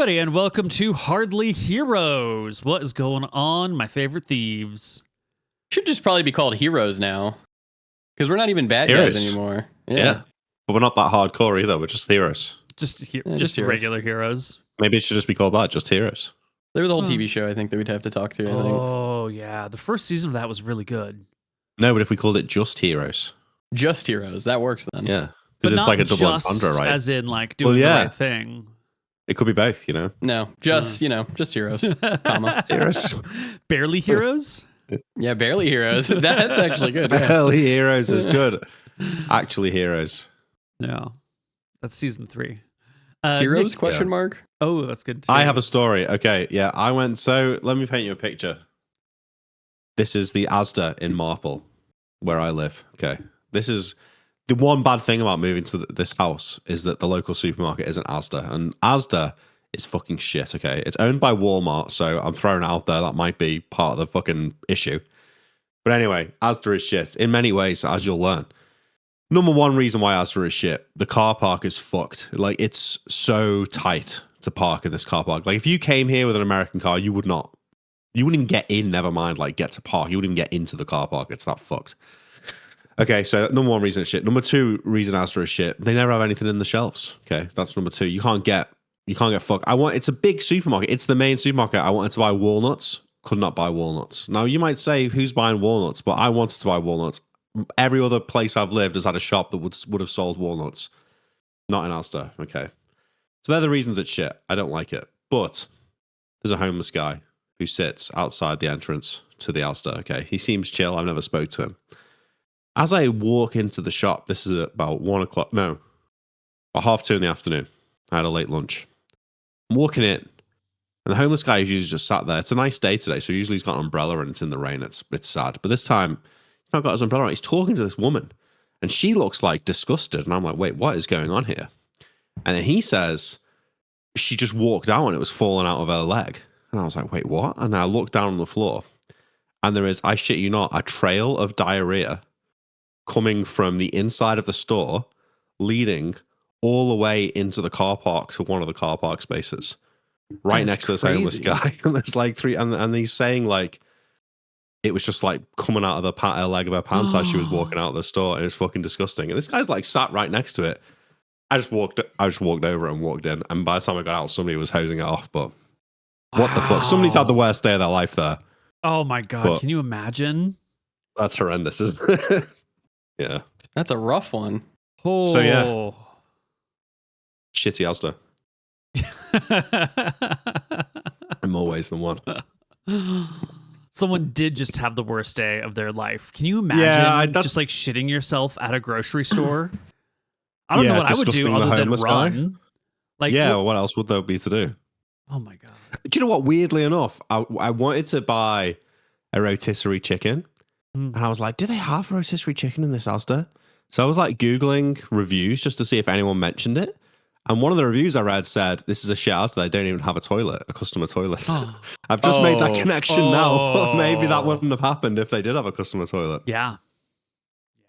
everybody, and welcome to Hardly Heroes. What is going on, my favorite thieves? Should just probably be called Heroes now, because we're not even bad Heroes. guys anymore. Yeah, but we're not that hardcore either. We're just heroes. Just heroes. regular heroes. Maybe it should just be called that, just heroes. There was a whole TV show I think that we'd have to talk to. I think. Oh yeah, the first season of that was really good. No, but if we called it just heroes, Just Heroes, that works then. yeah, But because it's not like a double just entendre, right? as in like doing yeah. the right thing. It could be both, you know. No, just just Heroes, comma. Heroes. Barely heroes. Yeah, barely Heroes. That's actually good. Yeah. Barely heroes is good. Actually, heroes. No, that's season 3. Heroes? Nick, Question mark. oh, that's good too. I have a story. Okay, yeah, I went. So let me paint you a picture. This is the Asda in Marple, where I live. Okay, this is the one bad thing about moving to this house is that the local supermarket isn't Asda, and Asda is fucking shit. Okay, it's owned by Walmart, so I'm throwing it out there. That might be part of the fucking issue. But anyway, Asda is shit in many ways, as you'll learn. Number one reason why Asda is shit, the car park is fucked. Like, it's so tight to park in this car park. Like, if you came here with an American car, you wouldn't even get in, never mind, like, get to park. You wouldn't even get into the car park. It's that fucked. Okay, so number one reason it's shit. Number two reason Asda is shit, they never have anything in the shelves. Okay, that's number two. You can't get fucked. It's a big supermarket. It's the main supermarket. I wanted to buy walnuts. Could not buy walnuts. Now, you might say, who's buying walnuts? But I wanted to buy walnuts. Every other place I've lived has had a shop that would have sold walnuts. Not in Asda, okay? So they're the reasons it's shit. I don't like it. But there's a homeless guy who sits outside the entrance to the Asda, okay? He seems chill. I've never spoke to him. As I walk into the shop, this is about 1 o'clock. No, about 2:30 in the afternoon. I had a late lunch. I'm walking in, and the homeless guy is usually just sat there. It's a nice day today, so usually he's got an umbrella and it's in the rain. It's sad. But this time, he's not got his umbrella on. He's talking to this woman, and she looks like disgusted. And I'm like, wait, what is going on here? And then he says she just walked out and it was falling out of her leg. And I was like, wait, what? And then I looked down on the floor, and there is, I shit you not, a trail of diarrhea coming from the inside of the store, leading all the way into the car park to one of the car park spaces, right next to this homeless guy. And there's like three, and he's saying like it was just like coming out of the leg of her pants as she was walking out of the store, and it's fucking disgusting. And this guy's like sat right next to it. I just walked over and walked in, and by the time I got out, somebody was hosing it off. But what the fuck? Somebody's had the worst day of their life there. Oh my god! But can you imagine? That's horrendous, isn't it? Yeah, that's a rough one. Oh. So yeah, shitty Asda. In more ways than one. Someone did just have the worst day of their life. Can you imagine just like shitting yourself at a grocery store? I don't know what I would do other than run. Guy. Like, yeah, what else would there be to do? Oh my god! Do you know what? Weirdly enough, I wanted to buy a rotisserie chicken. And I was like, do they have rotisserie chicken in this Asda? So I was like Googling reviews just to see if anyone mentioned it. And one of the reviews I read said, this is a shit Asda. They don't even have a customer toilet. I've just made that connection now. But maybe that wouldn't have happened if they did have a customer toilet. Yeah.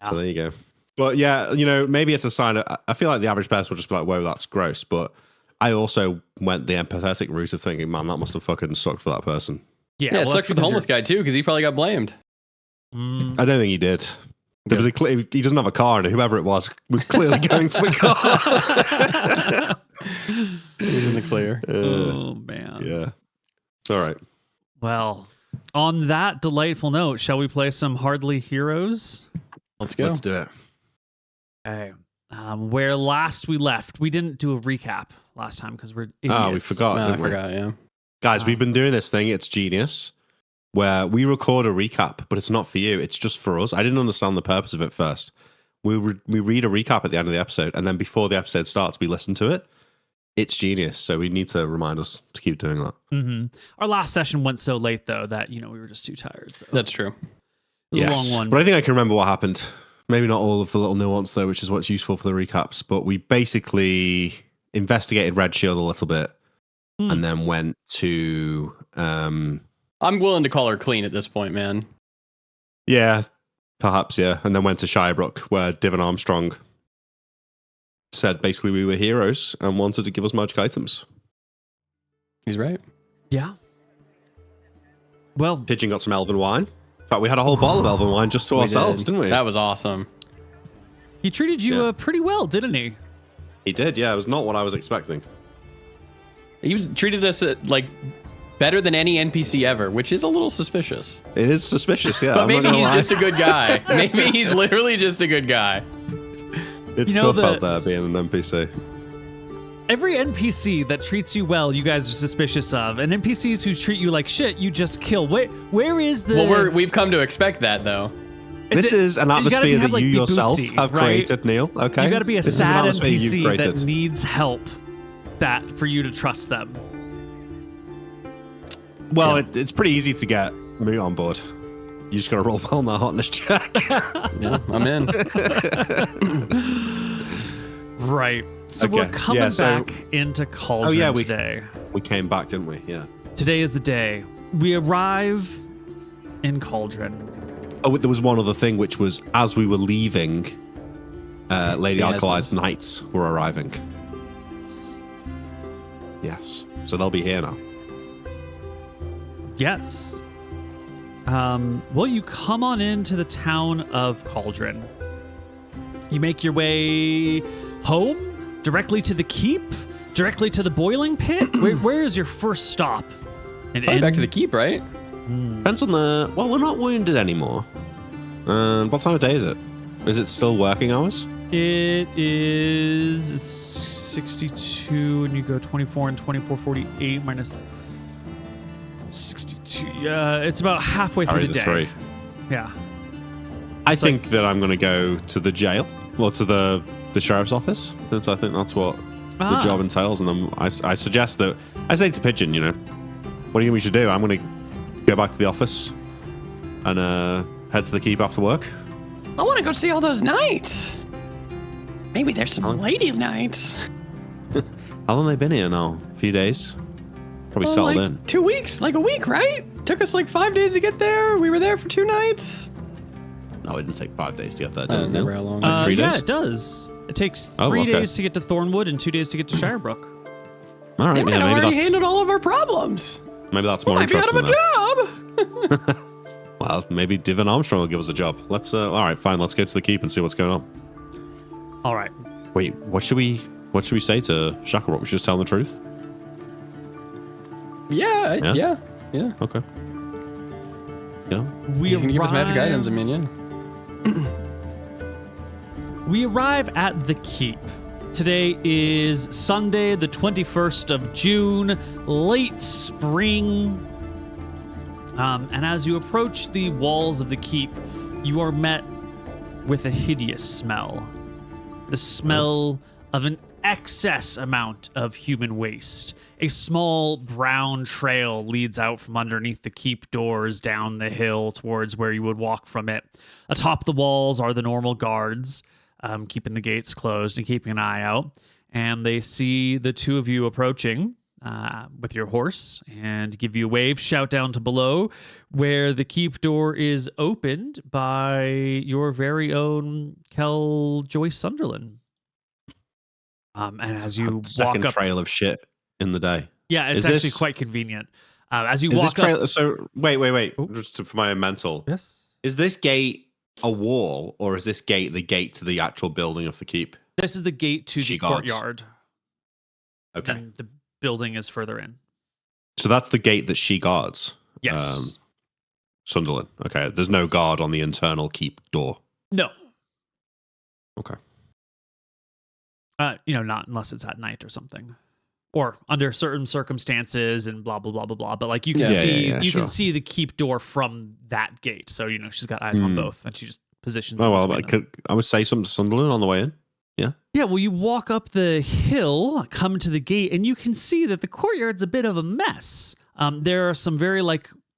So there you go. But yeah, maybe it's a sign. I feel like the average person will just be like, whoa, that's gross. But I also went the empathetic route of thinking, man, that must have fucking sucked for that person. Yeah, it sucked for the homeless guy too, because he probably got blamed. I don't think he did. There was he doesn't have a car, and whoever it was clearly going to a car. He's in the clear. Oh man. Yeah. All right. Well, on that delightful note, shall we play some Hardly Heroes? Let's go. Let's do it. Okay. Where last we left, we didn't do a recap last time because we're idiots. Oh, we forgot. I forgot. Yeah. Guys, we've been doing this thing. It's genius. Where we record a recap, but it's not for you. It's just for us. I didn't understand the purpose of it first. We read a recap at the end of the episode, and then before the episode starts, we listen to it. It's genius. So we need to remind us to keep doing that. Mm-hmm. Our last session went so late, though, that we were just too tired. So. That's true. It was a long one. But I think I can remember what happened. Maybe not all of the little nuance, though, which is what's useful for the recaps. But we basically investigated Red Shield a little bit, and then went to... I'm willing to call her clean at this point, man. Yeah, perhaps, yeah. And then went to Shirebrook, where Divin Armstrong said basically we were heroes and wanted to give us magic items. He's right. Yeah. Well, Pigeon got some elven wine. In fact, we had a whole bottle of elven wine just to ourselves, didn't we? That was awesome. he treated you pretty well, didn't he? He did, yeah. It was not what I was expecting. He treated us like better than any NPC ever, which is a little suspicious. It is suspicious, yeah. But maybe he's just a good guy. Maybe he's literally just a good guy. It's tough out there being an NPC. Every NPC that treats you well, you guys are suspicious of. And NPCs who treat you like shit, you just kill. Where is the... Well, we've come to expect that, though. This is an atmosphere that you yourself have created, Neil. Okay, you got to be a sad NPC that needs help for you to trust them. Well, it's pretty easy to get me on board. You just got to roll well on that hotness check. Yeah, I'm in. Right. So we're coming back into Cauldron today. We came back, didn't we? Yeah. Today is the day. We arrive in Cauldron. Oh, there was one other thing, which was as we were leaving, Lady Alkali's knights were arriving. Yes. So they'll be here now. Yes. Well, you come on into the town of Cauldron. You make your way home, directly to the keep, directly to the boiling pit. Where is your first stop? Probably back to the keep, right? Depends on the... Well, we're not wounded anymore. What time of day is it? Is it still working hours? It is 62, and you go 24 and 24, 48 minus 62. Yeah, it's about halfway through the day. 3. Yeah. I think that I'm going to go to the jail, or to the sheriff's office. Since I think that's what the job entails. And then I suggest that... I say to Pigeon, what do you think we should do? I'm going to go back to the office and head to the keep after work. I want to go see all those knights. Maybe there's some lady knights. How long have they been here now? A few days? Probably settled in. 2 weeks, like a week, right? Took us like 5 days to get there. We were there for 2 nights. No, it didn't take 5 days to get there, did it? Never how long. 3 days? Yeah, it does. It takes 3 days to get to Thornwood and 2 days to get to Shirebrook. All right, they might have already handled all of our problems. Maybe that's more interesting. Might be out of a job. Well, maybe Divin Armstrong will give us a job. Let's. All right, fine. Let's go to the keep and see what's going on. All right. Wait, what should we say to Shakarot? We should just tell him the truth. Yeah. Okay. Yeah. He's gonna give us magic items. I mean, yeah. We arrive at the keep. Today is Sunday, the 21st of June, late spring. And as you approach the walls of the keep, you are met with a hideous smell. The smell of an excess amount of human waste. A small brown trail leads out from underneath the keep doors down the hill towards where you would walk from it. Atop the walls are the normal guards, keeping the gates closed and keeping an eye out. And they see the two of you approaching with your horse and give you a wave, shout down to below, where the keep door is opened by your very own Kel Joyce Sunderland. And as you second walk up, trail of shit in the day. Yeah, it's actually quite convenient. As you walk up, so wait, just for my own mental. Yes. Is this gate a wall, or is this gate the gate to the actual building of the keep? This is the gate to the courtyard. Okay. And the building is further in. So that's the gate that she guards. Yes. Sunderland. Okay. There's no guard on the internal keep door. No. Okay. Not unless it's at night or something, or under certain circumstances and blah blah blah blah blah. But like you can can see the keep door from that gate. So she's got eyes on both, and she just positions. Oh well, I would say something to Sunderland on the way in. Yeah. Yeah. Well, you walk up the hill, come to the gate, and you can see that the courtyard's a bit of a mess. There are some very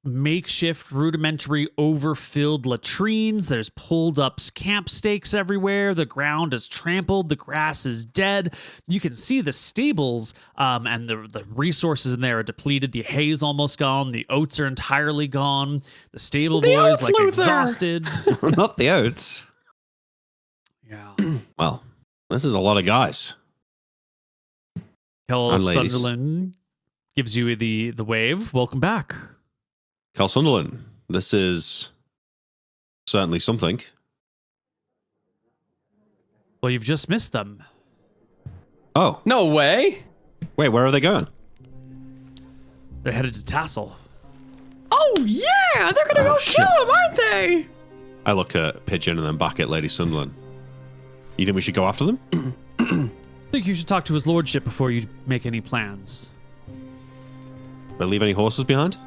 makeshift, rudimentary, overfilled latrines. There's pulled up camp stakes everywhere. The ground is trampled. The grass is dead. You can see the stables and the resources in there are depleted. The hay's almost gone. The oats are entirely gone. The stable boys exhausted. Not the oats. Yeah. Well, this is a lot of guys. Kel Sunderland gives you the wave. Welcome back. Cal Sunderland, this is certainly something. Well, you've just missed them. Oh, No way. wait, where are they going? They're headed to Tassel. Oh yeah, they're gonna go shit. kill him, aren't they? I look at Pigeon and then back at Lady Sunderland. You think we should go after them? I think you should talk to his lordship before you make any plans. Or leave any horses behind?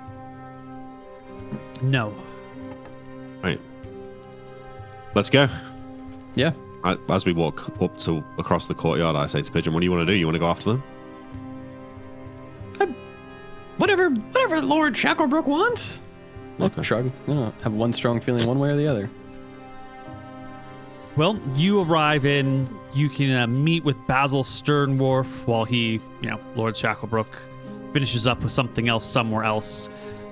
No. Right. Let's go. Yeah. As we walk up to across the courtyard, I say to Pigeon, what do you want to do? You want to go after them? Whatever Lord Shacklebrook wants. Okay. Shrug. I don't have one strong feeling one way or the other. Well, you arrive in. You can meet with Basil Sternwharf while he, Lord Shacklebrook, finishes up with something else somewhere else.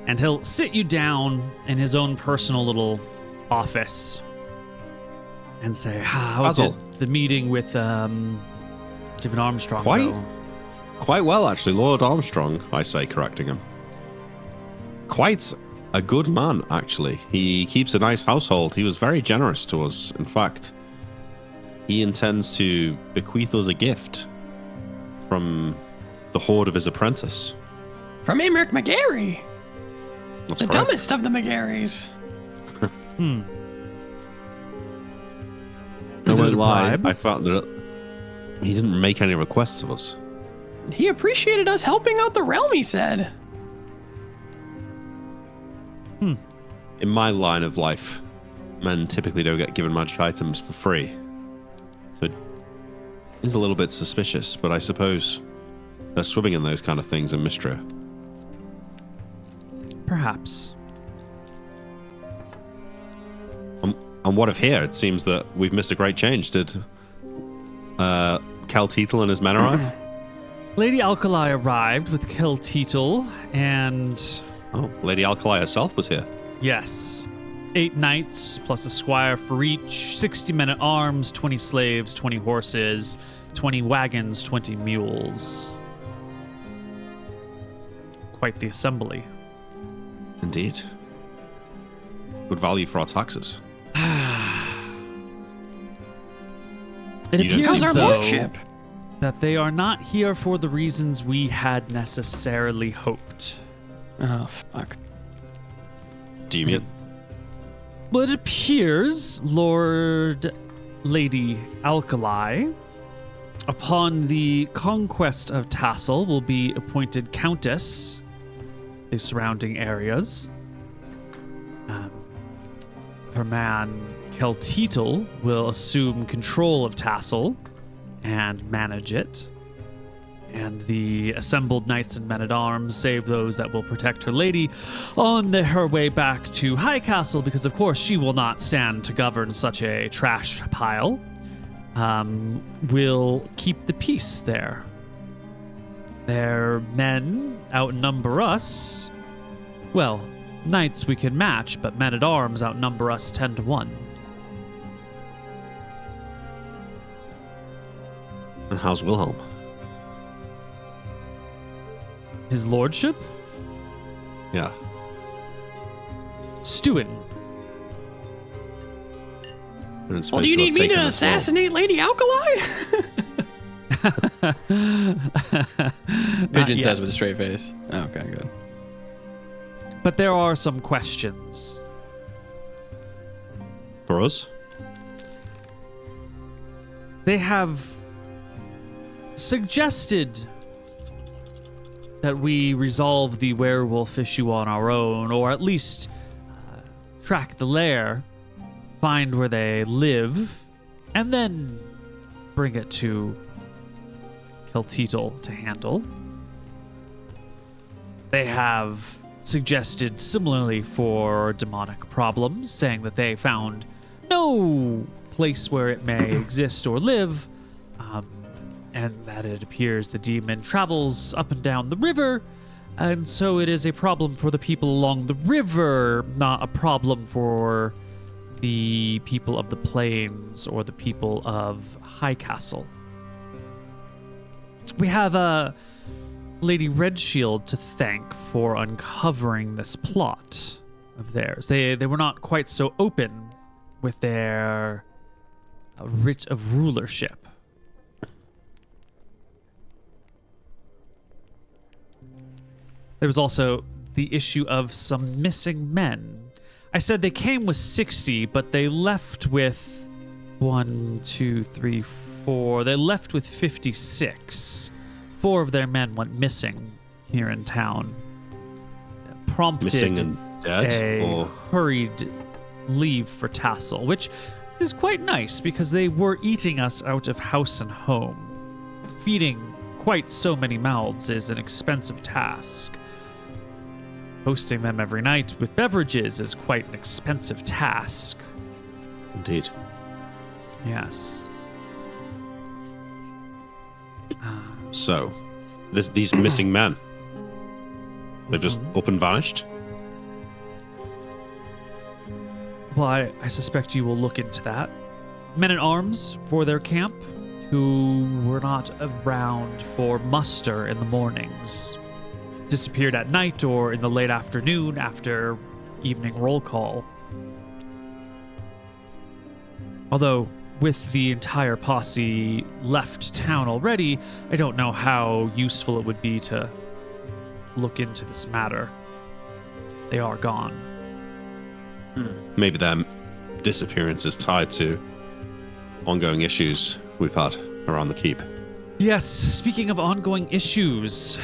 And he'll sit you down in his own personal little office and say, how Basil. did the meeting with Stephen Armstrong go? Quite well, actually. Lord Armstrong, I say, correcting him. Quite a good man, actually. He keeps a nice household. He was very generous to us. In fact, he intends to bequeath us a gift from the hoard of his apprentice. From Emmerich McGarry. That's The correct. dumbest of the McGarrys. I Is it won't a lie. bribe? I felt that he didn't make any requests of us. He appreciated us helping out the realm, he said. In my line of life, men typically don't get given magic items for free. So it is a little bit suspicious, but I suppose they're swimming in those kind of things in Mystria. Perhaps. And what if here it seems that we've missed a great change? Did Cal Teetle and his men arrive? Lady Alkali arrived with Kilteetle, and Oh, Lady Alkali herself was here. yes, 8 knights plus a squire for each, 60 men at arms, 20 slaves, 20 horses, 20 wagons, 20 mules. Quite the assembly. Indeed. Good value for our taxes. It You don't appears seem How's our to- lordship? that they are not here for the reasons we had necessarily hoped. Oh, fuck. Do you mean? Well, it appears Lady Alkali, upon the conquest of Tassel, will be appointed Countess, the surrounding areas. Her man, Kilteetle, will assume control of Tassel and manage it. And the assembled knights and men-at-arms, save those that will protect her lady, on her way back to High Castle, because of course she will not stand to govern such a trash pile, will keep the peace there. Their men outnumber us. Well, knights we can match, but men-at-arms outnumber us 10 to 1. And how's Wilhelm? His lordship? Yeah. Stewing. And Well, do you need me to assassinate Lady Alkali? Pigeon says yet. with a straight face. Oh, okay, good. But there are some questions. For us? They have suggested that we resolve the werewolf issue on our own, or at least track the lair, find where they live, and then bring it to Kilteetle to handle. They have suggested similarly for demonic problems, saying that they found no place where it may exist or live, and that it appears the demon travels up and down the river, and so it is a problem for the people along the river, not a problem for the people of the plains or the people of High Castle. We have Lady Redshield to thank for uncovering this plot of theirs. They were not quite so open with their writ of rulership. There was also the issue of some missing men. I said they came with 60, but they left with 1, 2, 3, 4. They left with 56. 4 of their men went missing here in town. Prompted Missing and dead? a hurried leave for Tassel, which is quite nice because they were eating us out of house and home. Feeding quite so many mouths is an expensive task. Hosting them every night with beverages is quite an expensive task. Indeed. Yes. So, these missing men, they've just up and vanished? Well, I suspect you will look into that. Men-at-arms for their camp who were not around for muster in the mornings. Disappeared at night or in the late afternoon after evening roll call. Although, with the entire posse left town already, I don't know how useful it would be to look into this matter. They are gone. Maybe their disappearance is tied to ongoing issues we've had around the keep. Yes, speaking of ongoing issues,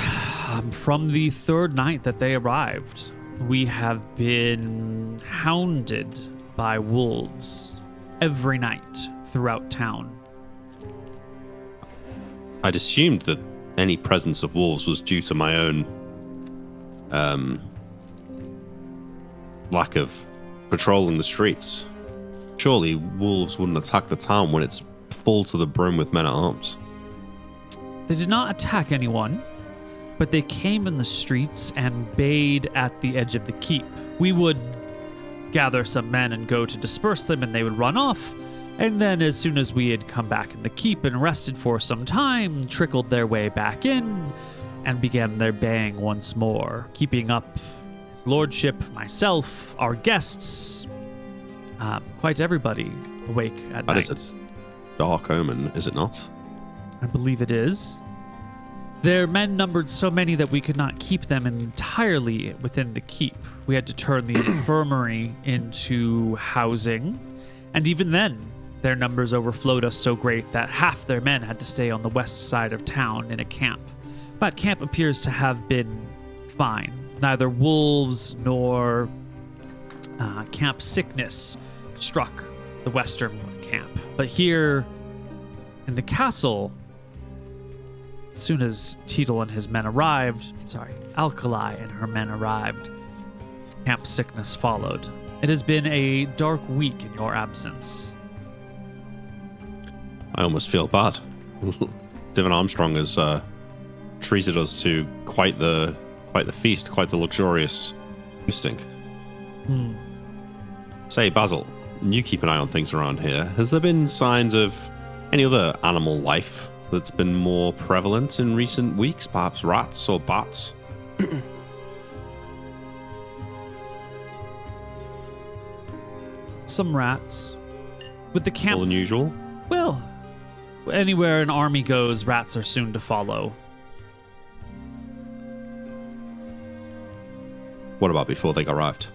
from the third night that they arrived, we have been hounded by wolves every night throughout town. I'd assumed that any presence of wolves was due to my own lack of patrolling the streets. Surely wolves wouldn't attack the town when it's full to the brim with men-at-arms. They did not attack anyone, but they came in the streets and bayed at the edge of the keep. We would gather some men and go to disperse them, and they would run off. And then as soon as we had come back in the keep and rested for some time, trickled their way back in and began their baying once more, keeping up his lordship, myself, our guests, quite everybody awake at night. That is a dark omen, is it not? I believe it is. Their men numbered so many that we could not keep them entirely within the keep. We had to turn the infirmary into housing, and even then, their numbers overflowed us so great that half their men had to stay on the west side of town in a camp. That camp appears to have been fine. Neither wolves nor camp sickness struck the western camp. But here in the castle, as soon as Teetle and his men arrived, Alkali and her men arrived, camp sickness followed. It has been a dark week in your absence. I almost feel bad. Divin Armstrong has treated us to quite the feast, quite the luxurious feasting. Say, Basil, you keep an eye on things around here. Has there been signs of any other animal life that's been more prevalent in recent weeks? Perhaps rats or bats? Some rats. With the camp... More than usual? Well, anywhere an army goes, rats are soon to follow. What about before they arrived?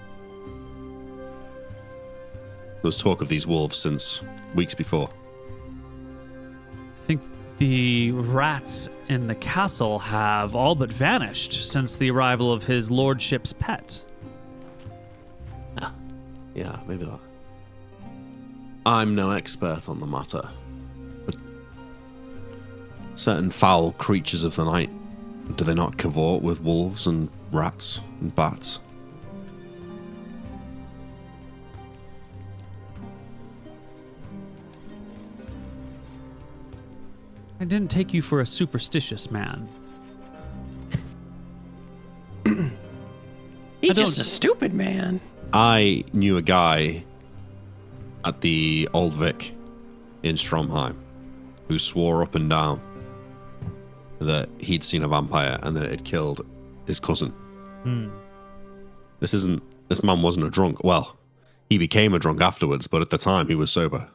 There was talk of these wolves since weeks before. I think the rats in the castle have all but vanished since the arrival of his lordship's pet. Yeah, maybe that. I'm no expert on the matter, but certain foul creatures of the night, do they not cavort with wolves and rats and bats? I didn't take you for a superstitious man. He's just a stupid man. I knew a guy at the Old Vic in Stromheim who swore up and down that he'd seen a vampire and that it had killed his cousin. This man wasn't a drunk. Well, he became a drunk afterwards, but at the time he was sober.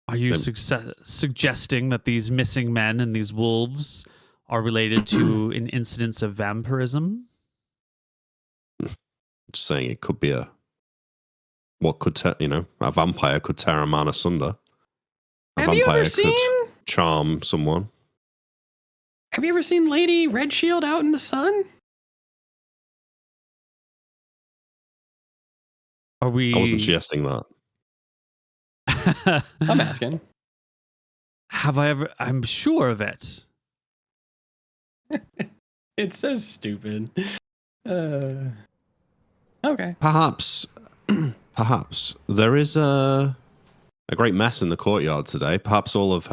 Are you suggesting that these missing men and these wolves are related to an incidence of vampirism? Just saying it could be a vampire could tear a man asunder. Have you ever seen? Charm someone. Have you ever seen Lady Red Shield out in the sun? I wasn't suggesting that. I'm asking. Have I ever? I'm sure of it. It's so stupid. Okay. Perhaps there is a great mess in the courtyard today. Perhaps all of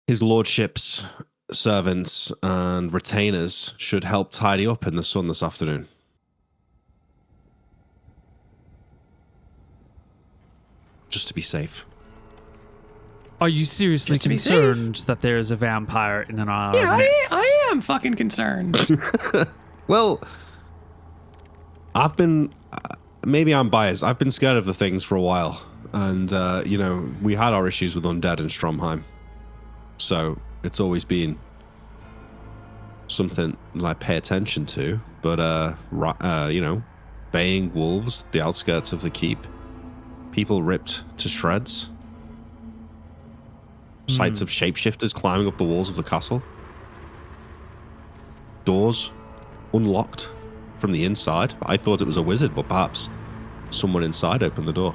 his lordship's servants and retainers should help tidy up in the sun this afternoon. Just to be safe. Are you seriously concerned that there's a vampire in our midst? I am fucking concerned. Well, I've been... maybe I'm biased. I've been scared of the things for a while. And, we had our issues with undead in Stromheim. So, it's always been something that I pay attention to. But, baying wolves, the outskirts of the keep, people ripped to shreds, sights of shapeshifters climbing up the walls of the castle, doors unlocked from the inside. I thought it was a wizard, but perhaps someone inside opened the door.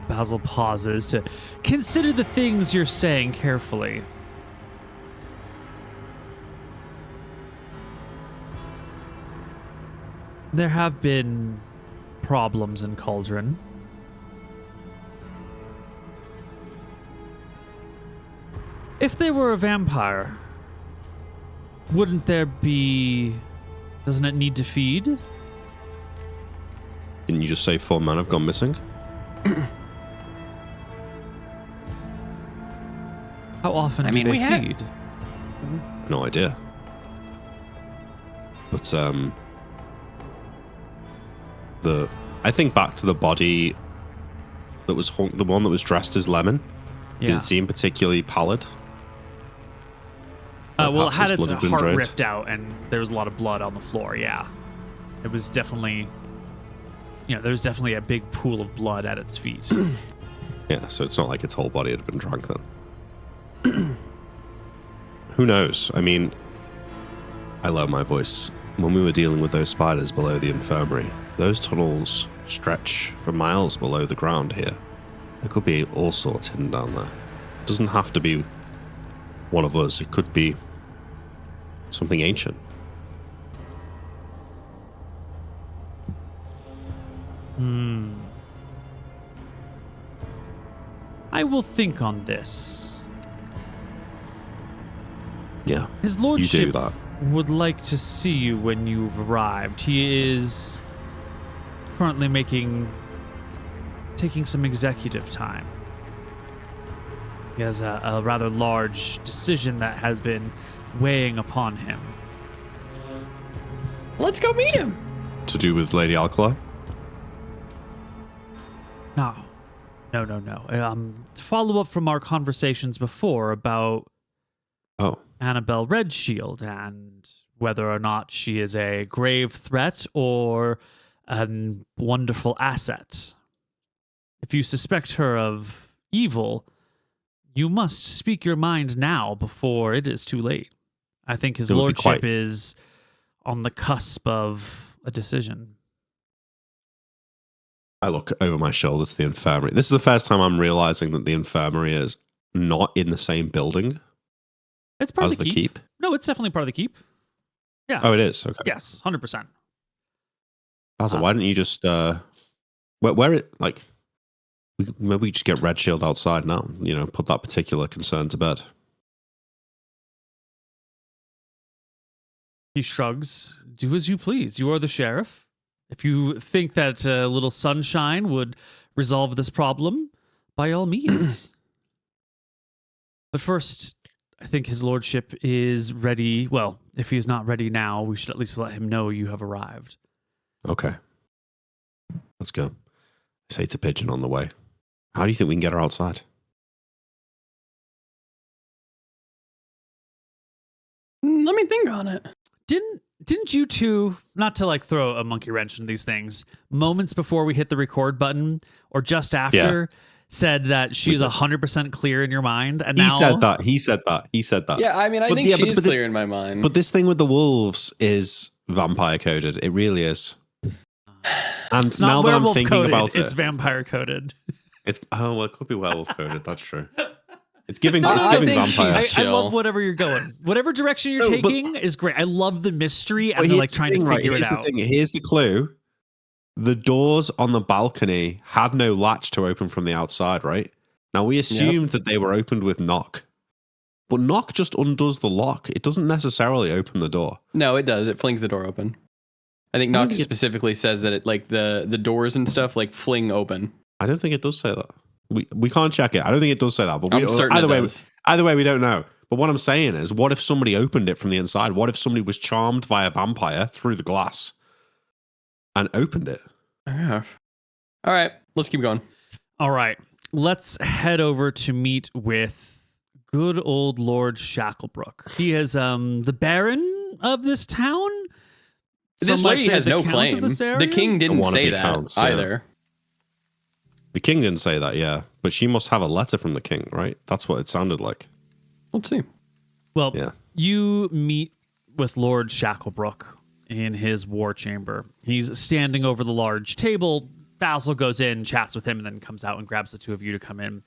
Basil pauses to consider the things you're saying carefully. There have been problems in Cauldron. If they were a vampire, wouldn't there be... Doesn't it need to feed? Didn't you just say 4 men have gone missing? How often do they feed? No idea. But, I think back to the body that was the one that was dressed as Lemon. Yeah. Did it seem particularly pallid? Well, it had its blood had been heart drained. ripped out, and there was a lot of blood on the floor. Yeah, it was definitely, there was definitely a big pool of blood at its feet. Yeah, so it's not like its whole body had been drunk then. Who knows? I mean, I lower my voice. When we were dealing with those spiders below the infirmary, those tunnels stretch for miles below the ground here. There could be all sorts hidden down there. It doesn't have to be one of us. It could be something ancient. I will think on this. Yeah, His you do lordship that. would like to see you when you've arrived. He is currently taking some executive time. He has a rather large decision that has been weighing upon him. Let's go meet him. To do with Lady Alcala? No. To follow up from our conversations before about Oh. Annabelle Redshield and whether or not she is a grave threat or a wonderful asset. If you suspect her of evil, you must speak your mind now before it is too late. I think his lordship is on the cusp of a decision. I look over my shoulder to the infirmary. This is the first time I'm realizing that the infirmary is not in the same building It's part as of the the keep. No, it's definitely part of the keep. Yeah. Oh, it is? Okay. Yes, 100%. Basil, why don't you just where it like maybe we just get Red Shield outside now, put that particular concern to bed. He shrugs. Do as you please. You are the sheriff. If you think that a little sunshine would resolve this problem, by all means. But first, I think his lordship is ready. Well, if he's not ready now, we should at least let him know you have arrived. Okay. Let's go. Say to Pigeon on the way. How do you think we can get her outside? Let me think on it. Didn't you two, not to like throw a monkey wrench in these things, moments before we hit the record button or just after, said that she's 100% clear in your mind? And He said that. Yeah, I mean, I think she's clear in my mind. But this thing with the wolves is vampire coded. It really is. And It's now not that I'm werewolf thinking coded, about it, it's vampire coded. it could be werewolf coded. That's true. It's giving I think vampire. she's I chill. love whatever you're going. Whatever direction you're No, but- taking is great. I love the mystery and But the, here's like trying to the thing, figure right? it Here's out. the thing. Here's the clue. The doors on the balcony had no latch to open from the outside, right? Now we assumed that they were opened with knock. But knock just undoes the lock. It doesn't necessarily open the door. No, it does. It flings the door open. I think Knock specifically says that it like the doors and stuff like fling open. I don't think it does say that. We can't check it. I don't think it does say that. But I'm certain either it way, does. either way, we don't know. But what I'm saying is, what if somebody opened it from the inside? What if somebody was charmed via vampire through the glass and opened it? Yeah. All right, let's keep going. All right, let's head over to meet with good old Lord Shacklebrook. He is the Baron of this town. This Some might lady say has the no Count claim. of this The area? king didn't Wannabe say that counts, yeah. either. The king didn't say that, yeah. But she must have a letter from the king, right? That's what it sounded like. Let's see. Well, Yeah. you meet with Lord Shacklebrook in his war chamber. He's standing over the large table. Basil goes in, chats with him, and then comes out and grabs the two of you to come in.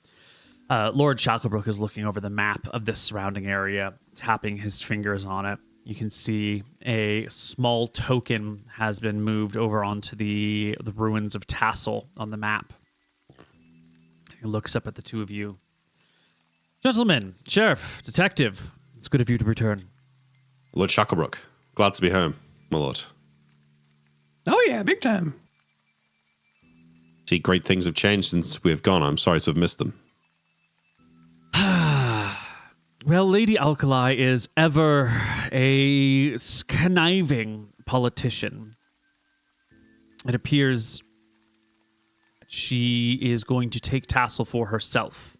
Lord Shacklebrook is looking over the map of this surrounding area, tapping his fingers on it. You can see a small token has been moved over onto the ruins of Tassel on the map. He looks up at the two of you. Gentlemen, sheriff, detective, it's good of you to return. Lord Shacklebrook, glad to be home, my lord. Oh yeah, big time. See, great things have changed since we've gone. I'm sorry to have missed them. Well, Lady Alkali is ever a conniving politician. It appears she is going to take Tassel for herself.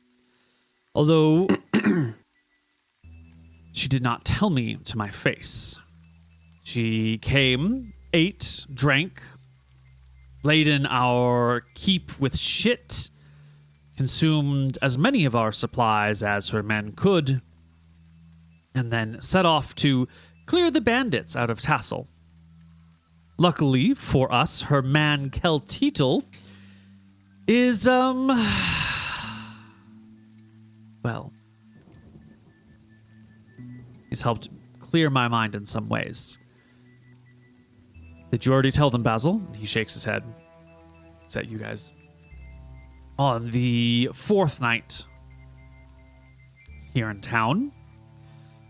Although she did not tell me to my face. She came, ate, drank, laden our keep with shit, consumed as many of our supplies as her men could, and then set off to clear the bandits out of Tassel. Luckily for us, her man Kelteetle is, well, he's helped clear my mind in some ways. Did you already tell them, Basil? He shakes his head. Is that you guys? On the fourth night here in town,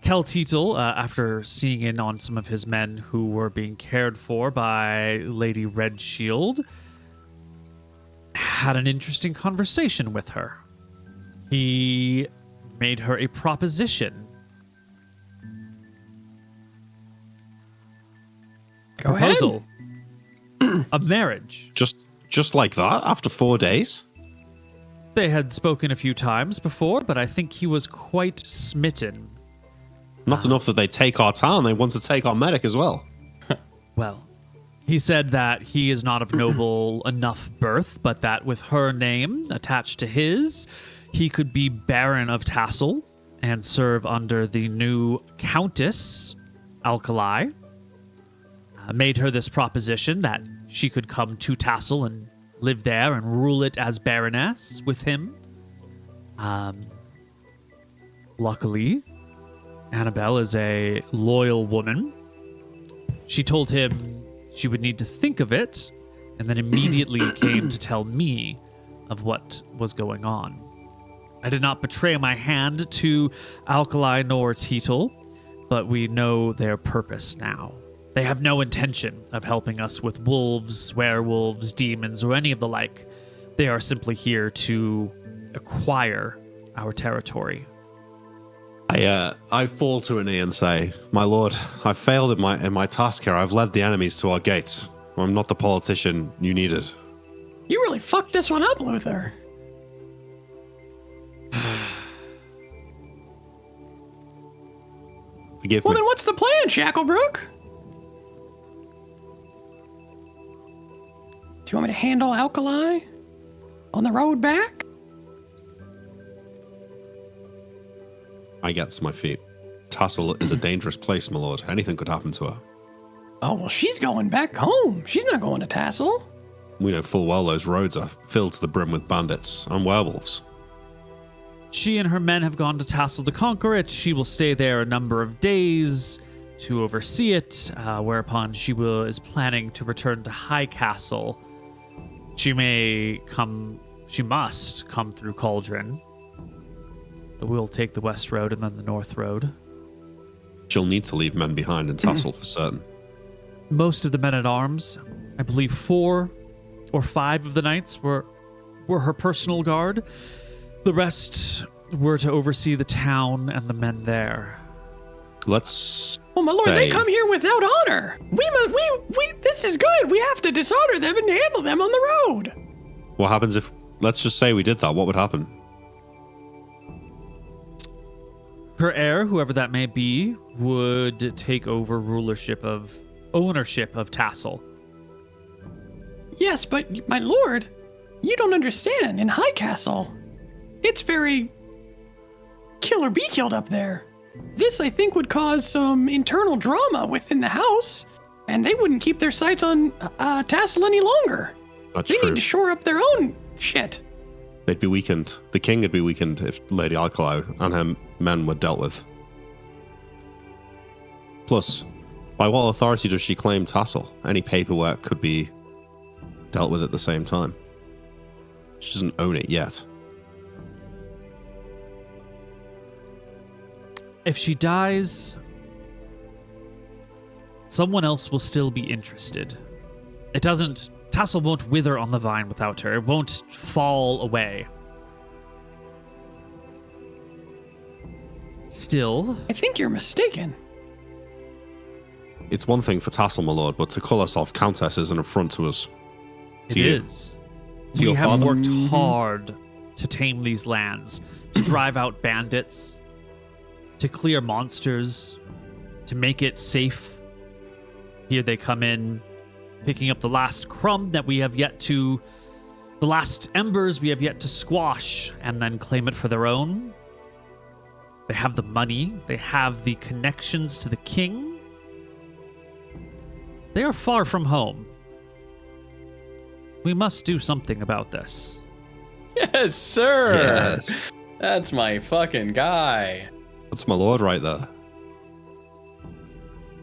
Kelteetle, after seeing in on some of his men who were being cared for by Lady Redshield, had an interesting conversation with her. He made her a proposition. Go ahead. Proposal of marriage. Just like that, after 4 days? They had spoken a few times before, but I think he was quite smitten. Not enough that they take our town, they want to take our medic as well. Well, he said that he is not of noble enough birth, but that with her name attached to his, he could be Baron of Tassel and serve under the new Countess Alkali. Made her this proposition that she could come to Tassel and live there and rule it as Baroness with him. Luckily, Annabelle is a loyal woman. She told him she would need to think of it, and then immediately came to tell me of what was going on. I did not betray my hand to Alkali nor Teetle, but we know their purpose now. They have no intention of helping us with wolves, werewolves, demons, or any of the like. They are simply here to acquire our territory. I fall to a knee and say, "My lord, I failed in my task here. I've led the enemies to our gates. I'm not the politician you needed." You really fucked this one up, Luther. Forgive Well, me. then what's the plan, Shacklebrook? Do you want me to handle Alkali on the road back? I get to my feet. Tassel is a dangerous place, my lord. Anything could happen to her. Oh, well, she's going back home. She's not going to Tassel. We know full well those roads are filled to the brim with bandits and werewolves. She and her men have gone to Tassel to conquer it. She will stay there a number of days to oversee it, whereupon she is planning to return to High Castle. She must come through Cauldron. We'll take the west road and then the north road. She'll need to leave men behind in Tassel for certain. Most of the men-at-arms, I believe 4 or 5 of the knights were her personal guard. The rest were to oversee the town and the men there. Let's... Oh, my lord, they Hey. come here without honor. This is good. We have to dishonor them and handle them on the road. What happens if... Let's just say we did that. What would happen? Her heir, whoever that may be, would take over ownership of Tassel. Yes, but my lord, you don't understand. In High Castle, it's very kill or be killed up there. This, I think, would cause some internal drama within the house, and they wouldn't keep their sights on Tassel any longer. That's They true. need to shore up their own shit. They'd be weakened. The king would be weakened if Lady Alkali and her men were dealt with. Plus, by what authority does she claim Tassel? Any paperwork could be dealt with at the same time. She doesn't own it yet. If she dies, someone else will still be interested. Tassel won't wither on the vine without her. It won't fall away. Still, I think you're mistaken. It's one thing for Tassel, my lord, but to call herself countess is an affront to us. it To you. is. To We your have father? worked hard to tame these lands, to drive out bandits, to clear monsters, to make it safe. Here they come in, picking up the last crumb that we have yet to, the last embers we have yet to squash, and then claim it for their own. They have the money, they have the connections to the king. They are far from home. We must do something about this. Yes, sir. Yes. That's my fucking guy. That's my lord right there.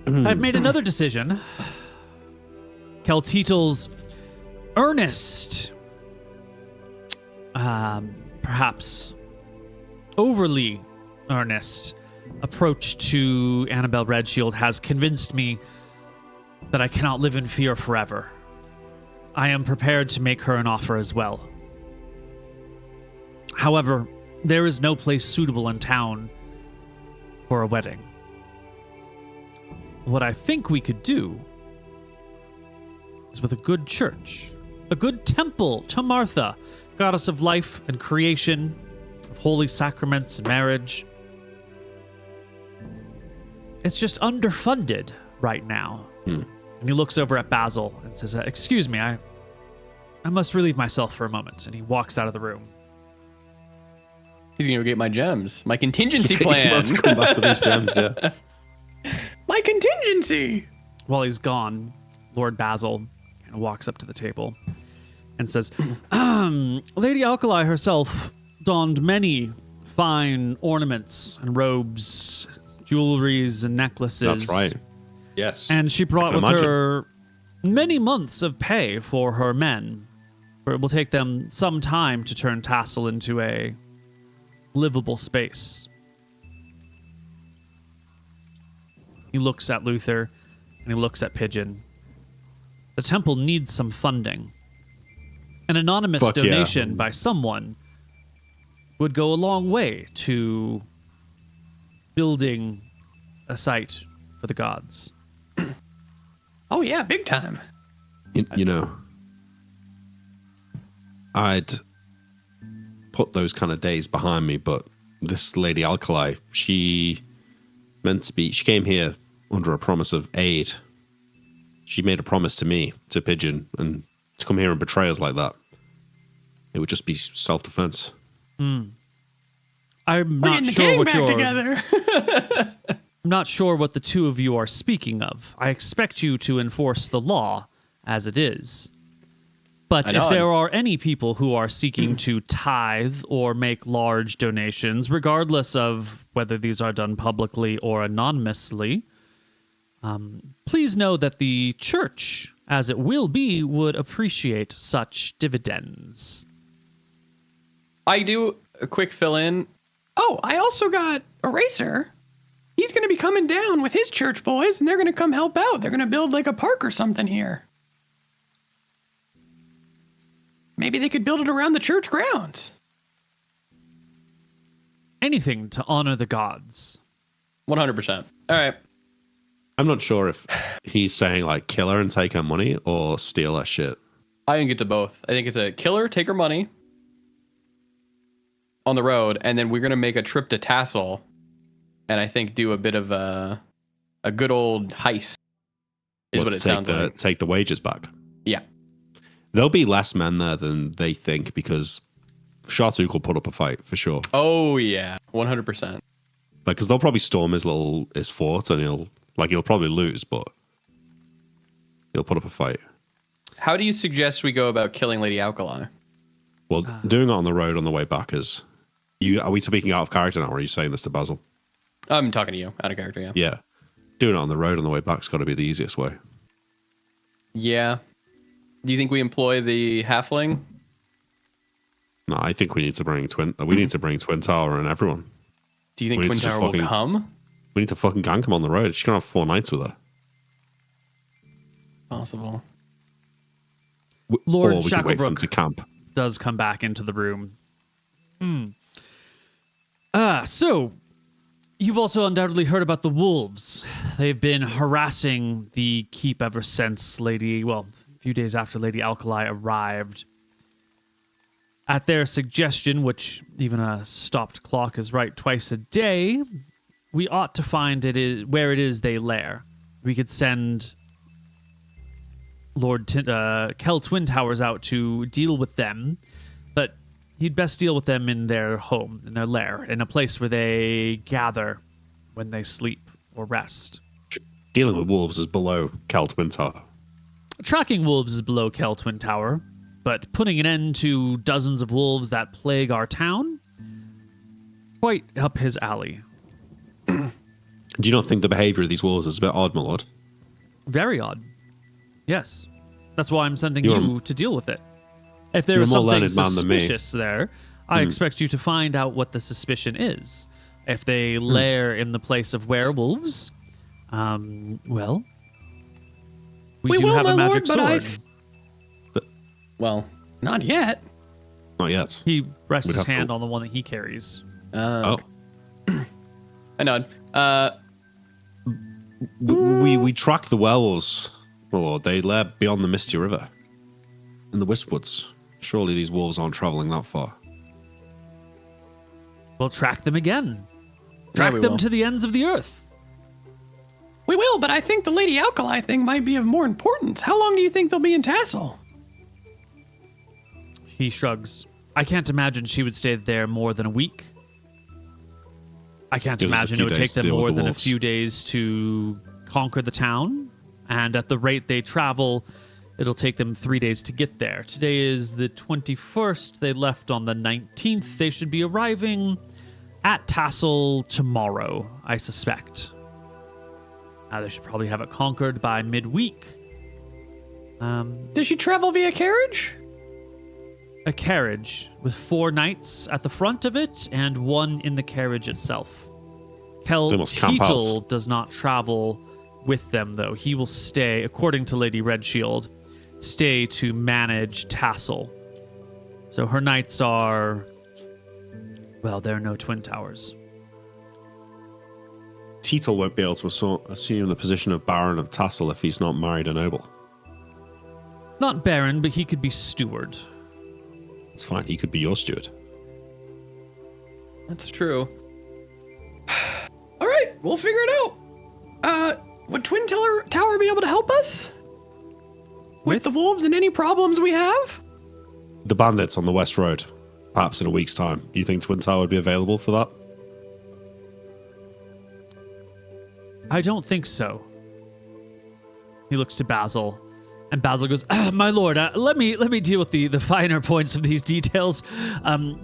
I've made another decision. Keltitel's earnest, perhaps overly earnest approach to Annabelle Redshield has convinced me that I cannot live in fear forever. I am prepared to make her an offer as well. However, there is no place suitable in town for a wedding. What I think we could do is with a good church, a good temple to Martha, goddess of life and creation, of holy sacraments and marriage. It's just underfunded right now. And he looks over at Basil and says, excuse me, I must relieve myself for a moment. And he walks out of the room. He's gonna go get my gems. My contingency He's plan. about to come back with his gems, yeah. My contingency. While he's gone, Lord Basil kind of walks up to the table and says, Lady Alkali herself donned many fine ornaments and robes, jewelries and necklaces. That's right. Yes. And she brought with imagine. her many months of pay for her men, for it will take them some time to turn Tassel into a livable space. He looks at Luther And he looks at Pigeon. The temple needs some funding. An anonymous Fuck yeah. donation by someone would go a long way to building a site for the gods. Oh yeah, big time. You know, I'd put those kind of days behind me, but this Lady Alkali, she came here under a promise of aid. She made a promise to me, to Pigeon, and to come here and betray us like that, it would just be self-defense. I'm We're not getting the sure gang what back you're. together. I'm not sure what the two of you are speaking of. I expect you to enforce the law as it is. But if there are any people who are seeking to tithe or make large donations, regardless of whether these are done publicly or anonymously, please know that the church, as it will be, would appreciate such dividends. I do a quick fill in. Oh, I also got Eraser. He's going to be coming down with his church boys, and they're going to come help out. They're going to build like a park or something here. Maybe they could build it around the church grounds. Anything to honor the gods. 100%. All right. I'm not sure if he's saying like kill her and take her money or steal her shit. I think it's a both. I think it's a kill her, take her money on the road, and then we're going to make a trip to Tassel and I think do a bit of a good old heist is what it sounds like. Take the wages back. Yeah. There'll be less men there than they think because Shartuk will put up a fight for sure. Oh, yeah. 100%. Because they'll probably storm his fort and he'll probably lose, but he'll put up a fight. How do you suggest we go about killing Lady Alkali? Well, doing it on the road on the way back is... Are we speaking out of character now, or are you saying this to Basil? I'm talking to you, out of character, yeah. Yeah. Doing it on the road on the way back's got to be the easiest way. Yeah. Do you think we employ the halfling? No, I think we need to bring Twin Tower and everyone. Do you think Twin Tower will come? We need to fucking gank him on the road. She's going to have 4 nights with her. Possible. Lord or we can wait for them to Shacklebrook camp. does come back into the room. So you've also undoubtedly heard about the wolves. They've been harassing the keep ever since a few days after Lady Alkali arrived. At their suggestion, which even a stopped clock is right twice a day, we ought to find where it is they lair. We could send Lord Kel Twin Towers out to deal with them, but he'd best deal with them in their home, in their lair, in a place where they gather when they sleep or rest. Dealing with wolves is below Kel Twin Tower. Tracking wolves is below Kel Twin Tower, but putting an end to dozens of wolves that plague our town, quite up his alley. Do you not think the behavior of these wolves is a bit odd, my lord? Very odd. Yes. That's why I'm sending you to deal with it. If there is something suspicious there, I expect you to find out what the suspicion is. If they lair in the place of werewolves, we do have a magic sword. Well, Not yet. Not yet. He rests We'd his have to- hand on the one that he carries. Oh. I nod. We tracked the wells. Well, they lair beyond the Misty River. In the Wiskwoods. Surely these wolves aren't traveling that far. We'll track them again. Yeah, Track we them will. to the ends of the earth. We will, but I think the Lady Alkali thing might be of more importance. How long do you think they'll be in Tassel? He shrugs. I can't imagine she would stay there more than a week. I can't Gives us a imagine few it would take days to them deal with more the than a wolves. few days to conquer the town. And at the rate they travel, it'll take them 3 days to get there. Today is the 21st. They left on the 19th. They should be arriving at Tassel tomorrow, I suspect. They should probably have it conquered by midweek. Does she travel via carriage? A carriage with 4 knights at the front of it and 1 in the carriage itself. Kel They must camp out. Teetle does not travel with them, though. He will stay, according to Lady Redshield, stay to manage Tassel. So her knights are... Well, there are no twin towers. Teetle won't be able to assume the position of Baron of Tassel if he's not married a noble. Not Baron, but he could be steward. It's fine. He could be your steward. That's true. All right, we'll figure it out. Would Twin Tower be able to help us with the wolves and any problems we have? The bandits on the West Road. Perhaps in a week's time. Do you think Twin Tower would be available for that? I don't think so. He looks to Basil, and Basil goes, "My lord, let me deal with the finer points of these details.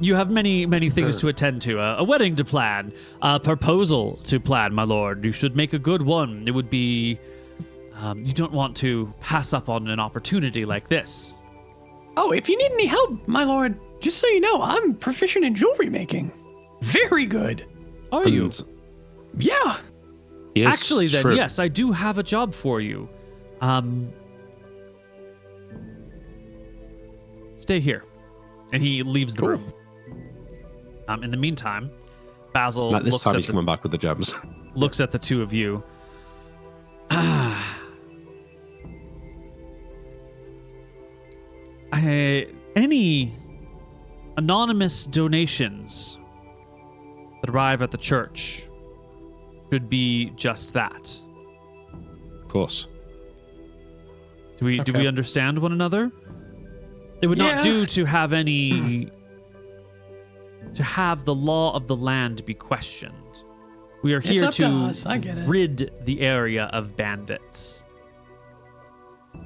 You have many things to attend to. A wedding to plan, a proposal to plan, my lord. You should make a good one. It would be... you don't want to pass up on an opportunity like this." Oh, if you need any help, my lord, just so you know, I'm proficient in jewelry making. Very good. Are you? And Yeah. he is Actually, then, true. yes, I do have a job for you. Stay here. And he leaves the Cool. room. In the meantime, Basil Like this looks, time at he's coming back with the gems. looks at the two of you. Any anonymous donations that arrive at the church should be just that. Of course. Do we Okay. understand one another? It would Yeah. not do to have any to have the law of the land be questioned. We are It's here up to us, I get it. rid the area of bandits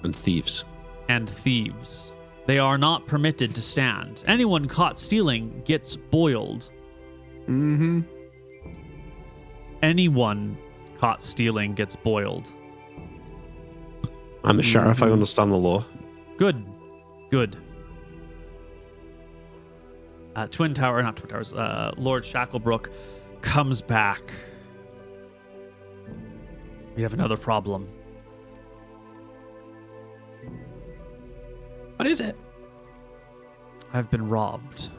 And thieves. and thieves. They are not permitted to stand. Anyone caught stealing gets boiled. Mm-hmm. Anyone caught stealing gets boiled. I'm a sheriff, I understand the law. Good. Good. Not Twin Towers, Lord Shacklebrook comes back. We have another problem. What is it? I've been robbed.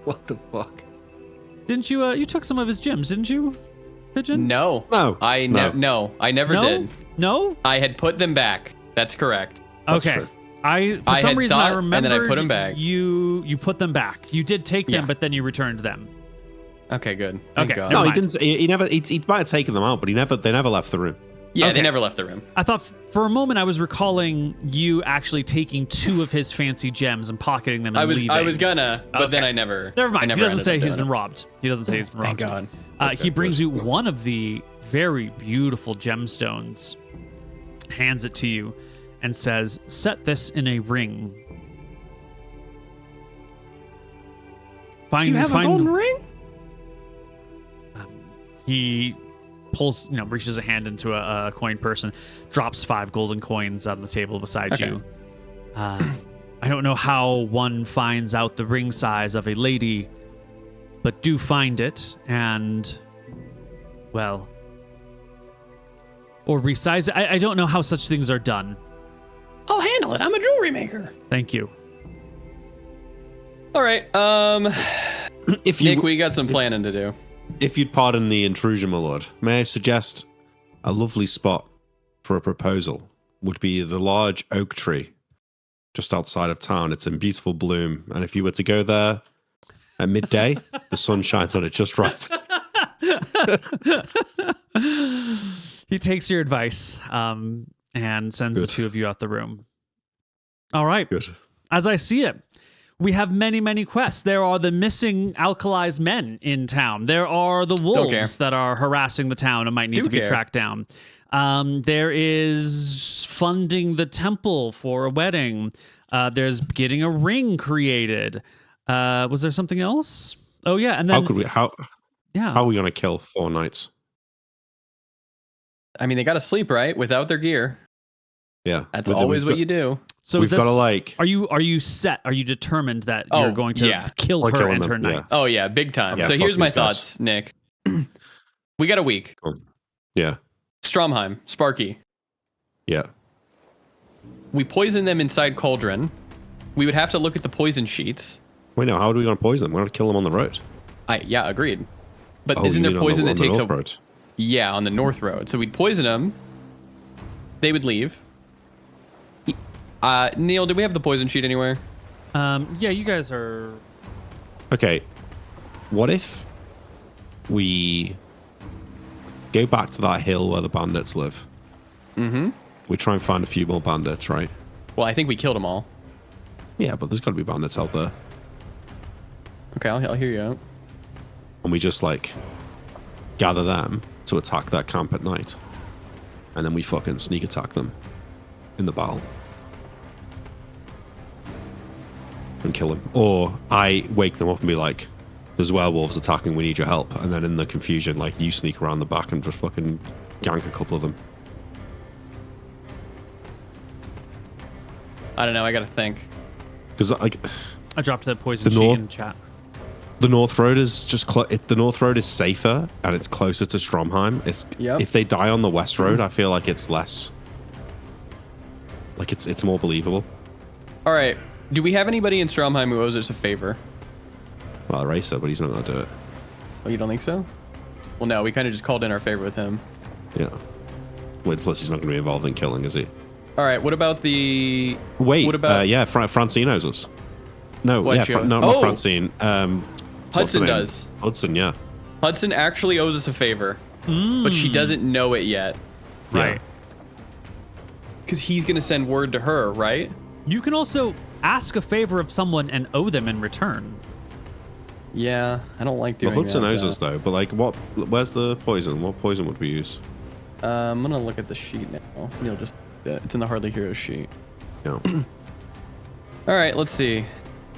What the fuck? Didn't you, you took some of his gems, didn't you, Pigeon? No. No. I never No? did. No? I had put them back. That's correct. That's Okay. true. For I some had reason, I thought, remember and then I put 'em back. You put them back. You did take them, Yeah. but then you returned them. Okay, good. Thank Okay, God. never No, he mind. didn't. He never. He might have taken them out, but they never left the room. Yeah, Okay. they never left the room. I thought for a moment I was recalling you actually taking two of his fancy gems and pocketing them and leaving. I was gonna, but then Okay. I never. Never mind. I He never doesn't ended say up he's doing been it. robbed. He doesn't say he's been robbed. Thank God. He brings good. you one of the very beautiful gemstones, hands it to you, and says, "Set this in a ring." Do you have a golden ring? He pulls, reaches a hand into a coin purse and drops 5 golden coins on the table beside Okay. you. I don't know how one finds out the ring size of a lady, but do find it and, well, or resize it. I don't know how such things are done. I'll handle it. I'm a jewelry maker. Thank you. All right. If you, Nick, we got some planning to do. if you'd pardon the intrusion, my lord, may I suggest a lovely spot for a proposal would be the large oak tree just outside of town. It's in beautiful bloom, and if you were to go there at midday, the sun shines on it just right. He takes your advice and sends the Good. two of you out the room. All right. Good. As I see it, we have many quests. There are the missing alkalized men in town. There are the care. wolves that are harassing the town and might need Do to be care. tracked down. There is funding the temple for a wedding. There's getting a ring created. Was there something else? Oh yeah, and then How yeah. are we gonna kill 4 knights? I mean, they got to sleep, right? Without their gear. Yeah, That's We've always got- what you do. So we've is this, gotta, like- Are you set? Are you determined that Oh, you're going to yeah. kill We're her killing and them, her yeah. knights? Oh yeah, big time. Yeah, So fuck here's my these guys. thoughts, Nick. We got a week. Yeah. Stromheim, Sparky. Yeah. We poison them inside Cauldron. We would have to look at the poison sheets. Wait, no. How are we going to poison them? We're going to kill them on the road. Yeah, agreed. But Oh, isn't you there mean poison on that the takes North a road? Yeah, on the North Road. So we'd poison them. They would leave. Neil, do we have the poison sheet anywhere? Yeah, you guys are. Okay. What if we go back to that hill where the bandits live? Mm-hmm. We try and find a few more bandits, right? Well, I think we killed them all. Yeah, but there's got to be bandits out there. Okay, I'll hear you out. And we just like gather them to attack that camp at night. And then we fucking sneak attack them in the battle. And kill them. Or I wake them up and be like, there's werewolves attacking, we need your help. And then in the confusion, like, you sneak around the back and just fucking gank a couple of them. I don't know, I gotta think. Because I dropped that poison The sheet North- in chat. the North Road is just the North Road is safer and it's closer to Stromheim. It's Yep. If they die on the West Road, I feel like it's less, like it's more believable. All right, do we have anybody in Stromheim who owes us a favor? Well, Racer, but he's not gonna do it. Oh, you don't think so? Well, no, we kind of just called in our favor with him. Yeah. Wait, plus he's not gonna be involved in killing, is he? All right, what about the... Wait. What about... yeah, Francine knows us. No, What, yeah, she- no, Oh! not Francine. What's her Hudson name? does. Hudson, yeah. Hudson actually owes us a favor, but she doesn't know it yet. Yeah. Right. Because he's going to send word to her, right? You can also ask a favor of someone and owe them in return. Yeah, I don't like Well, doing Hudson that. knows us though, but like, where's the poison? What poison would we use? I'm going to look at the sheet now. You'll just... it's in the Hardly Heroes sheet. Yeah. All right, let's see.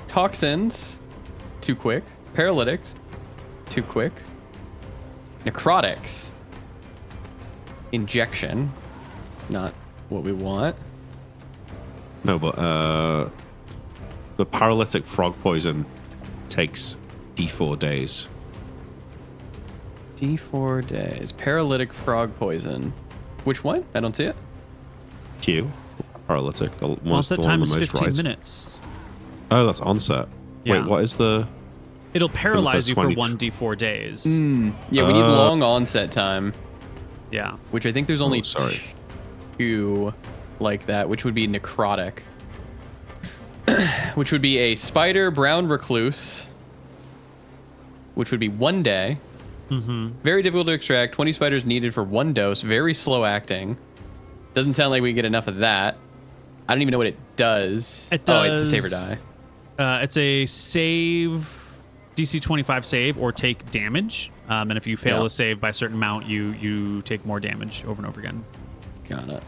Toxins, too quick. Paralytics, too quick. Necrotics, injection, not what we want. No, but the paralytic frog poison takes D4 days. D4 days. Paralytic frog poison. Which one? I don't see it. Q. Paralytic. The one Onset on time the is most 15 right. minutes. Oh, that's onset. Yeah. Wait, what is the... It'll paralyze says you for 20 1 d4 days. Yeah, we need long onset time, Yeah. which I think there's only sorry. 2 like that, which would be necrotic. Which would be a spider brown recluse, which would be 1 day. Very difficult to extract. 20 spiders needed for 1 dose. Very slow acting. Doesn't sound like we get enough of that. I don't even know what it does. It Oh, it's a does- save or die. It's a save, DC 25 save, or take damage. And if you fail Yeah. a save by a certain amount, you take more damage over and over again. Got it.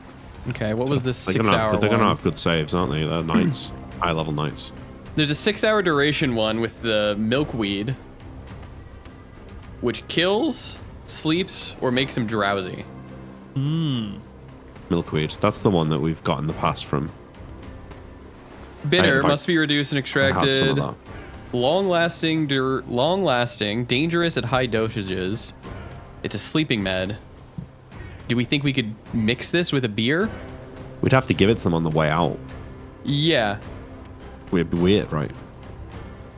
Okay, what was this They're 6 gonna hour have, they're one? gonna have good saves, aren't they? They're knights. High level knights. There's a 6 hour duration one with the milkweed, which kills, sleeps, or makes him drowsy. Milkweed. That's the one that we've got in the past from... Bitter I- must be reduced and I had some of extracted. that. Long-lasting, dangerous at high dosages. It's a sleeping med. Do we think we could mix this with a beer? We'd have to give it to them on the way out. Yeah. We'd be weird, right?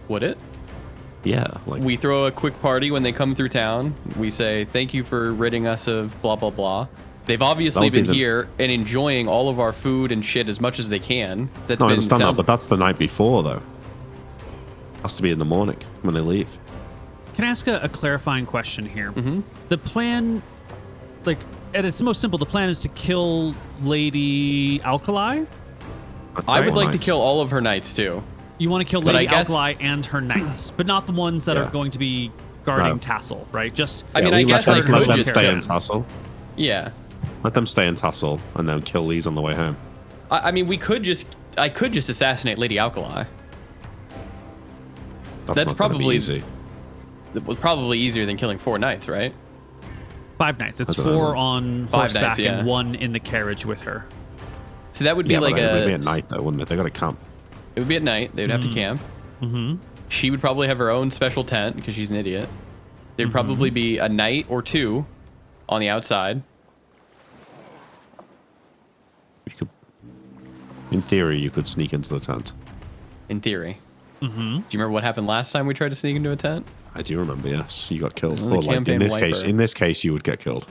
Would it? Yeah, like... We throw a quick party when they come through town. We say, thank you for ridding us of blah, blah, blah. They've obviously That'll be been the- here and enjoying all of our food and shit as much as they can. That's No, I been, understand that, sounds- but that's the night before, though. Has to be in the morning when they leave. Can I ask a clarifying question here? Mm-hmm. The plan, like, at its most simple, the plan is to kill Lady Alkali? I would like to Nights. kill all of her knights too. You want to kill But Lady I guess- Alkali and her knights, but not the ones that Yeah. are going to be guarding No. Tassel, right? Just I mean, we I let guess them, I let could them just stay kill in him. Tassel. Yeah. Let them stay in Tassel and then kill these on the way home. I mean, I could just assassinate Lady Alkali. That's That's not gonna be probably- easy. It was probably easier than killing 4 knights, right? 5 knights. It's I don't 4 know. on 5 horseback knights, yeah. and 1 in the carriage with her. So that would be Yeah, like but it would be a at night, though, wouldn't it? They got to camp. It would be at night. They would have to camp. Mm-hmm. She would probably have her own special tent because she's an idiot. There'd probably be a knight or 2 on the outside. You could, in theory, you could sneak into the tent. In theory. Mm-hmm. Do you remember what happened last time we tried to sneak into a tent? I do remember. Yes, you got killed. It was a Or like campaign in this case, you would get killed.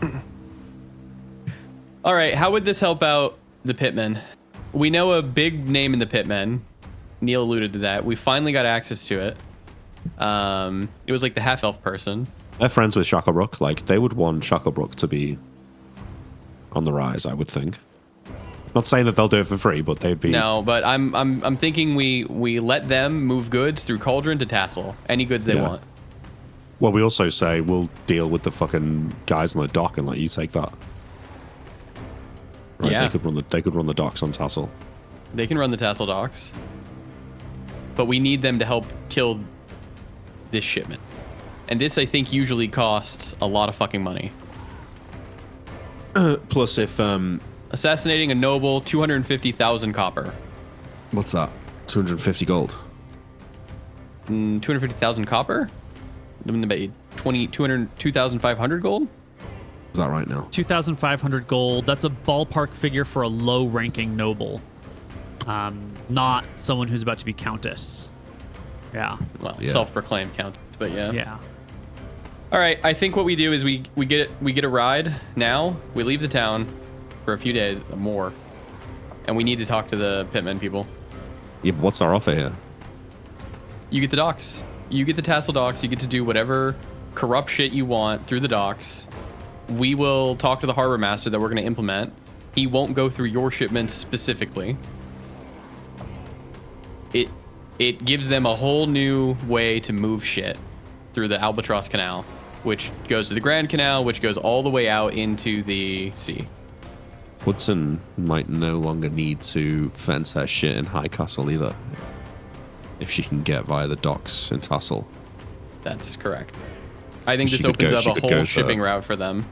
All right, how would this help out the Pitmen? We know a big name in the Pitmen. Neil alluded to that. We finally got access to it. It was like the half-elf person. They're friends with Shacklebrook. Like, they would want Shacklebrook to be on the rise, I would think. Not saying that they'll do it for free, but they'd be... No, but I'm thinking we let them move goods through Cauldron to Tassel. Any goods they want. Well, we also say we'll deal with the fucking guys on the dock and let you take that. Right? Yeah. They could run the docks on Tassel. They can run the Tassel docks. But we need them to help kill this shipment. And this, I think, usually costs a lot of fucking money. Plus, if Assassinating a noble, 250,000 copper. what's that? 250 gold. 250,000 copper? 2,500 gold? Is that right now? 2,500 gold. That's a ballpark figure for a low-ranking noble. Not someone who's about to be countess. Yeah. Well, Yeah. self-proclaimed countess, but yeah. Yeah. All right, I think what we do is we get a ride now. We leave the town for a few days or more, and we need to talk to the Pitmen people. Yeah, but what's our offer here? You get the docks. You get the Tassel docks. You get to do whatever corrupt shit you want through the docks. We will talk to the harbor master that we're going to implement. He won't go through your shipments specifically. It gives them a whole new way to move shit through the Albatross Canal, which goes to the Grand Canal, which goes all the way out into the sea. Hudson might no longer need to fence her shit in High Castle either. If she can get via the docks in Tassel. That's correct. I think She this could opens go- up she a could whole go to- shipping route for them.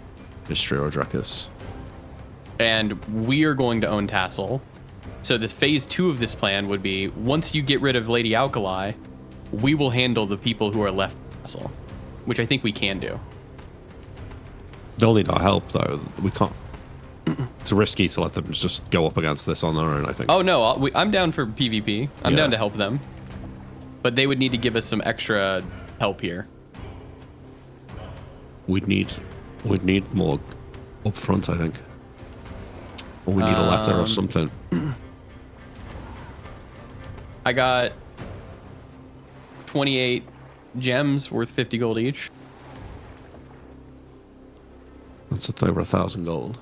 History or Drakus. And we are going to own Tassel. So this phase 2 of this plan would be, once you get rid of Lady Alkali, we will handle the people who are left in Tassel, which I think we can do. They'll need our help, though. We can't... It's risky to let them just go up against this on their own, I think. Oh no, I'm down for PvP. I'm Yeah. down to help them. But they would need to give us some extra help here. We'd need more up front, I think. Or we need a letter or something. I got 28 gems worth 50 gold each. That's over 1,000 gold.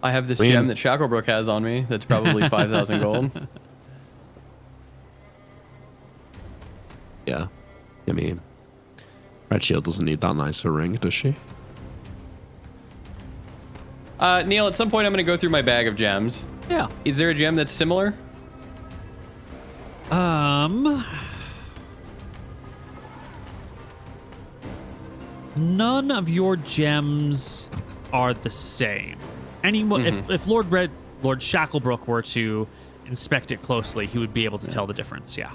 I have this I mean- gem that Shacklebrook has on me that's probably 5,000 gold. Yeah. I mean, Red Shield doesn't need that nice of a ring, does she? Neil, at some point I'm going to go through my bag of gems. Yeah. Is there a gem that's similar? None of your gems are the same. Anyone, if Lord Shacklebrook were to inspect it closely, he would be able to tell the difference. Yeah.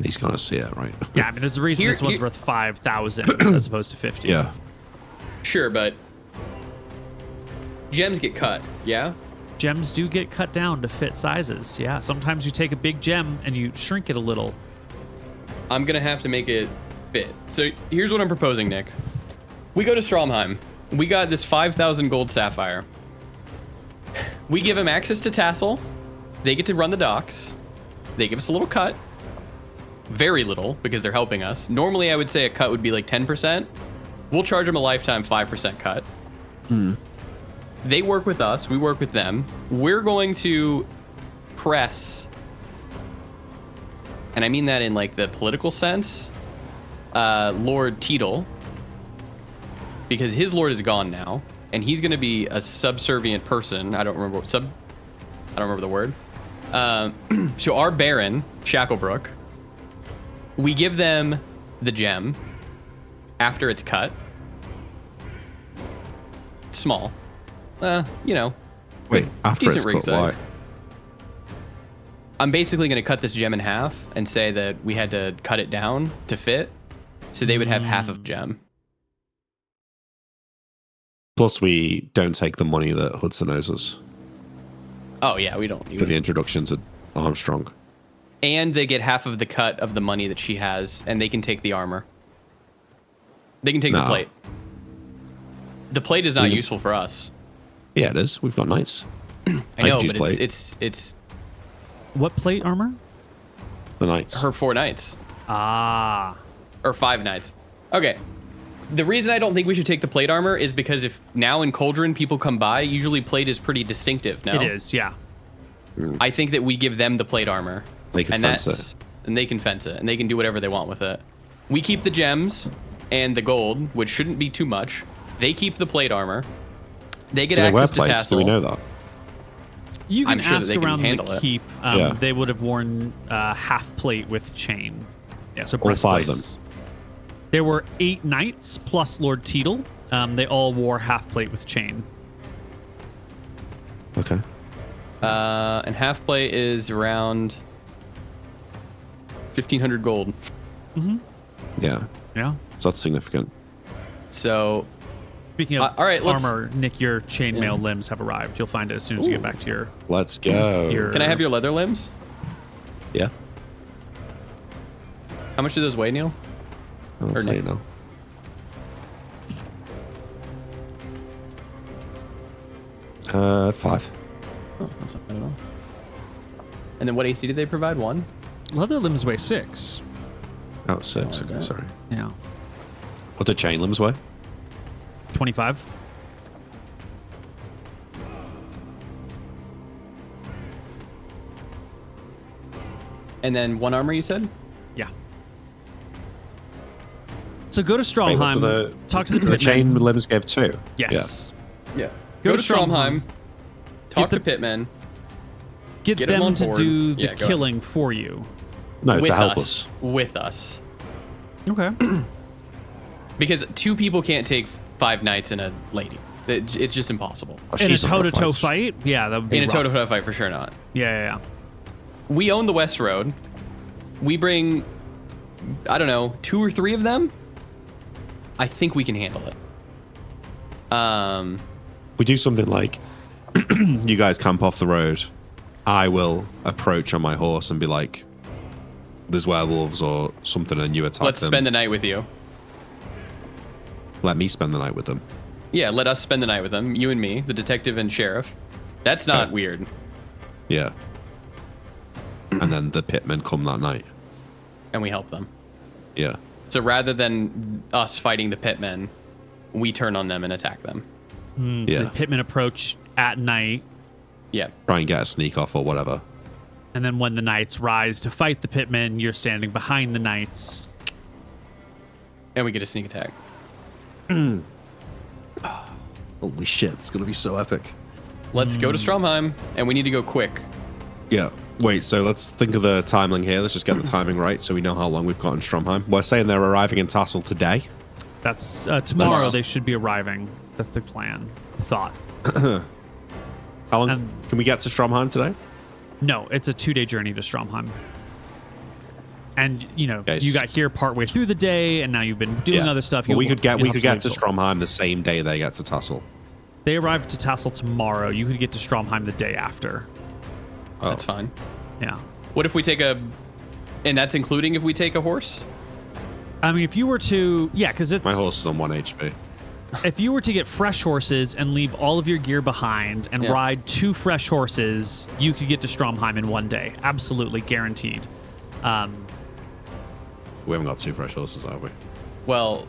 He's gonna see it, right? Yeah. I mean, there's a reason this one's worth 5,000 as opposed to 50. Yeah. Sure, but gems get cut, yeah? Gems do get cut down to fit sizes. Yeah. Sometimes you take a big gem and you shrink it a little. I'm going to have to make it fit. So here's what I'm proposing, Nick. We go to Stromheim. We got this 5,000 gold sapphire. We give them access to Tassel. They get to run the docks. They give us a little cut. Very little, because they're helping us. Normally, I would say a cut would be like 10%. We'll charge them a lifetime 5% cut. They work with us. We work with them. We're going to press, and I mean that in like the political sense, Lord Teetle, because his lord is gone now, and he's going to be a subservient person. I don't remember the word. So our Baron, Shacklebrook, we give them the gem after it's cut. Small. Wait, after decent it's ring cut, size. why? I'm basically going to cut this gem in half and say that we had to cut it down to fit, so they would have half of gem. Plus, we don't take the money that Hudson owes us Oh yeah, we don't. for the introduction to Armstrong. And they get half of the cut of the money that she has, and they can take the armor. They can take the No. plate. The plate is not useful for us. Yeah, it is. We've got knights. I know, choose but plate. it's What plate armor? The knights. her 4 knights Ah. or 5 knights. Okay. The reason I don't think we should take the plate armor is because if now in Cauldron people come by, usually plate is pretty distinctive. No, It is, yeah. I think that we give them the plate armor. They can and fence that's it. and they can fence it, and they can do whatever they want with it. We keep the gems and the gold, which shouldn't be too much. They keep the plate armor. They get Do they wear access to plates? tassel. Do we know that? You can I'm sure that ask they can around the handle it. keep. Yeah. They would have worn half plate with chain. Yeah, so All 5 of breastplates. There were 8 knights plus Lord Teetle. They all wore half plate with chain. Okay. And half plate is around 1,500 gold. Yeah. Yeah. So that's significant. So Speaking of all right, let's- armor, Nick, your chainmail limbs have arrived. You'll find it as soon as you get back to your. Let's go. Here. can I have your leather limbs? Yeah. How much do those weigh, Neil? I'll Or tell you Nick. now. 5. Oh, that's not bad at all. And then what AC did they provide? 1? Leather limbs weigh 6. Oh, 6. like Okay, that. sorry. Yeah. What do chain limbs weigh? 25. And then 1 armor, you said? Yeah. So go to Wait, what Stromheim. do the, Talk to the the pitman. chain limbs gave 2? Yes. Yeah. Go Go to to Stromheim. Talk Get to Pitmen. Get Get 'em them on to board. do the Yeah, go ahead. killing for you. No, with to help us. us. With us. Okay. Because 2 people can't take 5 knights and a lady. It's just impossible. Oh, In a she's not gonna toe-to-toe fight. fight? Yeah, that would be In a rough. toe-to-toe fight, for sure not. Yeah. We own the West Road. We bring, I don't know, 2 or 3 of them. I think we can handle it. We do something like you guys camp off the road. I will approach on my horse and be like, there's werewolves or something, and you attack Let's them. spend the night with you. Let me spend the night with them. Yeah, let us spend the night with them. You and me, the detective and sheriff. That's not Okay. weird. Yeah. And then the pitmen come that night. And we help them. Yeah. So rather than us fighting the pitmen, we turn on them and attack them. So Yeah. the pitmen approach at night, Yeah. Try and get a sneak off or whatever. and then when the knights rise to fight the pitmen, you're standing behind the knights. And we get a sneak attack. Holy shit, it's gonna be so epic. Let's go to Stromheim, and we need to go quick. Yeah. Wait, so let's think of the timing here. Let's just get the timing right so we know how long we've got in Stromheim. We're saying they're arriving in Tassel today. That's tomorrow. That's- They should be arriving. That's the plan. Thought. How long And- can we get to Stromheim today? No, it's a 2-day journey to Stromheim. And Okay, you got here partway through the day, and now you've been doing other stuff. Well, we You'll- could get you'll have to leave. Stromheim the same day they get to Tassel. They arrive to Tassel tomorrow. You could get to Stromheim the day after. Oh. That's fine. Yeah. What if we take a... And that's including if we take a horse? I mean, if you were to, because it's My horse is on 1 HP. if you were to get fresh horses and leave all of your gear behind and Yeah. ride 2 fresh horses, you could get to Stromheim in 1 day. Absolutely guaranteed. We haven't got 2 fresh horses, have we? Well,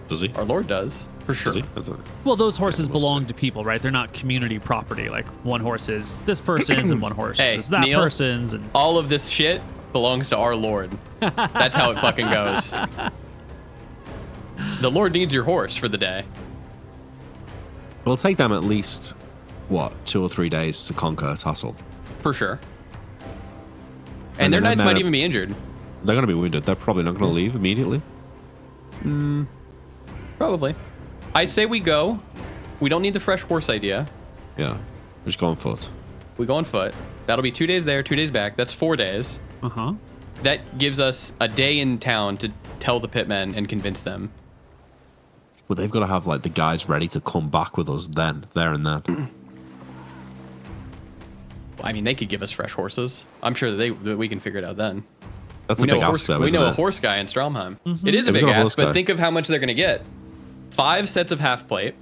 Does he? our Lord does, for sure. Does he? That's it. Well, those horses must belong do. to people, right? They're not community property. Like one horse is this person's and one horse Hey, is that Neil? person's. And All of this shit belongs to our Lord. That's how it fucking goes. The Lord needs your horse for the day. It'll take them at least, 2 or 3 days to conquer Tassel. For sure. And And their then knights they're- might even be injured. They're going to be wounded. They're probably not going to leave immediately. Probably. I say we go. We don't need the fresh horse idea. Yeah. Just go on foot. We go on foot. That'll be 2 days there, 2 days back. That's 4 days. That That gives us a day in town to tell the pitmen and convince them. But they've got to have like the guys ready to come back with us there and then. I mean, they could give us fresh horses. I'm sure that we can figure it out then. That's We a know big a ask, horse. though, We isn't know a it? horse guy in Stromheim. It is a Yeah, we big got a horse ask, but guy. think of how much they're going to get. 5 sets of half plate.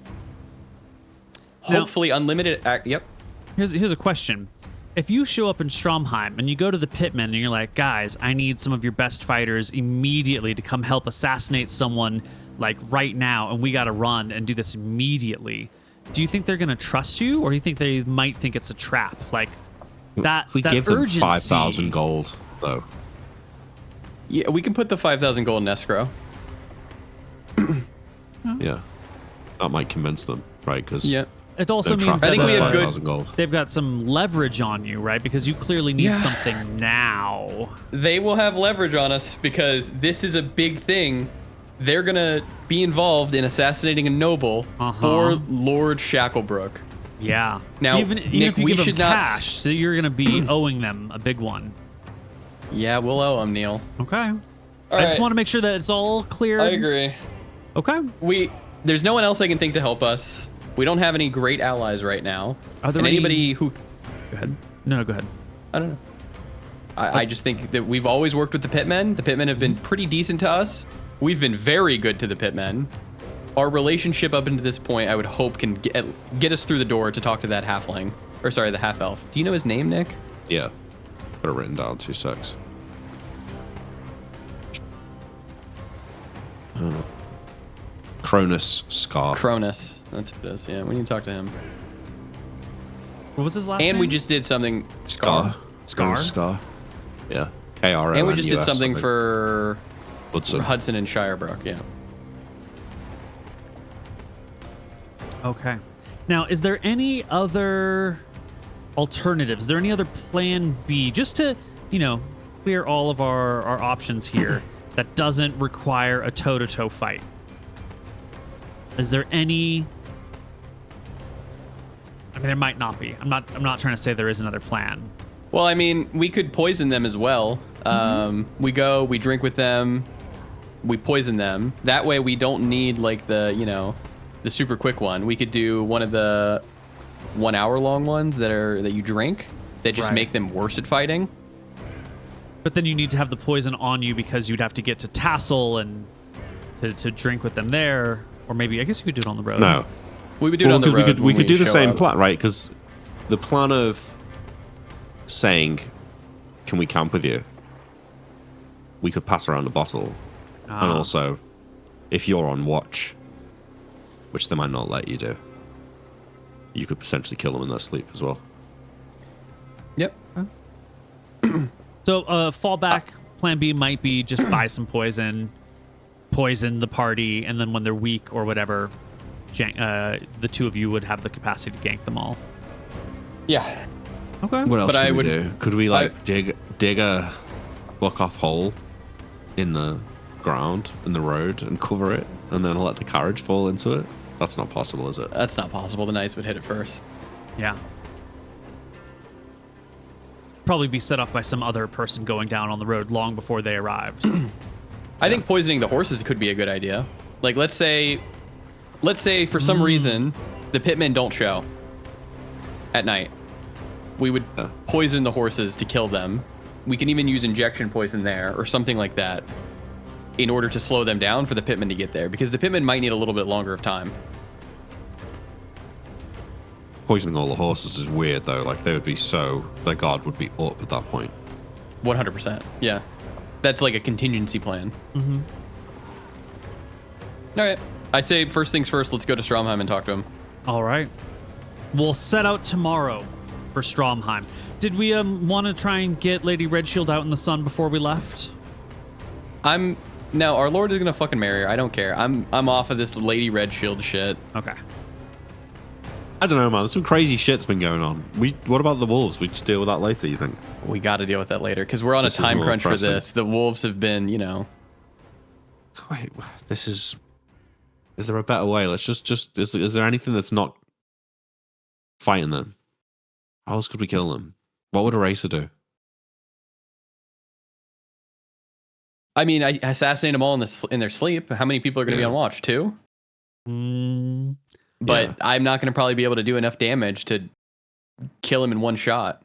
Now- Hopefully unlimited. Yep. Here's a question. If you show up in Stromheim and you go to the pitmen and you're like, guys, I need some of your best fighters immediately to come help assassinate someone like right now, and we got to run and do this immediately. Do you think they're going to trust you, or do you think they might think it's a trap? Like that. If we that give them urgency, 5,000 gold, though. Yeah, we can put the 5,000 gold in escrow. Yeah. That might convince them, right? Because Yeah. It also they're means trapped that I think we have good- 5,000 gold. they've got some leverage on you, right? Because you clearly need Yeah. something now. They will have leverage on us because this is a big thing. They're going to be involved in assassinating a noble for Lord Shacklebrook. Yeah. Now, even Nick, if you we give them should not cash, so you're going to be owing them a big one. Yeah, we'll owe him, Neil. Okay. All I just right. want to make sure that it's all clear. I agree. Okay. There's no one else I can think to help us. We don't have any great allies right now. Are there and any- anybody who Go ahead. No, go ahead. I don't know. I just think that we've always worked with the pitmen. The pitmen have been pretty decent to us. We've been very good to the pitmen. Our relationship up until this point, I would hope, can get us through the door to talk to that halfling. Or sorry, the half elf. Do you know his name, Nick? Yeah. Got it written down, 2 secs. Cronus Scar. Cronus. That's what it is. Yeah, we need to talk to him. What was his last And name? we just did something. Scar. Scar? Cronus Scar. Yeah. KRLNUS. And we just did I something think. for Hudson. Hudson and Shirebrook. Yeah. Okay. Now, is there any other alternatives? Is there any other plan B, just to, clear all of our options here that doesn't require a toe-to-toe fight? Is there any? I mean, there might not be. I'm not trying to say there is another plan. Well, I mean, we could poison them as well. We go, we drink with them, we poison them. That way, we don't need like the super quick one. We could do one of the 1 hour long ones that you drink that just Right. make them worse at fighting. But then you need to have the poison on you because you'd have to get to Tassel and to drink with them there, or maybe I guess you could do it on the road. No. We would do it on the road. Because we when could do the show same up. plan, right? Because the plan of saying, "Can we camp with you?" We could pass around a bottle, and also, if you're on watch, which they might not let you do, you could potentially kill them in their sleep as well. Yep. So fallback plan B might be just buy some poison the party, and then when they're weak or whatever, the two of you would have the capacity to gank them all. Yeah. Okay. What else But I could we would- do? Could we dig a block-off hole in the ground in the road and cover it, and then let the carriage fall into it? That's not possible, is it? That's not possible. The knights would hit it first. Yeah. Probably be set off by some other person going down on the road long before they arrived. I think poisoning the horses could be a good idea. Like, let's say for some reason the pitmen don't show at night. We would poison the horses to kill them. We can even use injection poison there or something like that in order to slow them down for the pitmen to get there, because the pitmen might need a little bit longer of time. Poisoning all the horses is weird, though. Like, they would be their guard would be up at that point. 100%. Yeah. That's like a contingency plan. Mm-hmm. All right. I say first things first, let's go to Stromheim and talk to him. All right. We'll set out tomorrow for Stromheim. Did we want to try and get Lady Redshield out in the sun before we left? No, our lord is gonna fucking marry her. I don't care. I'm off of this Lady Redshield shit. Okay. I don't know, man. Some crazy shit's been going on. What about the wolves? We just deal with that later, you think? We got to deal with that later because we're on This a is time more crunch for pressing. this. The wolves have been, Wait, is there a better way? Let's just is there anything that's not fighting them? How else could we kill them? What would a racer do? I mean, I assassinate them all in their sleep. How many people are going to be Yeah. on watch? 2? But Yeah. I'm not going to probably be able to do enough damage to kill him in one shot.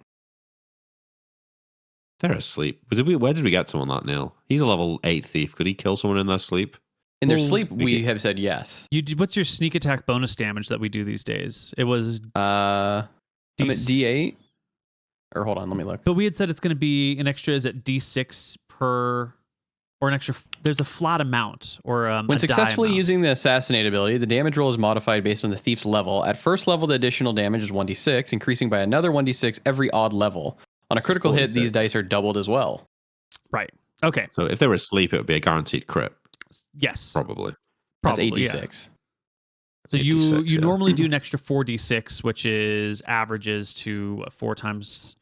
They're asleep. Where did we get to on that, Neil? He's a level 8 thief. Could he kill someone in their sleep? In their Well, sleep, we have said yes. What's your sneak attack bonus damage that we do these days? It was I'm at D8. Or hold on, let me look. But we had said it's going to be an extra. Is it D6 per, or an extra? There's a flat amount, or When a successfully die amount. using the assassinate ability, the damage roll is modified based on the thief's level. At first level, the additional damage is 1d6, increasing by another 1d6 every odd level. On a critical hit, these 46. dice are doubled as well. Right. Okay. So if they were asleep, it would be a guaranteed crit, Yes. probably. That's Probably, 8d6. So you 86, yeah. normally do an extra 4d6, which is averages to 4 times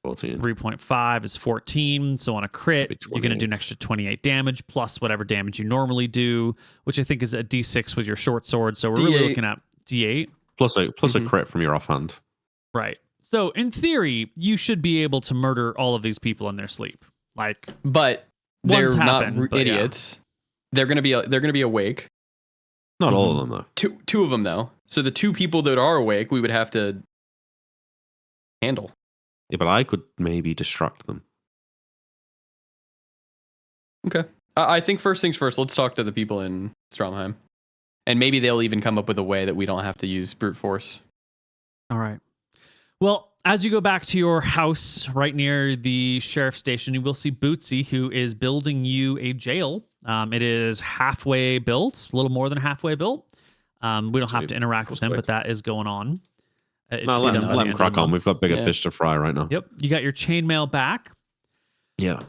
14. 3.5 is 14. So on a crit, So you're going to do an 28. extra 28 damage plus whatever damage you normally do, which I think is a d6 with your short sword. So we're really D8. looking at d8. Plus a crit from your offhand. Right. So in theory, you should be able to murder all of these people in their sleep. Like, But they're One's not happened, but yeah. idiots. They're gonna be awake. Not all of them, though. Two of them though. So the 2 people that are awake, we would have to handle. Yeah, but I could maybe distract them. Okay. I think first things first. Let's talk to the people in Stromheim, and maybe they'll even come up with a way that we don't have to use brute force. all right. Well, as you go back to your house right near the sheriff's station, you will see Bootsy, who is building you a jail. It is halfway built, a little more than halfway built. We don't have to interact with him, but that is going on. It No, should be let done by the him end of crack the on. month. We've got bigger Yeah. fish to fry right now. Yep. You got your chainmail back. Yeah.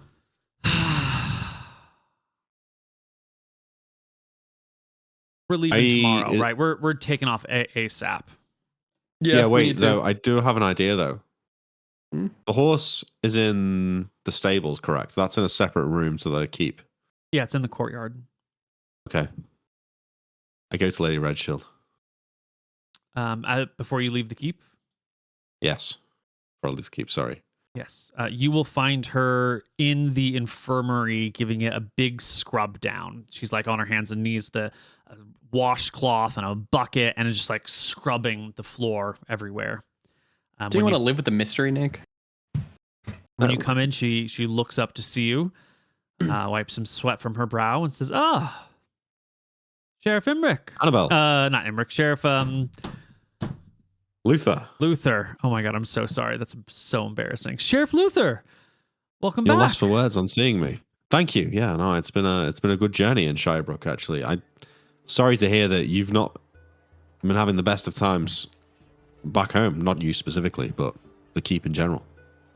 We're leaving tomorrow, it- right? We're taking off ASAP. Yeah, we wait, need to. though. I do have an idea, though. Hmm? The horse is in the stables, correct? That's in a separate room to the keep. Yeah, it's in the courtyard. Okay. I go to Lady Redshield. Before you leave the keep. Yes. For the keep, sorry. Yes. You will find her in the infirmary giving it a big scrub down. She's like on her hands and knees with a washcloth and a bucket and is just like scrubbing the floor everywhere. Do you want to live with the mystery, Nick? When you come in, she looks up to see you, wipes some sweat from her brow and says, "Ah, Sheriff Imric." Annabelle. Not Imric, Sheriff Luther. Luther. Oh my God, I'm so sorry. That's so embarrassing. Sheriff Luther, welcome You're back. lost for words on seeing me. Thank you. Yeah, no, it's been a good journey in Shirebrook, actually. I'm sorry to hear that you've not been having the best of times back home. Not you specifically, but the keep in general.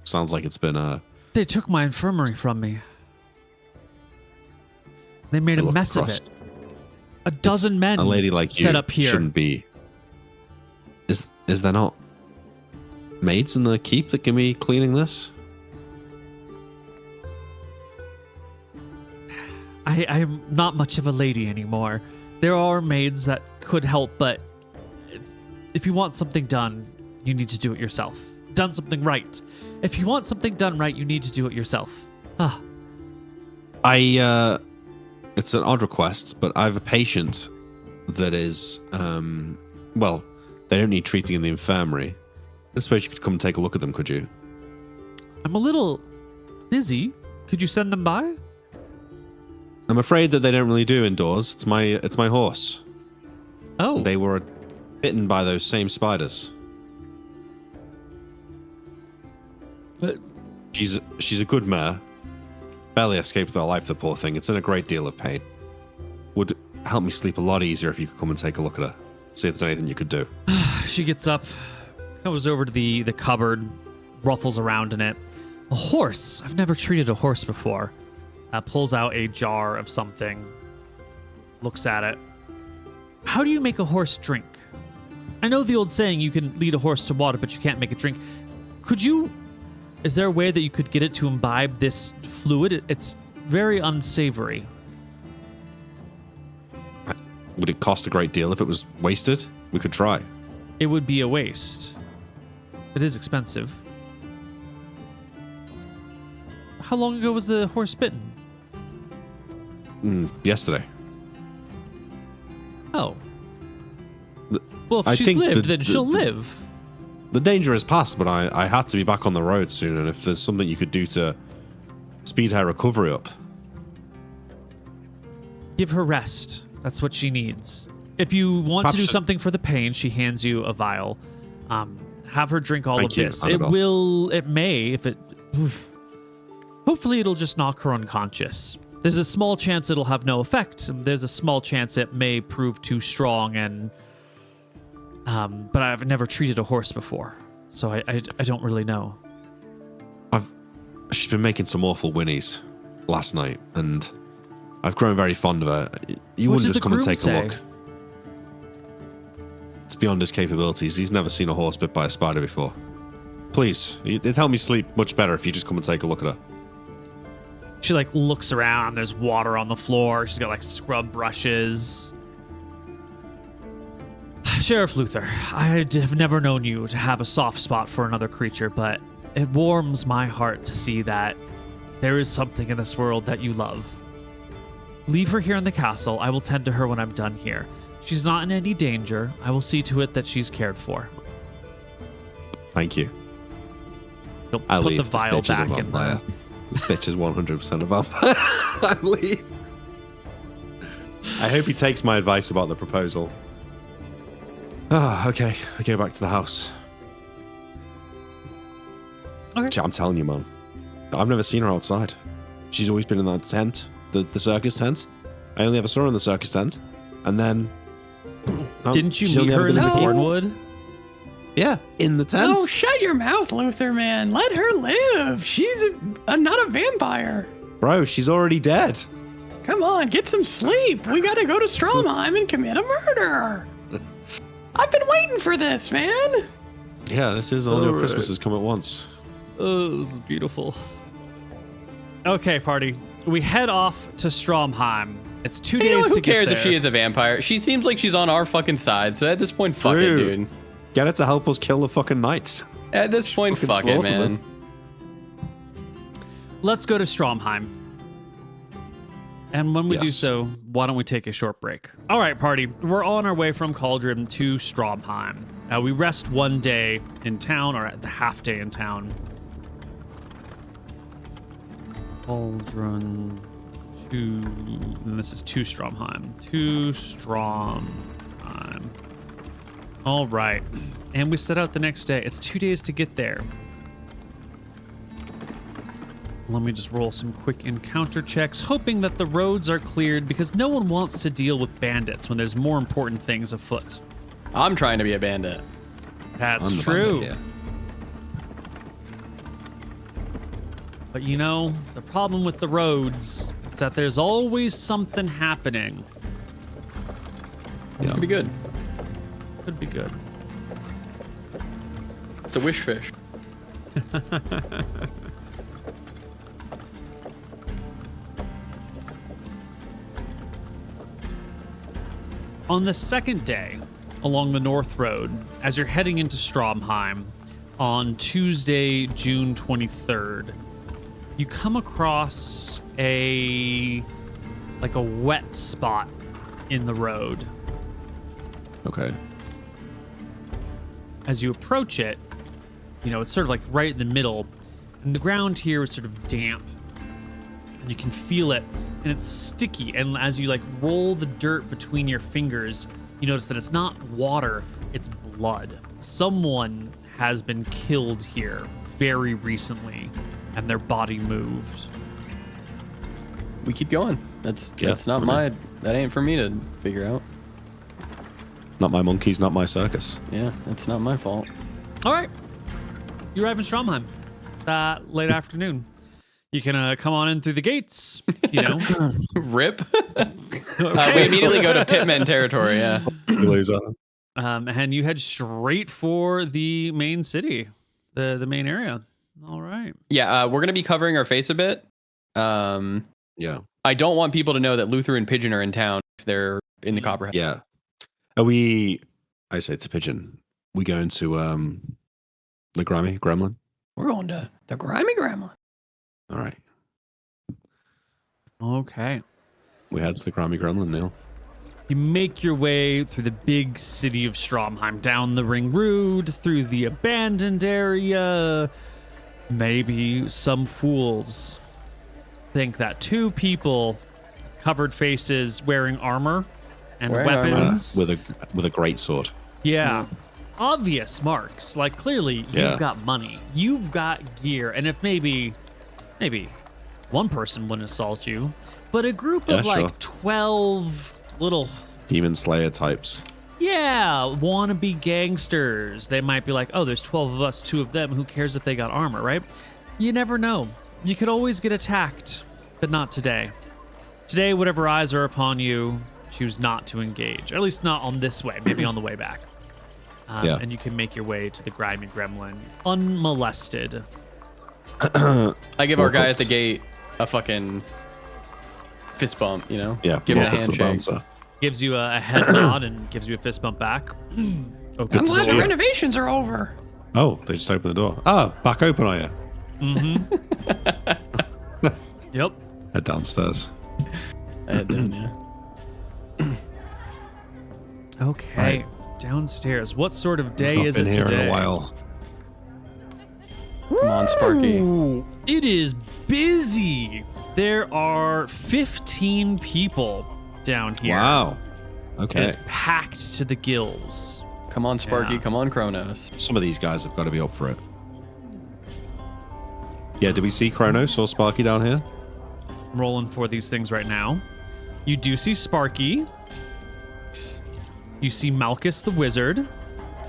Sounds like it's been They took my infirmary from me. They made a look mess of across. it. A dozen men a lady like you set up here. shouldn't be. Is there not maids in the keep that can be cleaning this? I'm not much of a lady anymore. There are maids that could help, but if you want something done, you need to do it yourself. Done something right. If you want something done right, you need to do it yourself. Ah, It's an odd request, but I have a patient that is, well, they don't need treating in the infirmary. I suppose you could come and take a look at them, could you? I'm a little busy. Could you send them by? I'm afraid that they don't really do indoors. It's my horse. Oh, They were bitten by those same spiders. but She's a good mare. Barely escaped with her life, the poor thing. It's in a great deal of pain. Would help me sleep a lot easier if you could come and take a look at her. See if there's anything you could do. she gets up, goes over to the cupboard, ruffles around in it. A horse. I've never treated a horse before. Pulls out a jar of something, looks at it. How do you make a horse drink? I know the old saying you can lead a horse to water, but you can't make it drink. Is there a way that you could get it to imbibe this fluid? It's very unsavory. Would it cost a great deal if it was wasted? We could try. It would be a waste. It is expensive. How long ago was the horse bitten? Yesterday. Oh, Well, if I she's think lived, the- then the- she'll the- live. The danger is past, but I had to be back on the road soon, and if there's something you could do to speed her recovery up. Give her rest. That's what she needs. If you want to do Perhaps- something for the pain, she hands you a vial. Have her drink all Thank of you, this. Annabelle. It may, if it. Hopefully, it'll just knock her unconscious. There's a small chance it'll have no effect. And there's a small chance it may prove too strong, and. But I've never treated a horse before, so I don't really know. She's been making some awful whinnies last night, and I've grown very fond of her. You What wouldn't did just the come and groom take say? a look. It's beyond his capabilities. He's never seen a horse bit by a spider before. Please, it'd help me sleep much better if you just come and take a look at her. She like looks around. There's water on the floor. She's got like scrub brushes. Sheriff Luther, I have never known you to have a soft spot for another creature, but it warms my heart to see that there is something in this world that you love. Leave her here in the castle. I will tend to her when I'm done here. She's not in any danger. I will see to it that she's cared for. Thank you. He'll I put leave. the This vial bitch is a back in vampire. the... This bitch is 100% a vampire. I leave. I hope he takes my advice about the proposal. Okay. I go back to the house. Okay. I'm telling you, man. I've never seen her outside. She's always been in that tent, the circus tent. I only ever saw her in the circus tent. And then... No, Didn't you she's only meet ever her in been the the keep. Cornwood? Yeah, in the tent. Oh, shut your mouth, Luther, man. Let her live. She's not a vampire. Bro, she's already dead. Come on, get some sleep. We gotta go to Stromheim and commit a murder. I've been waiting for this, man. Yeah, this is all your Alright. Christmases come at once. Oh, this is beautiful. Okay, party. We head off to Stromheim. It's 2 You know days what? Who to get cares there. if she is a vampire? She seems like she's on our fucking side. So at this point, fuck it, True. dude. Get it to help us kill the fucking knights. At this point, fucking fuck it, slaughter man. them. Let's go to Stromheim. And when we do Yes. so, why don't we take a short break? All right, party. We're on our way from Cauldron to Stromheim. We rest one day in town, or at the half day in town. Cauldron to... And this is to Stromheim. To Stromheim. All right. And we set out the next day. It's 2 days to get there. Let me just roll some quick encounter checks, hoping that the roads are cleared because no one wants to deal with bandits when there's more important things afoot. I'm trying to be a bandit. That's I'm the true. bandit here. But you know, the problem with the roads is that there's always something happening. This could be good. Could be good. It's a wish fish. On the second day, along the North Road, as you're heading into Stromheim on Tuesday, June 23rd, you come across a wet spot in the road. Okay. As you approach it, you know, it's sort of like right in the middle, and the ground here is sort of damp, and you can feel it, and it's sticky, and as you like roll the dirt between your fingers, you notice that it's not water, it's blood. Someone has been killed here very recently, and their body moved. We keep going. That's not okay. my. That ain't for me to figure out. Not my monkeys, not my circus. Yeah, that's not my fault. All right, you arrive in Stromheim late afternoon. You can come on in through the gates, you know. Rip. We immediately go to Pitmen territory. Yeah. Loser. And you head straight for the main city, the main area. All right. Yeah, we're gonna be covering our face a bit. Yeah. I don't want people to know that Luther and Pigeon are in town if they're in the Copperhead. Yeah. Are we... I say to Pigeon, we going to the Gremlin? We're going to the Grimy Gremlin. All right. Okay. We head to the Gremlin, Neil. You make your way through the big city of Stromheim, down the ring road, through the abandoned area. Maybe some fools think that two people, covered faces, wearing armor and Wearing armor. weapons. with a great sword. Yeah. Obvious marks. Like, clearly, Yeah. you've got money. You've got gear. And if maybe one person wouldn't assault you, but a group of Yeah, like sure. 12 little, Demon Slayer types. wannabe gangsters. They might be like, oh, there's 12 of us, 2 of them. Who cares if they got armor, right? You never know. You could always get attacked, but not today. Today, whatever eyes are upon you, choose not to engage. Or at least not on this way, maybe on the way back. Yeah. And you can make your way to the grimy gremlin unmolested. I give our guy at Warhawks. the gate a fucking fist bump, you know? Yeah, Give him a walk up to the handshake. bouncer. Gives you a head nod and gives you a fist bump back. Opens I'm to the glad see the door. you. renovations are over. Oh, they just opened the door. Ah, back open, are you? Yep. Head downstairs. I had done, yeah. Okay. Downstairs. What sort of day I've is not it been here today? in a while. Come on, Sparky. Ooh, it is busy. There are 15 people down here. Wow. It Okay. is packed to the gills. Come on, Sparky. Yeah. Come on, Kronos. Some of these guys have got to be up for it. Yeah, did we see Kronos or Sparky down here? I'm rolling for these things right now. You do see Sparky. You see Malchus the wizard.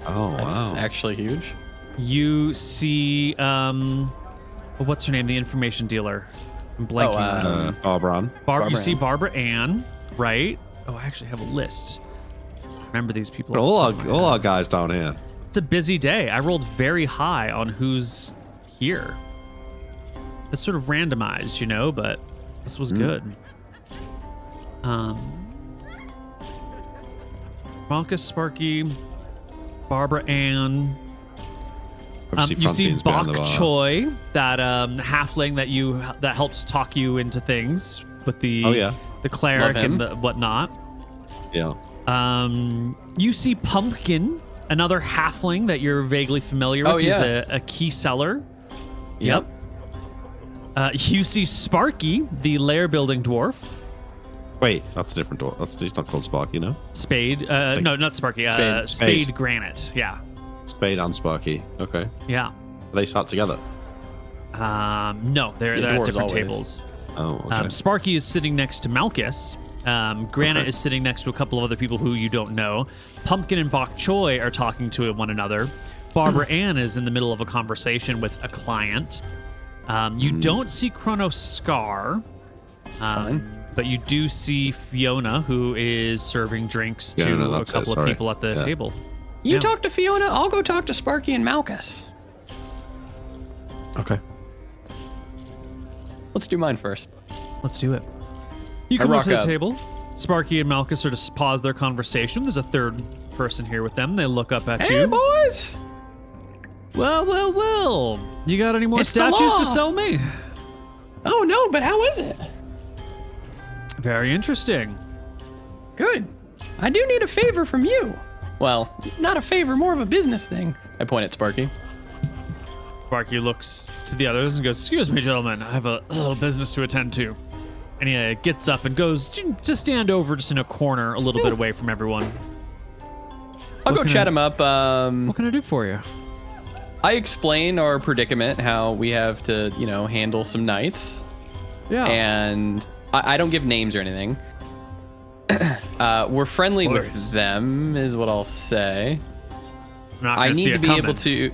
Oh, That's wow. actually huge. You see, what's her name? The information dealer. I'm blanking on it. Barbara. You Barbara see Ann. Barbara Ann, right? Oh, I actually have a list. Remember these people. All off the top of my our head. guys down here. It's a busy day. I rolled very high on who's here. It's sort of randomized, you know, but this was good. Malchus, Sparky, Barbara Ann. Obviously, You see Francine's behind the Bok bar. Choi, that halfling that helps talk you into things with the Oh, yeah. the cleric Love him. and the whatnot. Yeah. You see Pumpkin, another halfling that you're vaguely familiar with. Oh, He's yeah. a key seller. Yep. You see Sparky, the lair building dwarf. Wait, that's a different door. He's not called Sparky, no? Spade. No, not Sparky. Spade. Spade Granite. Yeah. Spade and Sparky. Okay. Yeah. Are they sat together? No, they're Yeah, at dwarves different always. tables. Oh, okay. Sparky is sitting next to Malchus. Granite Okay. is sitting next to a couple of other people who you don't know. Pumpkin and Bok Choi are talking to one another. Barbara Ann is in the middle of a conversation with a client. You don't see Chronos Scar, fine. but you do see Fiona, who is serving drinks Yeah, to no, a that's it, couple of sorry. people at the Yeah. table. You Yeah. talk to Fiona, I'll go talk to Sparky and Malchus. Okay. Let's do mine first. Let's do it. You I come up rock to the up. table. Sparky and Malchus sort of pause their conversation. There's a third person here with them. They look up at Hey, you. boys! Well. You got any more It's the statues law. to sell me? Oh, no, but how is it? Very interesting. Good. I do need a favor from you. Well, Not a favor, more of a business thing. I point at Sparky. Sparky looks to the others and goes, "Excuse me, gentlemen. I have a little business to attend to." And he gets up and goes to stand over just in a corner a little bit away from everyone. I'll What go can chat I- him up. What can I do for you? I explain our predicament, how we have to, handle some knights. Yeah. And I don't give names or anything. We're friendly Of with course. them, is what I'll say. I'm not I gonna see need to it be coming. able to.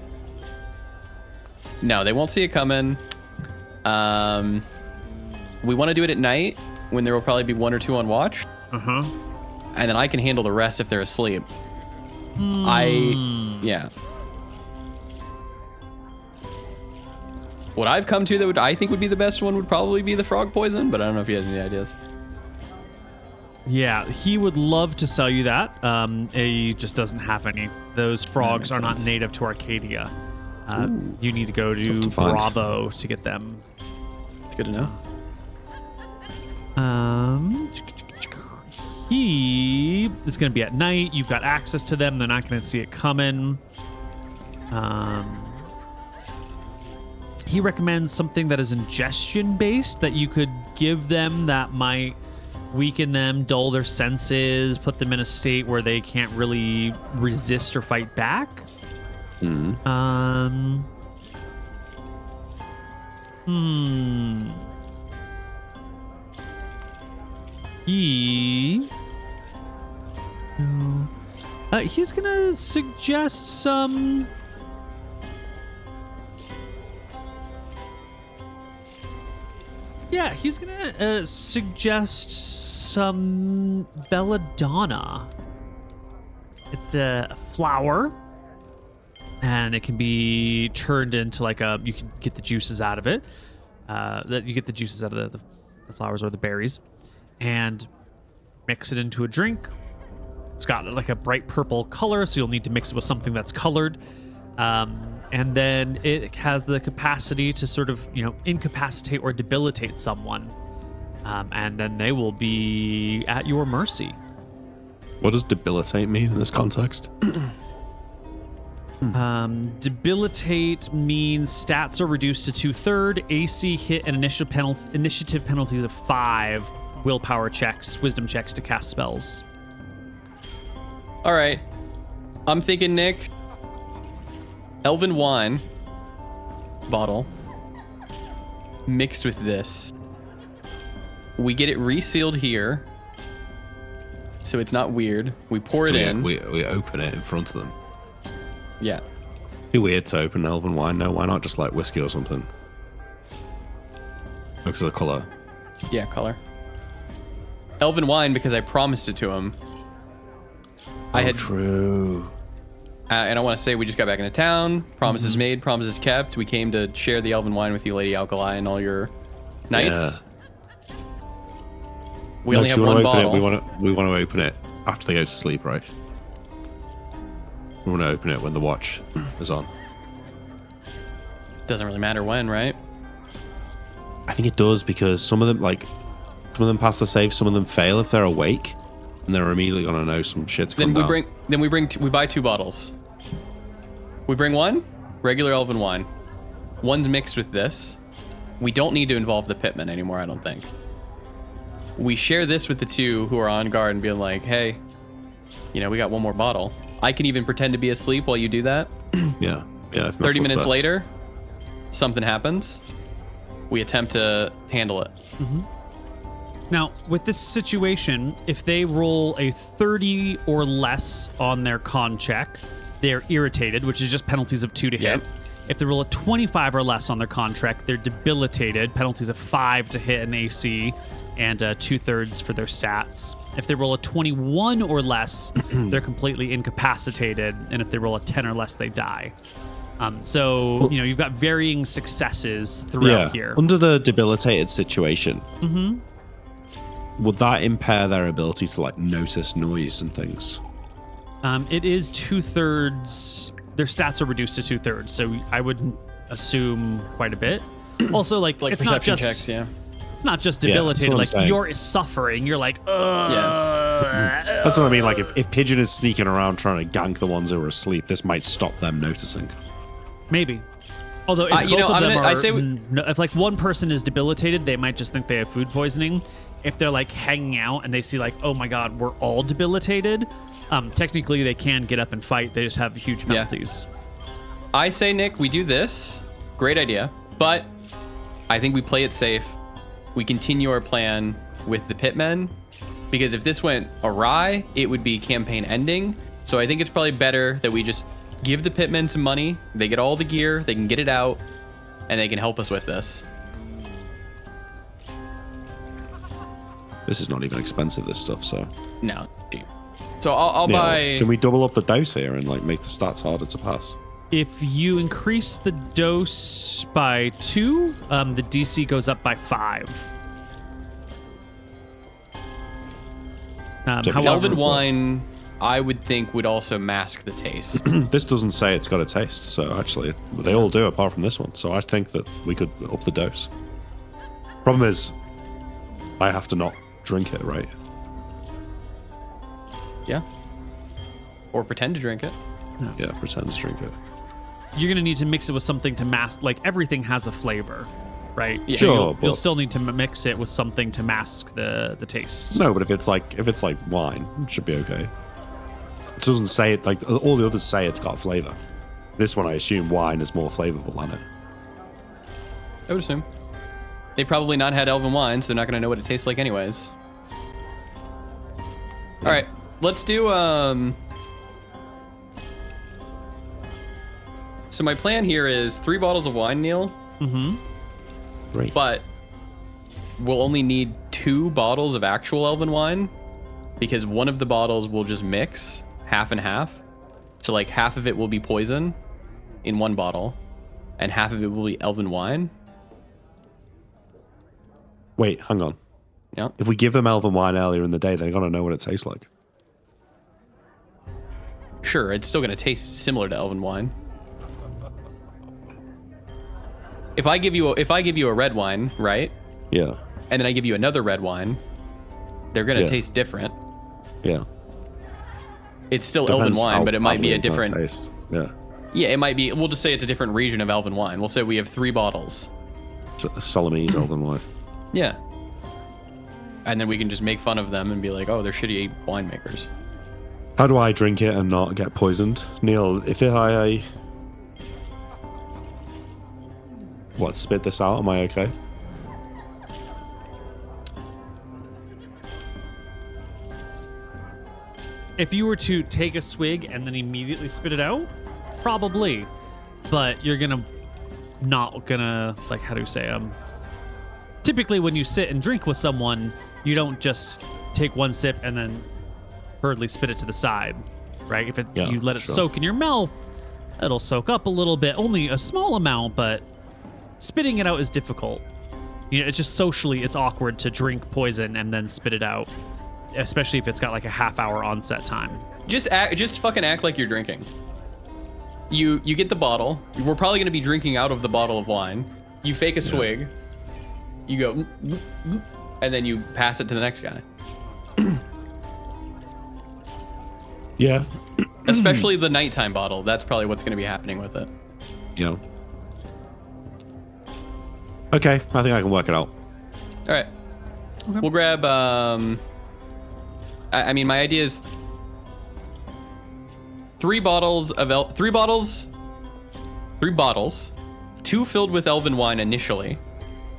No, they won't see it coming. We want to do it at night when there will probably be 1 or 2 on watch, Uh-huh. and then I can handle the rest if they're asleep. Yeah. What I've come to that I think would be the best one would probably be the frog poison, but I don't know if he has any ideas. Yeah, he would love to sell you that. He just doesn't have any. Those frogs makes are not sense. native to Arcadia. You need to go to Tough to find. Bravo to get them. It's good to know. He is going to be at night. You've got access to them. They're not going to see it coming. He recommends something that is ingestion based that you could give them that might weaken them, dull their senses, put them in a state where they can't really resist or fight back. He's gonna suggest some. Yeah, he's gonna suggest some belladonna. It's a flower, and it can be turned into like a. You can get the juices out of it. That you get the juices out of the flowers or the berries, and mix it into a drink. It's got like a bright purple color, so you'll need to mix it with something that's colored. And then it has the capacity to sort of, incapacitate or debilitate someone. And then they will be at your mercy. What does debilitate mean in this context? Debilitate means stats are reduced to 2/3, AC hit and initiative penalties of 5, willpower checks, wisdom checks to cast spells. All right. I'm thinking, Nick, elven wine bottle mixed with this. We get it resealed here, so it's not weird. We pour it in. We open it in front of them. Yeah. Be weird to open elven wine. No, why not just like whiskey or something? Because of the color. Yeah, color. Elven wine because I promised it to him. True. And I want to say we just got back into town. Promises made, promises kept. We came to share the elven wine with you, Lady Alkali, and all your knights. Yeah. We only have one bottle. We want to open it after they go to sleep, right? We want to open it when the watch is on. Doesn't really matter when, right? I think it does because some of them pass the save, some of them fail if they're awake, and they're immediately gonna know some shit's coming down. We buy 2 bottles. We bring one regular elven wine. One's mixed with this. We don't need to involve the pitmen anymore, I don't think. We share this with the 2 who are on guard and being like, hey, we got one more bottle. I can even pretend to be asleep while you do that. Yeah. I think 30 minutes later, something happens. We attempt to handle it. Now, with this situation, if they roll a 30 or less on their con check, they're irritated, which is just penalties of 2 to hit. If they roll a 25 or less on their con check, they're debilitated, penalties of 5 to hit an AC, and 2/3 for their stats. If they roll a 21 or less, they're completely incapacitated, and if they roll a 10 or less, they die. So, you've got varying successes throughout here. Under the debilitated situation, would that impair their ability to notice noise and things? It is 2/3. Their stats are reduced to 2/3, so I would assume quite a bit. Also, it's perception not just checks, yeah. It's not just debilitated. You're suffering. You're like, Yeah. That's what I mean. If Pigeon is sneaking around trying to gank the ones who are asleep, this might stop them noticing. Maybe. Although if if one person is debilitated, they might just think they have food poisoning. If they're hanging out and they see oh my god, we're all debilitated, technically they can get up and fight. They just have huge penalties. I say, Nick, we do this. Great idea. But I think we play it safe. We continue our plan with the pitmen, because if this went awry, it would be campaign ending. So I think it's probably better that we just give the pitmen some money. They get all the gear, they can get it out, and they can help us with this. This is not even expensive, this stuff, so. No, cheap. So I'll buy... Can we double up the dose here and make the stats harder to pass? If you increase the dose by 2, the DC goes up by 5. Elven wine, I would think, would also mask the taste. This doesn't say it's got a taste, so actually they all do apart from this one. So I think that we could up the dose. Problem is, I have to not drink it, right? Yeah. Or pretend to drink it. Yeah, pretend to drink it. You're gonna need to mix it with something to mask. Like everything has a flavor, right? Yeah. So Sure, you'll but- still need to mix it with something to mask the taste. No, but if it's like wine, it should be okay. It doesn't say it like all the others say it's got flavor. This one, I assume wine is more flavorful than it. I would assume. They probably not had elven wine, so they're not going to know what it tastes like anyways. All right, let's do So my plan here is 3 bottles of wine, Neil, Great. but we'll only need 2 bottles of actual elven wine because one of the bottles will just mix half and half. So like half of it will be poison in one bottle and half of it will be elven wine. Wait, hang on. Yeah. If we give them elven wine earlier in the day, they're gonna know what it tastes like. Sure, it's still going to taste similar to elven wine. If I give you a red wine, right? Yeah. And then I give you another red wine, they're going to Yeah. taste different. Yeah. It's still elven Depends wine, how but it might be a badly it's gonna different. taste. Yeah. Yeah, it might be. We'll just say it's a different region of elven wine. We'll say we have 3 bottles. Solomese elven wine. Yeah. And then we can just make fun of them and be like, oh, they're shitty winemakers. How do I drink it and not get poisoned? Neil, if I spit this out, am I okay? If you were to take a swig and then immediately spit it out, probably. But you're not gonna, like, how do you say, typically when you sit and drink with someone, you don't just take one sip and then hurriedly spit it to the side, right? If Yeah, you let it sure. soak in your mouth, it'll soak up a little bit, only a small amount, but spitting it out is difficult. You know, it's just socially, it's awkward to drink poison and then spit it out, especially if it's got like a half-hour onset time. Just fucking act like you're drinking. You get the bottle. We're probably going to be drinking out of the bottle of wine. You fake a swig. You go, and then you pass it to the next guy. Yeah. Especially the nighttime bottle. That's probably what's going to be happening with it. Yeah. Okay, I think I can work it out. All right. Okay. We'll grab. I mean, my idea is 3 bottles, 2 filled with elven wine initially.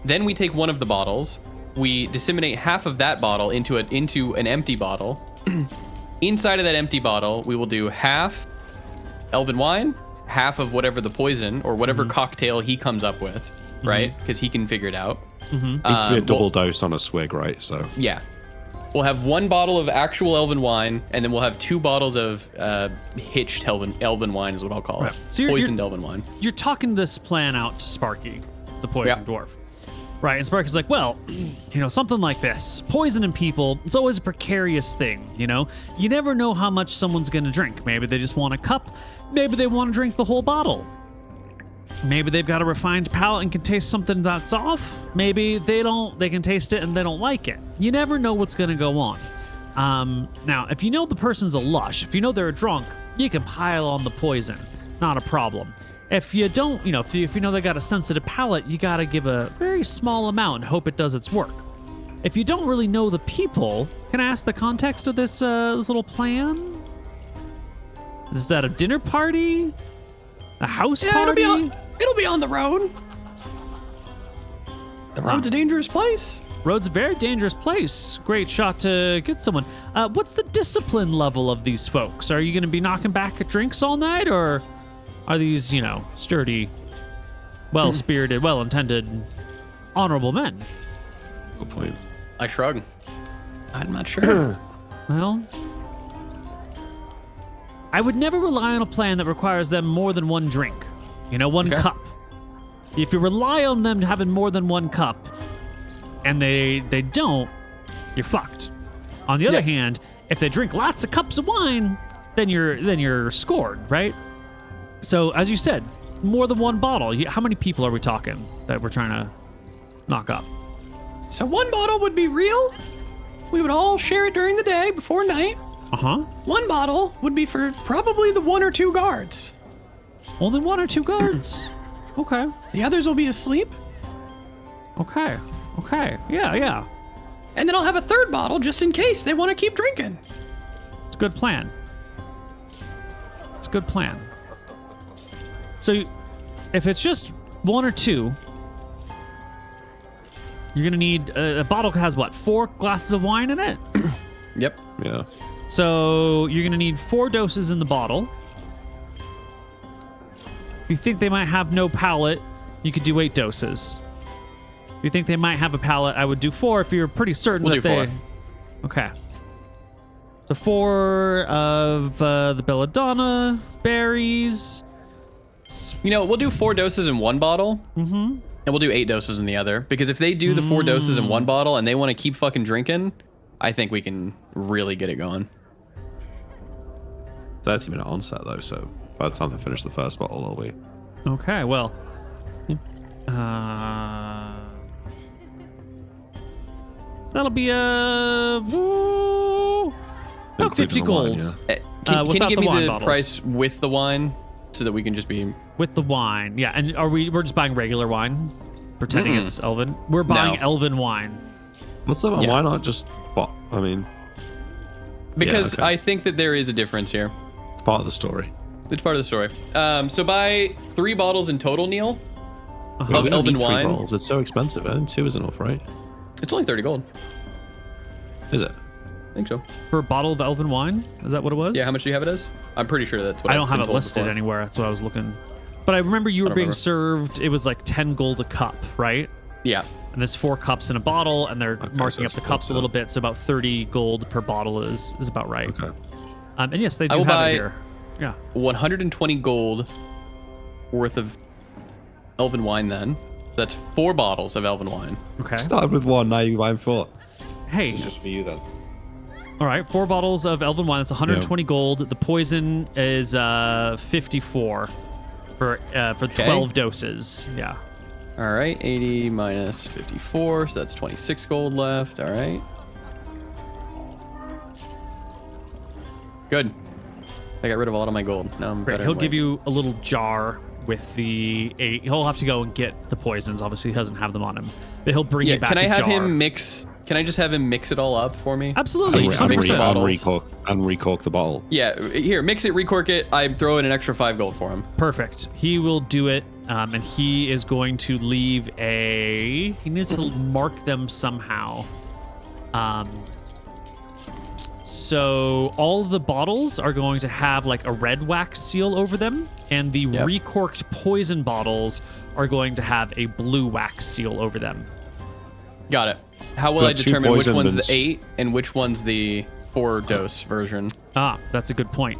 Then we take one of the bottles. We disseminate half of that bottle into an empty bottle. Inside of that empty bottle, we will do half elven wine, half of whatever the poison or whatever cocktail he comes up with, right? Because he can figure it out. Needs to be a double dose on a swig, right? So Yeah. We'll have 1 bottle of actual elven wine, and then we'll have 2 bottles of hitched elven wine is what I'll call it. So you're- Poisoned elven wine. You're talking this plan out to Sparky, the poison dwarf. Right, and Sparky's like, well, you know, something like this. Poisoning people, it's always a precarious thing, you know? You never know how much someone's gonna drink. Maybe they just want a cup. Maybe they want to drink the whole bottle. Maybe they've got a refined palate and can taste something that's off. Maybe they can taste it and they don't like it. You never know what's gonna go on. Now, if you know the person's a lush, if you know they're a drunk, you can pile on the poison. Not a problem. If you don't, you know, if you know they got a sensitive palate, you gotta give a very small amount and hope it does its work. If you don't really know the people, can I ask the context of this little plan? Is this at a dinner party? A house party? It'll be on the road. The road's a dangerous place. Road's a very dangerous place. Great shot to get someone. What's the discipline level of these folks? Are you going to be knocking back at drinks all night, or are these, you know, sturdy, well-spirited, well-intended, honorable men? good point. I shrug. I'm not sure. Well, I would never rely on a plan that requires them more than 1 drink. You know, 1 Okay. cup. If you rely on them having more than 1 cup, and they don't, you're fucked. On the other hand, if they drink lots of cups of wine, then you're scored, right? So as you said, more than 1 bottle. How many people are we talking that we're trying to knock up? So 1 bottle would be real. We would all share it during the day before night. Uh-huh. One bottle would be for probably the 1 or 2 guards. Only 1 or 2 guards. Okay. The others will be asleep. Okay. Yeah. And then I'll have a 3rd bottle just in case they want to keep drinking. It's a good plan. So, if it's just 1 or 2, you're going to need... a bottle has, what, 4 glasses of wine in it? Yep. Yeah. So, you're going to need 4 doses in the bottle. If you think they might have no palate, you could do 8 doses. If you think they might have a palate, I would do 4 if you're pretty certain We'll that do they... 4. Okay. So 4 of the belladonna berries. You know, we'll do 4 doses in one bottle. Mm-hmm. And we'll do 8 doses in the other. Because if they do the 4 doses in one bottle and they want to keep fucking drinking, I think we can really get it going. 30-minute onset though, so by the time they finish the first bottle, they'll be. Okay, well. That'll be about 50 Including the gold. wine, yeah. Can you without give the me wine the bottles. price with the wine so that we can just be... With the wine. Yeah, and we're just buying regular wine? Pretending it's elven? We're buying No. elven wine. What's that? Yeah. Why not just what? I mean, Because okay. I think that there is a difference here. it's part of the story. It's part of the story. So buy 3 bottles in total, Neil, We of don't elven need 3 wine. bottles. It's so expensive. I think 2 is enough, right? It's only 30 gold. Is it? I think so. For a bottle of elven wine? Is that what it was? Yeah, how much do you have it as? I'm pretty sure that's what I don't I've have been it told listed before. anywhere. That's what I was looking. But I remember you were don't being remember. served, it was like 10 gold a cup, right? Yeah. And there's 4 cups in a bottle, and they're Okay, marking so up the it's cups a close little then. bit. So about 30 gold per bottle is about right. Okay. And yes, they I do will have buy- it here. Yeah. 120 gold worth of elven wine then. That's 4 bottles of elven wine. Okay. Started with 1, now you're buying 4. Hey, This is just for you then. all right, 4 bottles of elven wine. That's 120 gold. The poison is 54 for 12 doses. Yeah. All right, 80 minus 54, so that's 26 gold left. All right. Good. I got rid of a lot of my gold. Now I'm Great. better. He'll give you a little jar with the 8. He'll have to go and get the poisons. Obviously, he doesn't have them on him. But he'll bring Yeah, you back can I a have jar. him mix? Can I just have him mix it all up for me? Absolutely. Can you just mix the 100%. bottles? And recork the bottle. Yeah, here, mix it, recork it. I throw in an extra 5 gold for him. Perfect. He will do it, and he is going to leave a... He needs to mark them somehow. So all of the bottles are going to have like a red wax seal over them, and the Yep. recorked poison bottles are going to have a blue wax seal over them. Got it. How will Got I 2 determine which poison one's bins. the 8 and which one's the 4 dose version? That's a good point.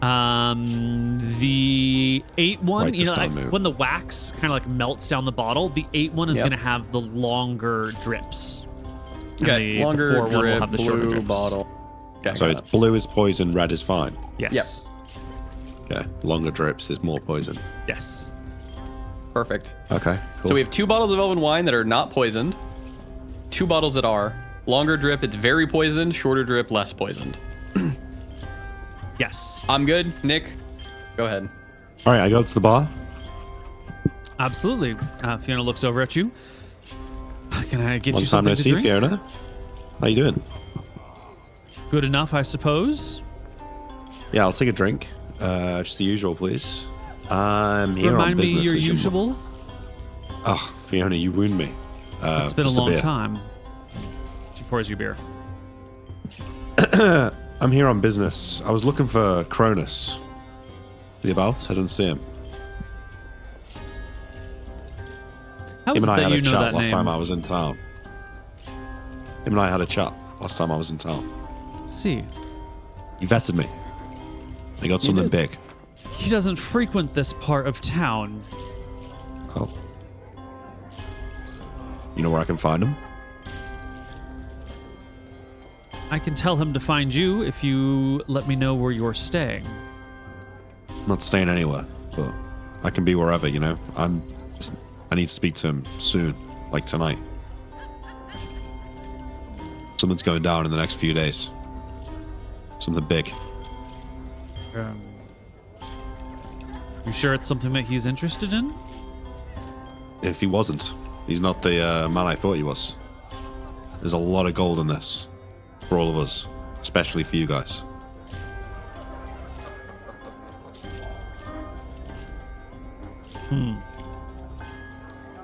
The 8 one, Write you know, this down, Moo. when the wax kind of like melts down the bottle, the 8 one is Yep. going to have the longer drips. And Okay, the longer 4 one will drip, have the shorter blue drips. bottle. Okay, So got it's it. blue is poison, red is fine. Yes. Yeah. Longer drips is more poison. Yes. Perfect. Okay. Cool. So we have 2 bottles of elven wine that are not poisoned. 2 bottles that are. Longer drip, it's very poisoned. Shorter drip, less poisoned. Yes. I'm good. Nick, go ahead. All right, I go to the bar. Absolutely. Fiona looks over at you. Can I get Long you time something no to see, drink? Fiona. How you doing? Good enough, I suppose. Yeah, I'll take a drink. Just the usual, please. I'm here on Remind me business. your as usual. Oh, Fiona, you wound me. It's been a just long beer. time. She pours you beer. I'm here on business. I was looking for Cronus. Is he about? I didn't see him. How Him is and it I that had you a know chat that last name? time I was in town. Him and I had a chat last time I was in town. Let's see. He vetted me. I got something did. big. He doesn't frequent this part of town. Oh. You know where I can find him? I can tell him to find you if you let me know where you're staying. I'm not staying anywhere, but I can be wherever, you know? I need to speak to him soon, like tonight. Something's going down in the next few days. Something big. You sure it's something that he's interested in? If he wasn't, he's not the man I thought he was. There's a lot of gold in this for all of us, especially for you guys.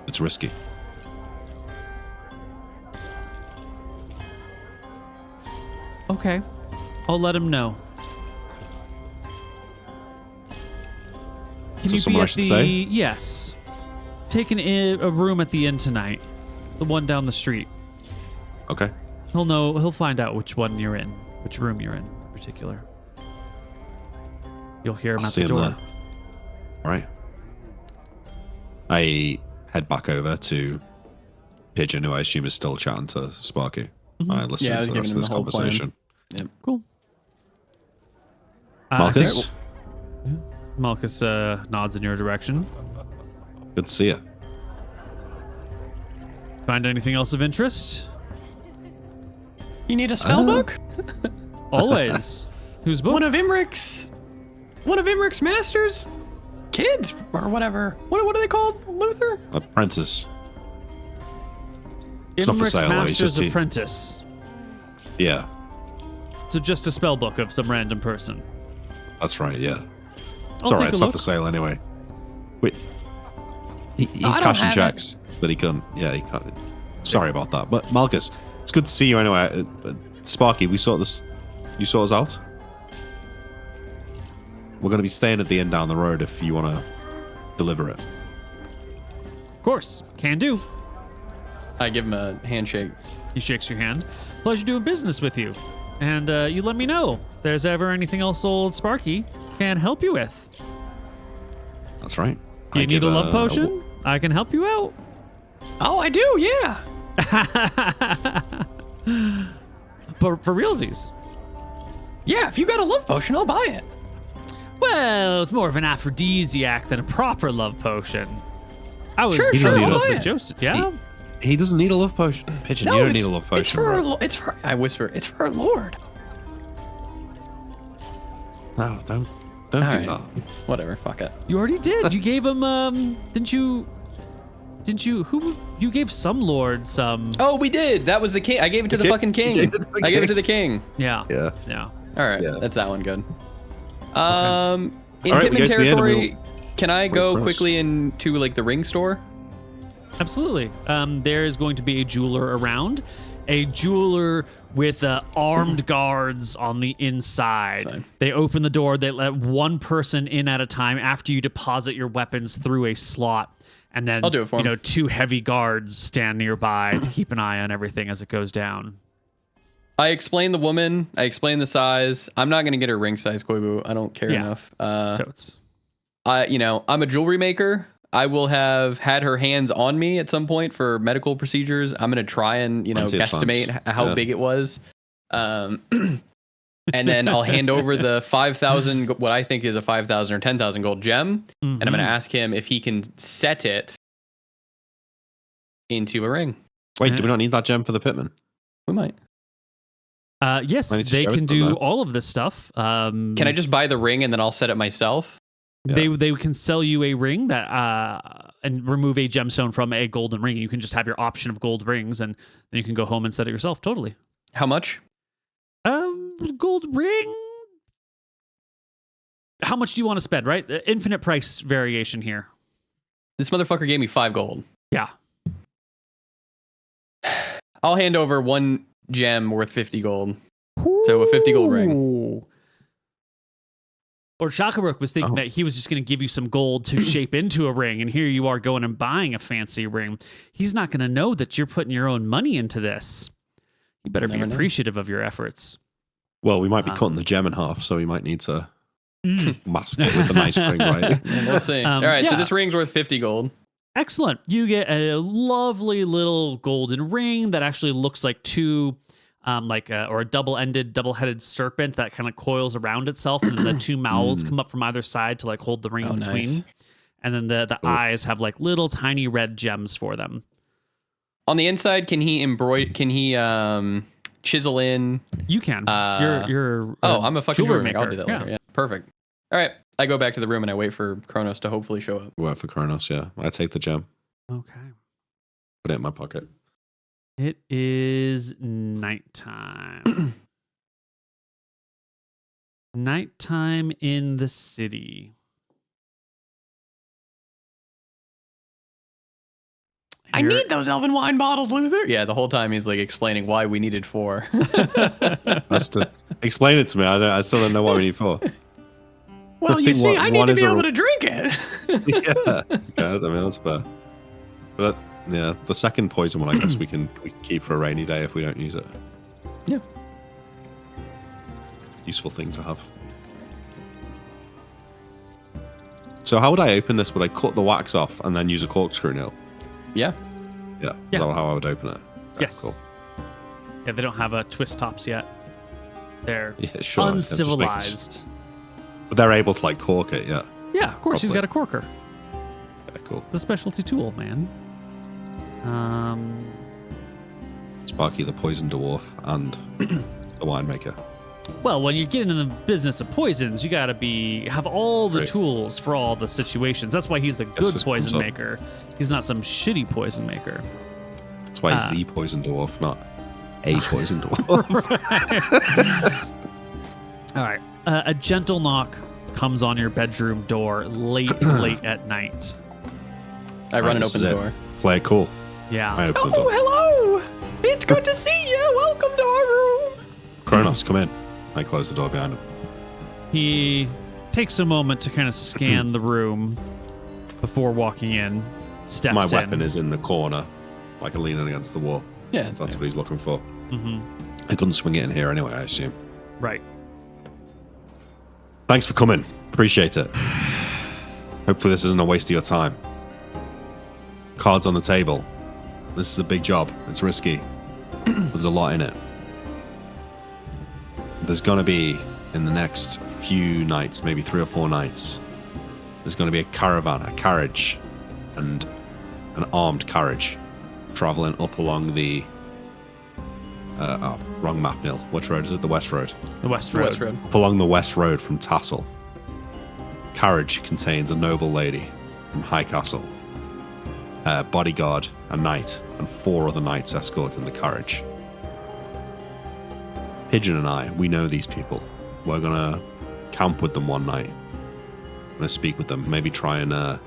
It's risky. Okay. I'll let him know. Can Is there you somewhere be I at should the... say? Yes. Take a room at the inn tonight. The one down the street. Okay. He'll know. He'll find out which one you're in. Which room you're in particular. You'll hear him I'll at see the him door. there. All right. I head back over to Pigeon, who I assume is still chatting to Sparky. I listen Yeah, I was to the rest giving of this him the whole plan. conversation. Yep. Cool. Marcus, Malchus nods in your direction. good to see you. Find anything else of interest? You need a spell book? Always. Whose book? One of Imric's masters? Kids or whatever. What are they called? Luther? Apprentice. It's not for Imric's sale, though. He's Master's just Apprentice. Yeah, So just a spell book of some random person. that's right. Yeah, it's I'll all right. take It's a not look. for sale anyway. Wait, he's I don't cashing have checks that he can't. Yeah, he can't. Sorry about that. But Malchus, it's good to see you anyway. Sparky, we sort this. You sort us out. We're going to be staying at the inn down the road if you want to deliver it. Of course. Can do. I give him a handshake. He shakes your hand. Pleasure doing business with you. And you let me know if there's ever anything else old Sparky can help you with. That's right. You I need give a love potion? I can help you out. Oh, I do, yeah. But for realsies. Yeah, if you got a love potion, I'll buy it. Well, it's more of an aphrodisiac than a proper love potion. I was Sure, sure, I'll mostly buy it. joking. Yeah? He doesn't need a love potion. Pigeon, you don't need a love potion, bro. It's for I whisper. it's for our Lord. No, don't All do right. that. Whatever. Fuck it. You already did. You gave him, didn't you, who, you gave some lord some, Oh, we did. That was the king. I gave it to the king? fucking king. You gave it to the I gave it king? to the king. yeah. Yeah. Yeah. All right. Yeah. That's that one good. In All right, we Hitman go to the end and territory, can I go for us. quickly into like the ring store? Absolutely. There is going to be a jeweler around, a jeweler with armed guards on the inside. That's fine. They open the door. They let one person in at a time after you deposit your weapons through a slot. And then, I'll do it for 'em. two heavy guards stand nearby to keep an eye on everything as it goes down. I explained the woman. I explained the size. I'm not gonna get her ring size, Koibu. I don't care Yeah. enough. Totes. I'm a jewelry maker. I will have had her hands on me at some point for medical procedures. I'm gonna try and Plenty of guesstimate times. how Yeah. big it was, and then I'll hand over the 5,000, what I think is a 5,000 or 10,000 gold gem, and I'm gonna ask him if he can set it into a ring. Wait, do we not need that gem for the pitman? We might. Yes, I need to they show it can to them, do though. all of this stuff. Can I just buy the ring and then I'll set it myself? They can sell you a ring that and remove a gemstone from a golden ring. You can just have your option of gold rings, and then you can go home and set it yourself. Totally. How much? Gold ring. How much do you want to spend? Right, the infinite price variation here. This motherfucker gave me 5 gold. Yeah. I'll hand over 1 gem worth 50 gold. So a 50 gold ring. Ooh. Or Shakabrooke was thinking that he was just going to give you some gold to shape into a ring, and here you are going and buying a fancy ring. He's not going to know that you're putting your own money into this. You better be Never know. appreciative of your efforts. Well, we might be cutting the gem in half, so we might need to mask it with a nice ring, right? We'll see. All right, so yeah. this ring's worth 50 gold. Excellent. You get a lovely little golden ring that actually looks like two, or a double-headed serpent that kind of coils around itself, and then the two mouths come up from either side to like hold the ring in between. Nice. And then the eyes have like little tiny red gems for them. On the inside, can he chisel in. You can. You're. I'm a fucking jewelry jewelry maker. I'll do that later. Yeah, perfect. All right, I go back to the room and I wait for Kronos to hopefully show up. Work for Kronos, yeah. I take the gem, Okay. put it in my pocket. It is nighttime. Nighttime in the city. I need those elven wine bottles, Luther. Yeah, the whole time he's like explaining why we needed 4. That's to explain it to me. I still don't know what we need 4. Well, you see, I need one to is be a- able to drink it. Yeah. Okay, I mean, that's fair. But yeah, the second poison one, I guess we can keep for a rainy day if we don't use it. Yeah. Useful thing to have. So how would I open this? Would I cut the wax off and then use a corkscrew nail? Yeah. Yeah. Is Yeah. that how I would open it? Okay, Yes. Cool. Yeah, they don't have twist tops yet. They're Yeah, sure. I'm just making sure. uncivilized. But they're able to like cork it, yeah. Yeah, of course. He's got a corker. Yeah, cool. It's a specialty tool, man. Sparky the poison dwarf and the winemaker. Well, when you get into the business of poisons, you gotta have all the Right. tools for all the situations. That's why he's the good this poison comes up. maker. He's not some shitty poison maker. That's why he's the poison dwarf, not a poison dwarf. All right. A gentle knock comes on your bedroom door late at night. I run and This open is the it. door. Play it cool. I Yeah. open the door. Oh, hello. It's good to see you. Welcome to our room. Kronos, come in. I close the door behind him. He takes a moment to kind of scan the room before walking in. Steps My in. weapon is in the corner, like leaning against the wall. Yeah. If that's what he's looking for. Mm-hmm. I couldn't swing it in here anyway, I assume. Right. Thanks for coming. Appreciate it. Hopefully this isn't a waste of your time. Cards on the table. This is a big job. It's risky. But there's a lot in it. There's going to be, in the next few nights, maybe 3 or 4 nights, there's going to be a caravan, a carriage, and an armed carriage traveling up along the... wrong map, Neil. Which road is it? The West Road. The West The Road. West Road. Up along the West Road from Tassel. Carriage contains a noble lady from High Castle, a bodyguard, a knight, and 4 other knights escorting the carriage. Pigeon and I, we know these people. We're gonna camp with them one night. I'm gonna speak with them, maybe try and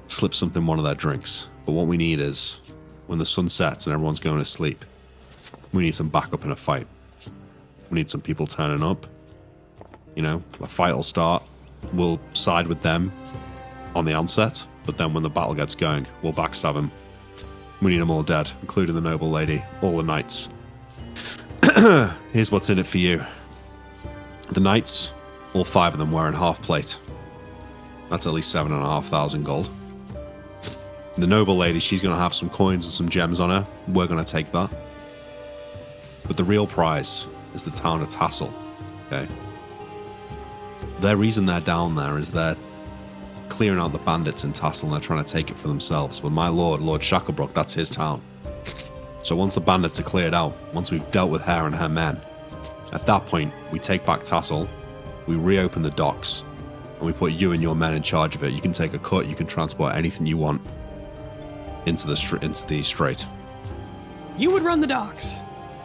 slip something in one of their drinks. But what we need is, when the sun sets and everyone's going to sleep, we need some backup in a fight. We need some people turning up. You know, a fight will start. We'll side with them on the onset, but then when the battle gets going, we'll backstab them. We need them all dead, including the noble lady, all the knights. Here's what's in it for you. The knights, all 5 of them wearing half plate. That's at least 7,500 gold. The noble lady, she's going to have some coins and some gems on her. We're going to take that. But the real prize is the town of Tassel. Okay? Their reason they're down there is they're clearing out the bandits in Tassel and they're trying to take it for themselves. But my lord, Lord Shacklebrook, that's his town. So once the bandits are cleared out, once we've dealt with her and her men, at that point, we take back Tassel, we reopen the docks, and we put you and your men in charge of it. You can take a cut, you can transport anything you want into the strait. You would run the docks.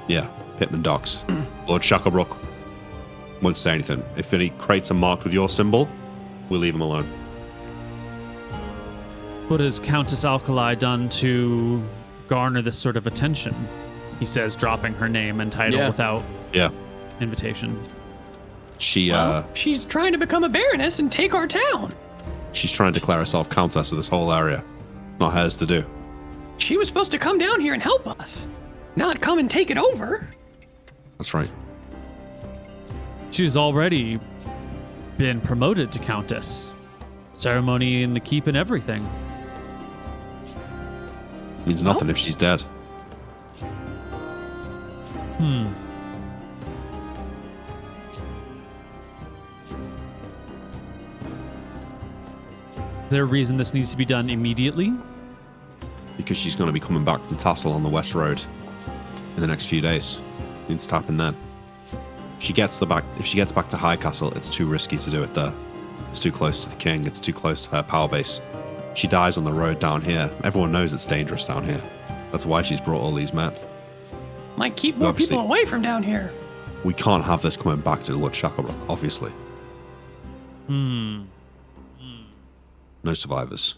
Yeah, Pittman Docks. Lord Shacklebrook won't say anything. If any crates are marked with your symbol, we'll leave them alone. What has Countess Alkali done to garner this sort of attention? He says, dropping her name and title without Yeah. invitation. She's trying to become a baroness and take our town. She's trying to declare herself countess of this whole area. Not hers to do. She was supposed to come down here and help us, not come and take it over. That's right. She's already been promoted to countess. Ceremony in the keep and everything. Means nothing if she's dead. Is there a reason this needs to be done immediately? Because she's going to be coming back from Tassel on the West Road in the next few days. Needs tapping then. If she gets back to High Castle, it's too risky to do it there. It's too close to the king. It's too close to her power base. She dies on the road down here. Everyone knows it's dangerous down here. That's why she's brought all these men. Might keep more Obviously. people away from down here. We can't have this coming back to Lord Shacklebrook, obviously. No survivors.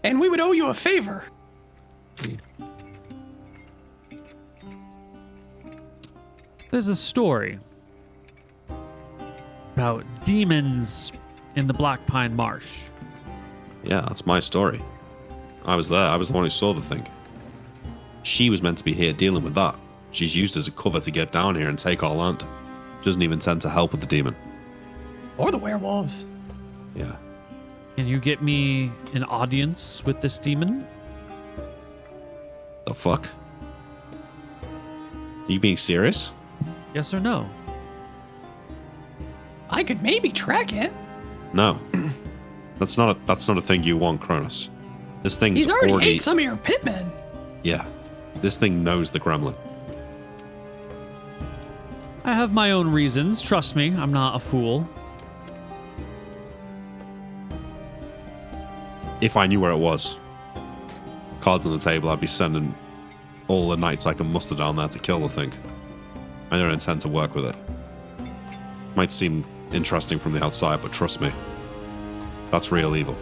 And we would owe you a favor. There's a story about demons in the Black Pine Marsh. Yeah, that's my story. I was there. I was the one who saw the thing. She was meant to be here dealing with that. She's used as a cover to get down here and take our land. She doesn't even tend to help with the demon. Or the werewolves. Yeah. Can you get me an audience with this demon? The fuck? Are you being serious? Yes or no? I could maybe track it. No. That's not a thing you want, Cronus. This thing's He's already ate some of your pitmen. Yeah. This thing knows the gremlin. I have my own reasons. Trust me, I'm not a fool. If I knew where it was, cards on the table, I'd be sending all the knights I can muster down there to kill the thing. I don't intend to work with it. Might seem interesting from the outside, but trust me, that's real evil.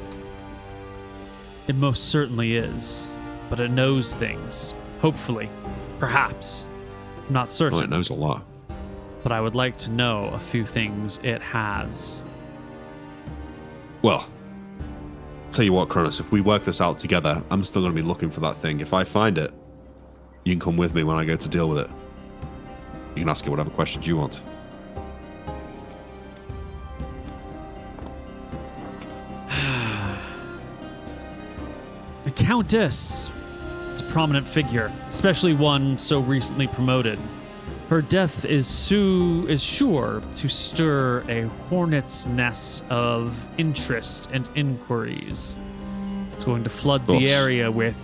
It most certainly is. But it knows things. Hopefully. Perhaps. I'm not certain. Well, it knows a lot. But I would like to know a few things it has. Well, tell you what, Cronus, if we work this out together, I'm still going to be looking for that thing. If I find it, you can come with me when I go to deal with it. You can ask it whatever questions you want. The Countess. It's a prominent figure, especially one so recently promoted. Her death is sure to stir a hornet's nest of interest and inquiries. It's going to flood the area with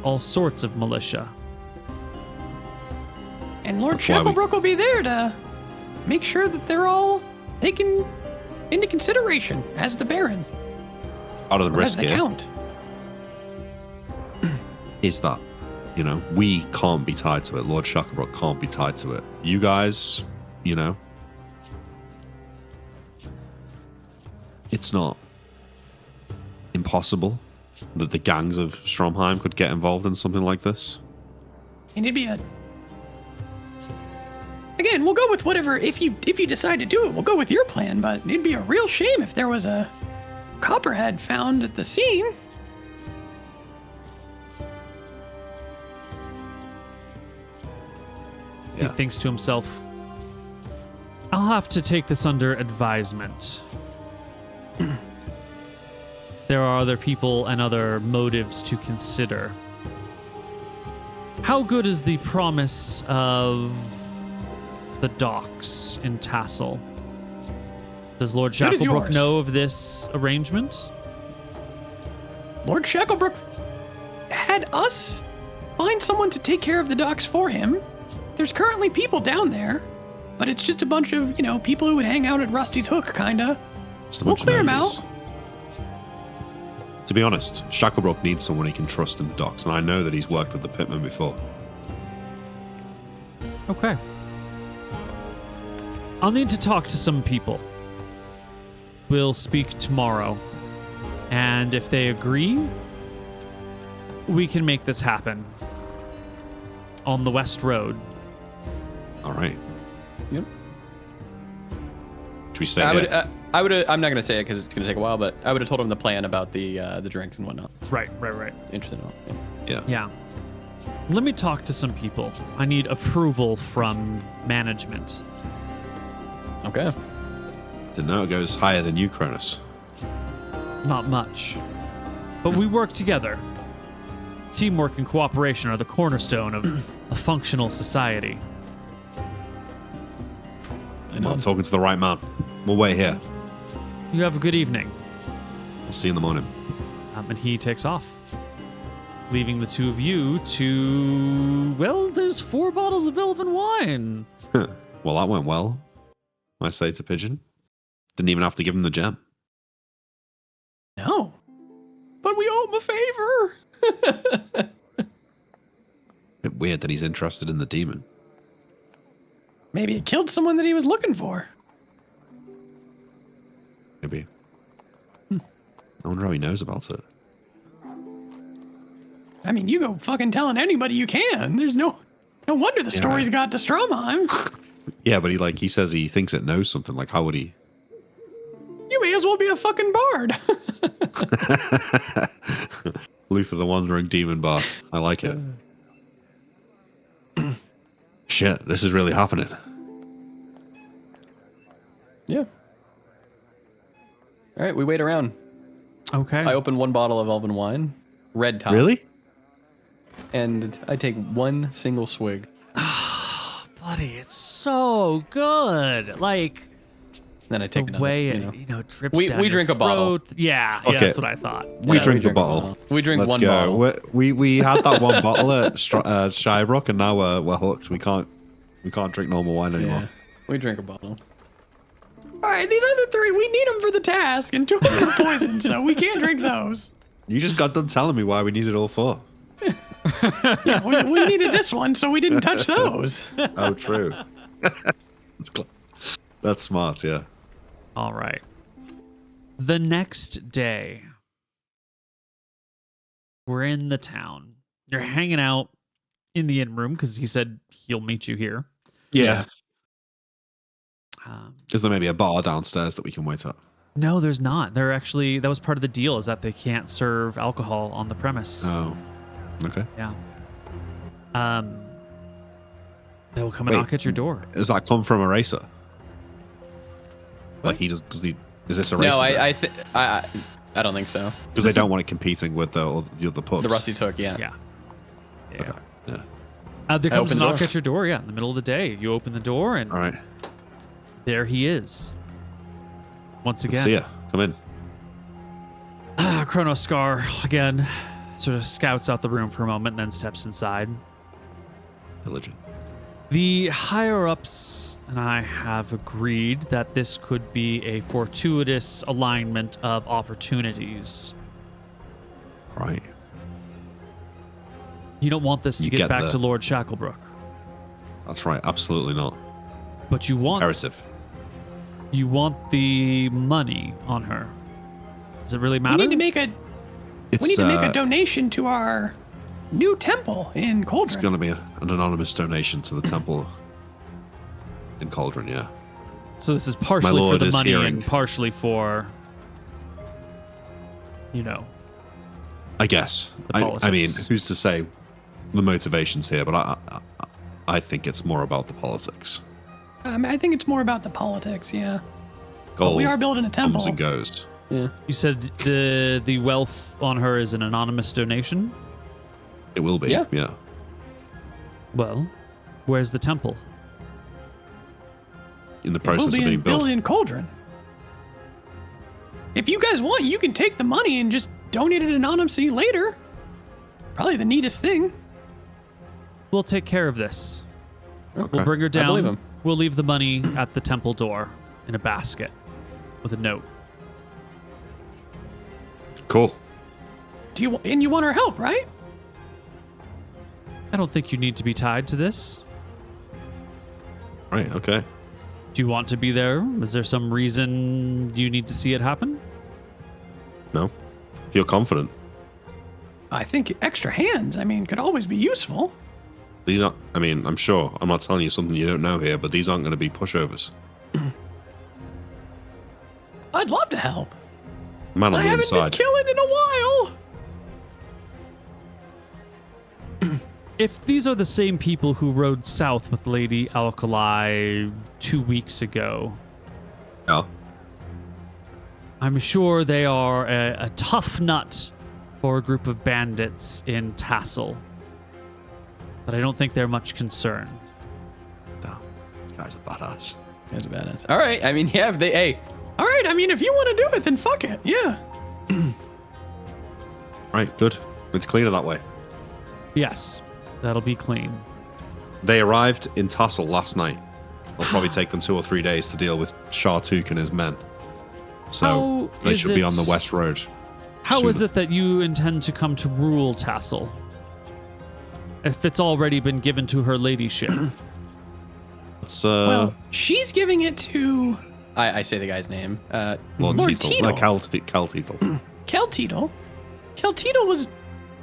all sorts of militia. And Lord That's why we- Shacklebrook will be there to make sure that they're all taken into consideration as the Baron. Out of the Or as risk the here Count. is that, you know, we can't be tied to it. Lord Shacklebrook can't be tied to it. You guys, you know, it's not impossible that the gangs of Stromheim could get involved in something like this. And it'd be a... Again, we'll go with whatever, if you decide to do it, we'll go with your plan, but it'd be a real shame if there was a copperhead found at the scene. He thinks to himself, I'll have to take this under advisement. There are other people and other motives to consider. How good is the promise of the docks in Tassel? Does Lord Good as Shacklebrook yours. know of this arrangement? Lord Shacklebrook had us find someone to take care of the docks for him. There's currently people down there, but it's just a bunch of, people who would hang out at Rusty's Hook, kinda. Just a We'll bunch of clear 'em nobodies. out. To be honest, Shacklebrook needs someone he can trust in the docks, and I know that he's worked with the pitmen before. Okay. I'll need to talk to some people. We'll speak tomorrow. And if they agree, we can make this happen. On the West Road. All right. Yep. Should we stay I here? would. I'm not gonna say it because it's gonna take a while, but I would have told him the plan about the drinks and whatnot. Right. Interested in all. Yeah. Yeah. Yeah. Let me talk to some people. I need approval from management. Okay. Didn't know it goes higher than you, Cronus. Not much. But we work together. Teamwork and cooperation are the cornerstone of a functional society. Well, I'm talking to the right man. We'll wait here. You have a good evening. I'll see you in the morning. And he takes off, leaving the two of you to, well, there's 4 bottles of elven wine. Well, that went well. I say to Pigeon. Didn't even have to give him the gem. No. But we owe him a favor. Bit weird that he's interested in the demon. Maybe he killed someone that he was looking for. Maybe. I wonder how he knows about it. I mean, you go fucking telling anybody you can. There's no wonder the stories got to Stromheim. Yeah, but he says he thinks it knows something. Like, how would he? You may as well be a fucking bard. Luther the Wandering Demon Bar. I like it. Shit, this is really happening. Yeah. All right, we wait around. Okay. I open 1 bottle of elven wine, red top. Really? And I take 1 single swig. Buddy, it's so good. Like, Then I take the another. way you know. it drips We down your drink a bottle. throat. Yeah, Okay. that's what I thought. We Yeah, drink the a bottle. We drink Let's 1 go. bottle. We had that 1 bottle at Shybrook, and now we're hooked. We can't drink normal wine anymore. Yeah, we drink a bottle. All right, these other 3, we need them for the task, and 2 of them are poison, so we can't drink those. You just got done telling me why we needed all 4. Yeah, we needed this one, so we didn't touch those. Oh, true. That's smart, yeah. All right. The next day, we're in the town. You're hanging out in the inn room because he said he'll meet you here. Yeah. Um, Is there maybe a bar downstairs that we can wait at? no, there's not. They're actually, that was part of the deal, is that they can't serve alcohol on the premise. Oh. Okay. Yeah. They will come and Wait. knock at your door. Does that come from Eraser? What? Like he does he is this Eraser? No, I don't think so. because they don't want it competing with the other pubs. The Rusty Took, yeah. Yeah. Yeah. Okay. Yeah. There comes a open the knock door. at your door, yeah, in the middle of the day. You open the door, and All right. there he is. Once again. See ya. Come in. Chronoscar, again, sort of scouts out the room for a moment and then steps inside. Diligent. The higher-ups and I have agreed that this could be a fortuitous alignment of opportunities. Right. You don't want this to You get get back the- to Lord Shacklebrook, That's right. Absolutely not. but you want Imperative. the money on her. Does it really We matter? need to make a donation to our new temple in It's Cauldron. going to be an anonymous donation to the temple in Cauldron, yeah. So this is partially for lord the is money hearing. and partially for, you know. I guess. The I mean, politics. who's to say the motivations here? But I think it's more about the politics. I think it's more about the politics, yeah. Gold we are building a temple. comes and goes. Yeah. You said the wealth on her is an anonymous donation? It will be. Yeah. Yeah. Well, where's the temple? In the It will process of be being built. built in Cauldron. If you guys want, you can take the money and just donate it anonymously later. Probably the neatest thing. We'll take care of this. Okay. We'll bring her I believe down. him. We'll leave the money at the temple door in a basket with a note. Cool. And you want our help, right? I don't think you need to be tied to this. Right. Okay. Do you want to be there? Is there some reason you need to see it happen? No. Feel confident. I think extra hands, could always be useful. These aren't. I mean, I'm sure. I'm not telling you something you don't know here, but these aren't going to be pushovers. I'd love to help. Man on I the haven't been inside. killing in a while. If these are the same people who rode south with Lady Alkali 2 weeks ago, Yeah. I'm sure they are a tough nut for a group of bandits in Tassel. But I don't think they're much concern. Damn. Guys are badass. That's badass. All right. All right, if you want to do it, then fuck it. Yeah. Right, good. It's cleaner that way. Yes, that'll be clean. They arrived in Tassel last night. It'll probably take them 2 or 3 days to deal with Shartuk and his men. So How they is should be it- on the West Road. How is sooner. it that you intend to come to rule Tassel? If it's already been given to her ladyship. It's Well, she's giving it to I say the guy's name. Lord Lord Teetle. Teetle. Like Cal Teetle. Kelteetle. Kelteetle was,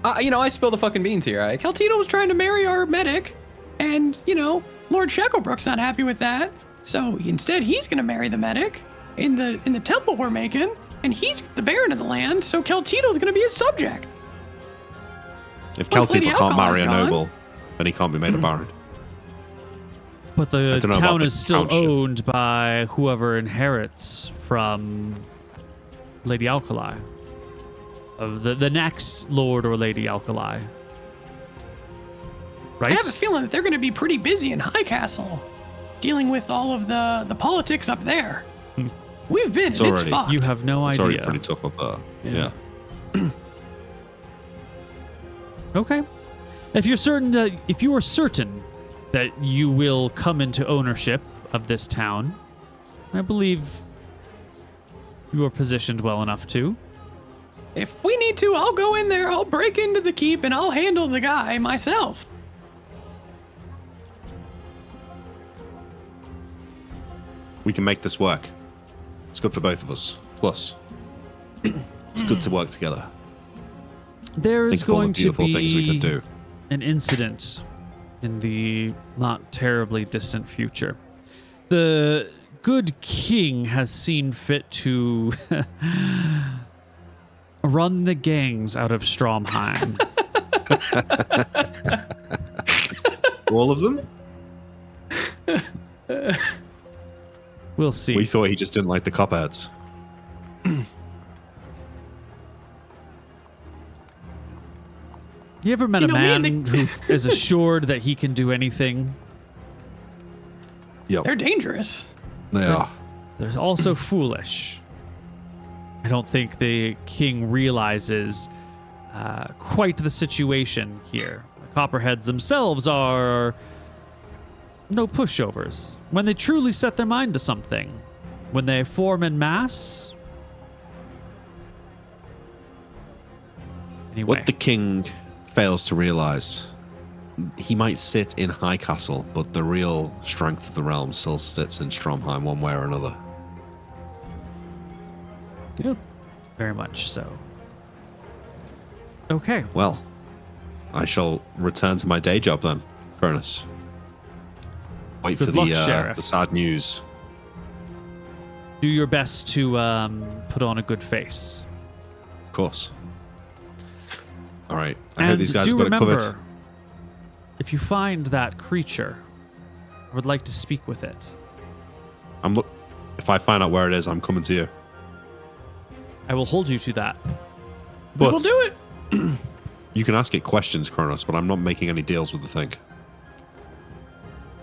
I spill the fucking beans here. Kelteetle was trying to marry our medic, and Lord Shacklebrook's not happy with that. So instead, he's gonna marry the medic in the temple we're making, and he's the baron of the land. So Kelteetle's gonna be his subject. If Once Cal Lady Teetle can't marry a Alcala's gone- noble, then he can't be made a baron. But the I don't know about town the is still township. owned by whoever inherits from Lady Alkali. Of the next Lord or Lady Alkali. Right? I have a feeling that they're gonna be pretty busy in High Castle, dealing with all of the politics up there. We've been, It's and it's already- fucked. You have no It's already idea. pretty tough up there. Yeah. Okay. If you are certain that you will come into ownership of this town, I believe you are positioned well enough to. If we need to, I'll go in there, I'll break into the keep, and I'll handle the guy myself. We can make this work. It's good for both of us. Plus, it's good to work together. There is Think of all the going to beautiful be things we could do. an incident in the not terribly distant future. The good king has seen fit to run the gangs out of Stromheim. All of them? We'll see. We thought he just didn't like the copperheads. You ever met a You know, me man and who is assured that he can do anything? Yep, They're dangerous. they are. They're also foolish. I don't think the king realizes quite the situation here. The Copperheads themselves are no pushovers. When they truly set their mind to something, when they form en masse. Anyway, What the king fails to realize, he might sit in High Castle, but the real strength of the realm still sits in Stromheim one way or another. Yeah. very much so. Okay. Well, I shall return to my day job then, Cronus. Wait Good for luck, Sheriff. the sad news. Do your best to put on a good face. Of course. All right. I hope these guys do have got it remember, covered. if you find that creature, I would like to speak with it. If I find out where it is, I'm coming to you. I will hold you to that. But We'll do it. you can ask it questions, Kronos, but I'm not making any deals with the thing.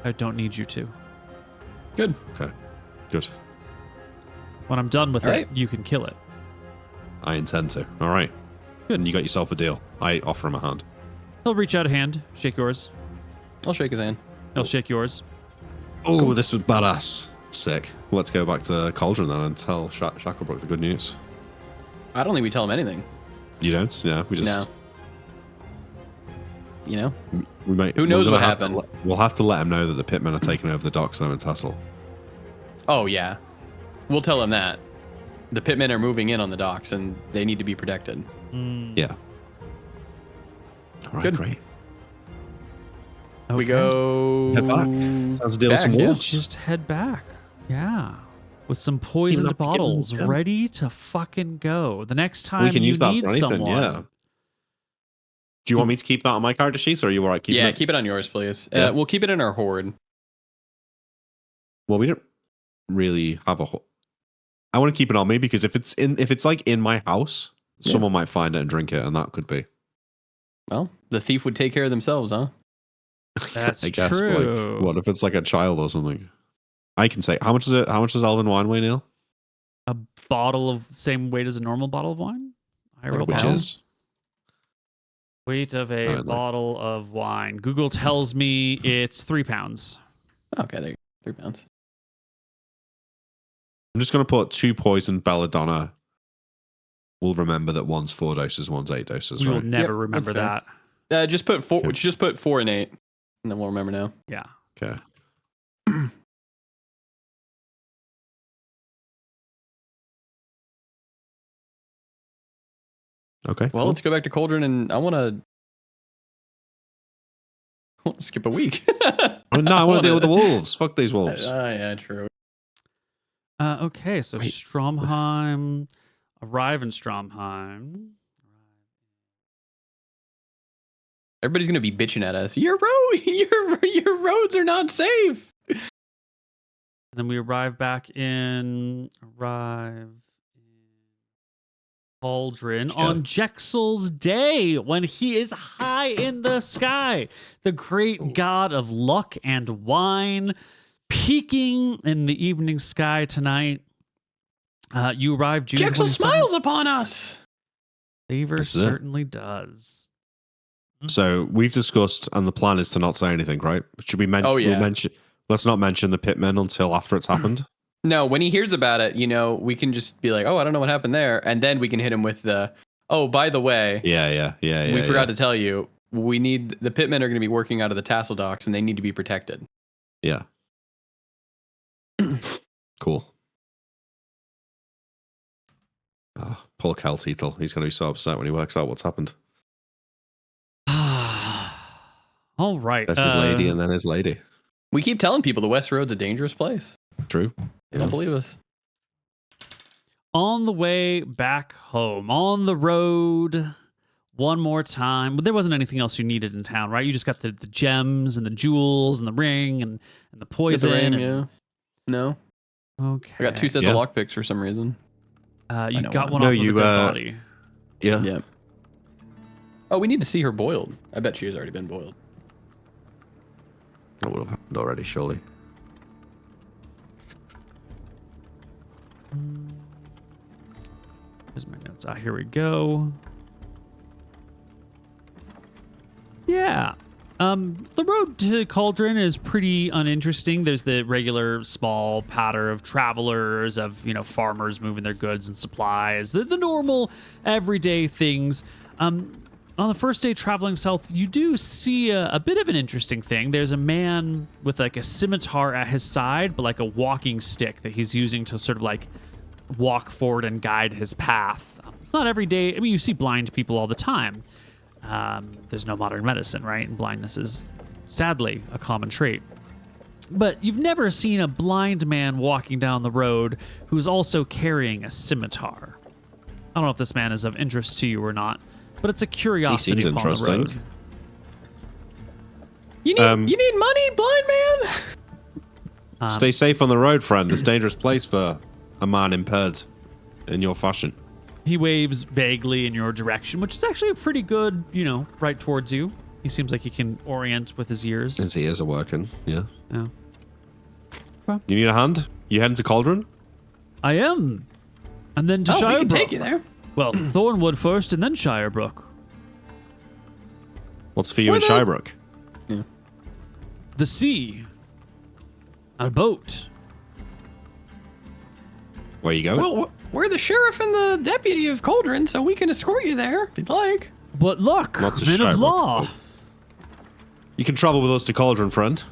I don't need you to. Good. Okay. Good. When I'm done with All it, right. you can kill it. I intend to. All right. Good. And you got yourself a deal. I offer him a hand. He'll reach out a hand, shake yours. I'll shake his hand. He'll shake yours. Oh, this was badass. Sick. Let's go back to Cauldron then and tell Shacklebrook the good news. I don't think we tell him anything. You don't? Yeah, we just... You know? We might, Who knows we're gonna what have to happened? we'll have to let him know that the pitmen are taking over the docks though in Tassel. Oh, yeah. We'll tell him that. The pitmen are moving in on the docks and they need to be protected. Yeah. All right, Good. great. We go... Head back. Time to deal with some Back, yeah. wolves. Just head back. Yeah. With some poisoned up to get bottles them. ready to fucking go. The next time We can you use that need for anything, someone. yeah. Do you want me to keep that on my character sheet, or are you all right keeping Yeah, it? keep it on yours, please. Yeah. We'll keep it in our horde. Well, we don't really have a whole... I want to keep it on me because if it's like in my house, Yeah. someone might find it and drink it, and that could be. Well, the thief would take care of themselves, huh? That's I guess. But, true. like, what if it's like a child or something? I can say how much is it? How much does Elven wine weigh, Neil? A bottle of same weight as a normal bottle of wine? I Like a roll Which pound? is Weight of a Apparently. bottle of wine. Google tells me it's 3 pounds. Okay, there you go. 3 pounds. I'm just going to put 2 poisoned belladonna. We'll remember that one's 4 doses, one's 8 doses, We will right? never Yep, remember that's that. Just put 4. Okay. Just put 4 and 8, and then we'll remember now. Yeah. Okay. Okay. Well, cool. let's go back to Cauldron, and I want to skip a week. No, I want to deal with the wolves. Fuck these wolves. Yeah, true. Okay, so Wait. Stromheim. Arrive in Stromheim. Everybody's gonna be bitching at us. Your roads are not safe. And then we arrive in Cauldron on Jexel's day when he is high in the sky. The great god of luck and wine peeking in the evening sky tonight. You arrive June Jexel 27th. smiles upon us. Favor This is it. certainly does. So we've discussed, and the plan is to not say anything, right? Should we mention? Oh, yeah. We'll mention. Let's not mention the pitmen until after it's happened. No, when he hears about it, we can just be like, "Oh, I don't know what happened there," and then we can hit him with the, "Oh, by the way, Yeah. we forgot to tell you, we need the pitmen are going to be working out of the tassel docks, and they need to be protected." Yeah. Cool. Oh, poor Kelteetle. He's going to be so upset when he works out what's happened. All right. That's his lady, and then his lady. We keep telling people the West Road's a dangerous place. True. They don't believe us. On the way back home, on the road, one more time. But there wasn't anything else you needed in town, right? You just got the gems and the jewels and the ring and the poison. Get the ring, and- yeah. No, Okay. I got 2 sets Yeah. of lockpicks for some reason. You know got one. one No, off of you, the dead body. Yeah. Yeah. Oh, we need to see her boiled. I bet she has already been boiled. That would have happened already, surely. Here's my notes. Here we go. Yeah. The road to Cauldron is pretty uninteresting. There's the regular small patter of travelers, of farmers moving their goods and supplies, the normal everyday things. On the first day traveling south, you do see a bit of an interesting thing. There's a man with like a scimitar at his side, but like a walking stick that he's using to sort of like walk forward and guide his path. It's not every day. I mean, you see blind people all the time. There's no modern medicine, right? And blindness is sadly a common trait. But you've never seen a blind man walking down the road who's also carrying a scimitar. I don't know if this man is of interest to you or not, but it's a curiosity seems upon the road. interesting. You need money, blind man? Stay safe on the road, friend. It's a dangerous place for a man impaired in your fashion. He waves vaguely in your direction, which is actually a pretty good, right towards you. He seems like he can orient with his ears. His ears are working, yeah. Yeah. You need a hand? You heading to Cauldron? I am. And then to Oh, we Shirebrook. can take you there. Well, Thornwood first and then Shirebrook. What's for you in Where the- Shirebrook? The sea. On a boat. Where you going? Well, we're the sheriff and the deputy of Cauldron, so we can escort you there if you'd like. But luck, Not to men of Shirebrook. law. You can travel with us to Cauldron, friend.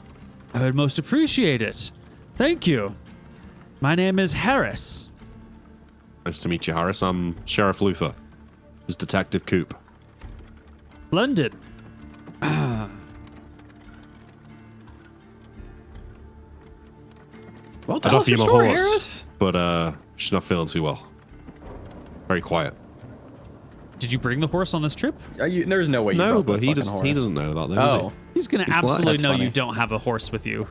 I would most appreciate it. Thank you. My name is Harris. Nice to meet you, Harris. I'm Sheriff Luther. This is Detective Coop. Splendid. Well, I'd tell us offer you your my story, horse, Harris. but she's not feeling too well. Very quiet. Did you bring the horse on this trip? There's no way you No, brought but the he fucking doesn't. horse. He doesn't know that, though, does Oh, He's going to He's black. absolutely That's know funny. you don't have a horse with you.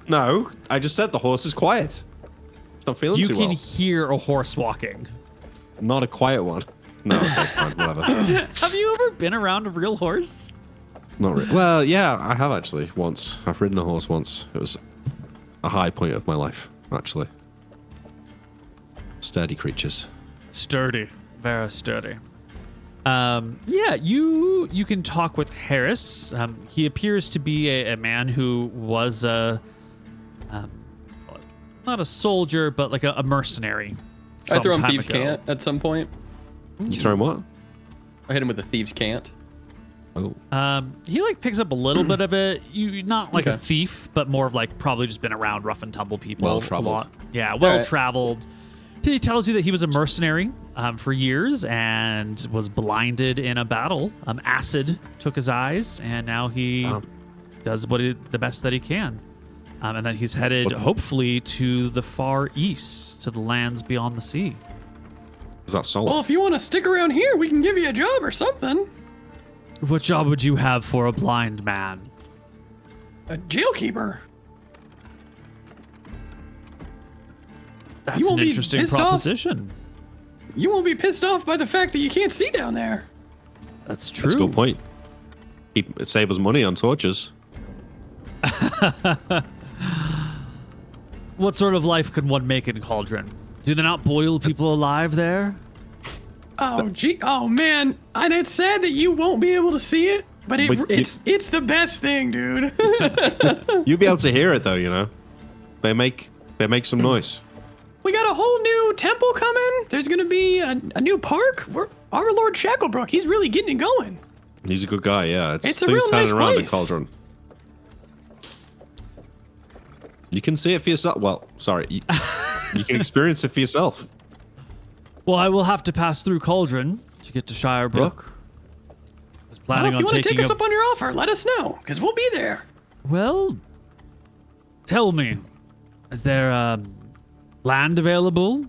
he? No, I just said the horse is quiet. It's not feeling You too can well. hear a horse walking. Not a quiet one. No, okay, fine, whatever. Have you ever been around a real horse? Not really. Well, yeah, I have actually once. I've ridden a horse once. It was a high point of my life, actually. Sturdy creatures. Sturdy. Very sturdy. Yeah, you can talk with Harris. He appears to be a man who was not a soldier, but like a mercenary. I throw him some time thieves' ago. cant at some point. You throw him what? I hit him with a thieves' cant. Oh. He like picks up a little bit of it. You not like a Okay. thief, but more of like probably just been around rough and tumble people. Well-traveled. a lot. Yeah, well traveled. He tells you that he was a mercenary for years and was blinded in a battle. Acid took his eyes, and now he does the best that he can. And then he's headed, hopefully, to the far east, to the lands beyond the sea. Is that salt? Well, if you want to stick around here, we can give you a job or something. What job would you have for a blind man? A jailkeeper. That's You an won't be interesting pissed off? proposition. You won't be pissed off by the fact that you can't see down there. That's true. That's a good point. Save us money on torches. What sort of life could one make in Cauldron? Do they not boil people alive there? Oh, gee. Oh, man. And it's sad that you won't be able to see it, but it's the best thing, dude. You'll be able to hear it though, you know. They make some noise. We got a whole new temple coming. There's going to be a new park. Our Lord Shacklebrook, he's really getting it going. He's a good guy, yeah. It's a things real turning nice around place. in Cauldron. You can see it for yourself. Well, sorry. You can experience it for yourself. Well, I will have to pass through Cauldron to get to Shirebrook. I was Well, planning if on you want to taking take us up on your offer, let us know, because we'll be there. Well, tell me, is there land available?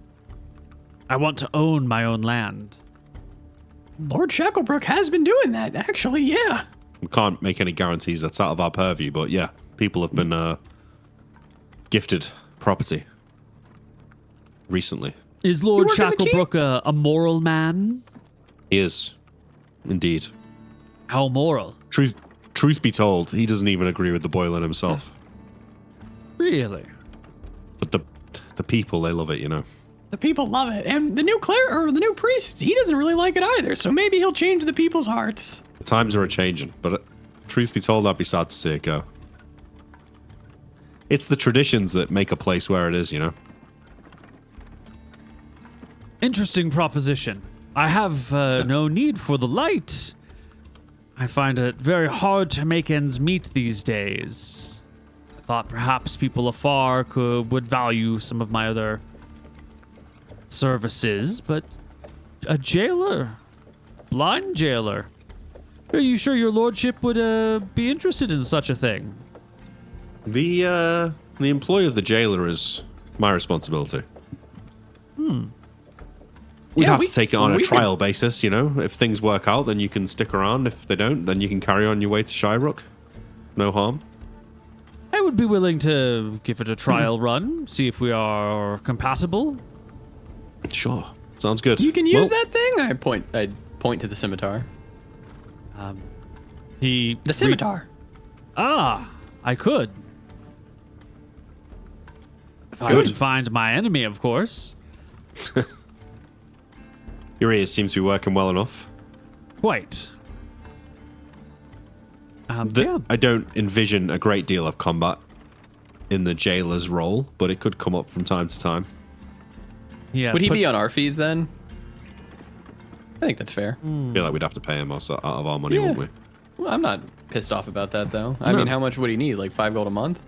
I want to own my own land. Lord Shacklebrook has been doing that, actually, yeah. We can't make any guarantees. That's out of our purview. But yeah, people have been gifted property recently. Is Lord You work in the Shacklebrook a moral man? He is, indeed. How moral? Truth be told, he doesn't even agree with the boiling himself. Really? But the people, they love it, you know. The people love it. And the new the new priest, he doesn't really like it either, so maybe he'll change the people's hearts. The times are a-changing, but truth be told, I'd be sad to see it go. It's the traditions that make a place where it is, you know. Interesting proposition. I have no need for the light. I find it very hard to make ends meet these days. I thought perhaps people afar would value some of my other services, but a jailer, blind jailer. Are you sure your lordship would be interested in such a thing? The employee of the jailer is my responsibility. We'd have to take it on a trial basis, you know. If things work out, then you can stick around. If they don't, then you can carry on your way to Shirebrook. No harm. I would be willing to give it a trial run, see if we are compatible. Sure. Sounds good. You can use that thing? I point to the scimitar. The scimitar. I could. If I Good. could find my enemy, of course. Your ears seem to be working well enough. Quite. Yeah. I don't envision a great deal of combat in the jailer's role, but it could come up from time to time. Yeah. Would he be on our fees then? I think that's fair. I feel like we'd have to pay him out of our money, wouldn't we? Well, I'm not pissed off about that though. I No. mean, how much would he need? Like 5 gold a month?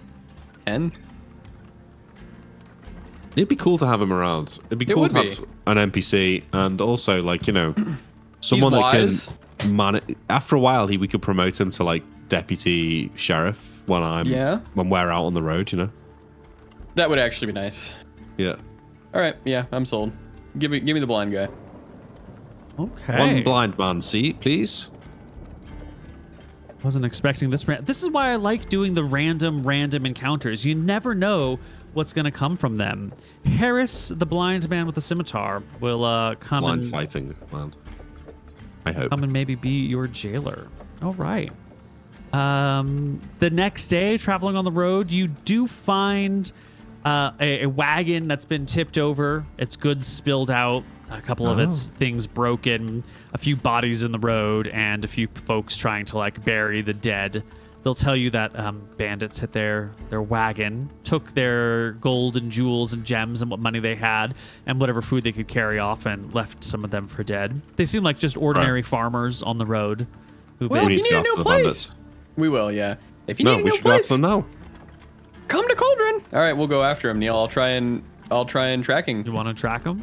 10? It'd be cool to have him around. It'd be It cool would to be. have an NPC and also, like, you know, someone He's that wise. can man. After a while, we could promote him to like deputy sheriff when we're out on the road. You know. That would actually be nice. Yeah. All right, yeah, I'm sold. Give me the blind guy. Okay. One blind man seat, please. Wasn't expecting this. This is why I like doing the random encounters. You never know what's going to come from them. Harris, the blind man with the scimitar, will come Blind and fighting man. I hope. come and maybe be your jailer. All right. The next day, traveling on the road, you do find a wagon that's been tipped over. Its goods spilled out. A couple of its things broken, a few bodies in the road, and a few folks trying to like bury the dead. They'll tell you that bandits hit their wagon, took their gold and jewels and gems and what money they had, and whatever food they could carry off, and left some of them for dead. They seem like just ordinary farmers on the road. Well, if you need a new place, we will. Yeah. If you No, need a we new should go after place, them now. come to Cauldron. all right, we'll go after him, Neil. I'll try and tracking. You want to track them?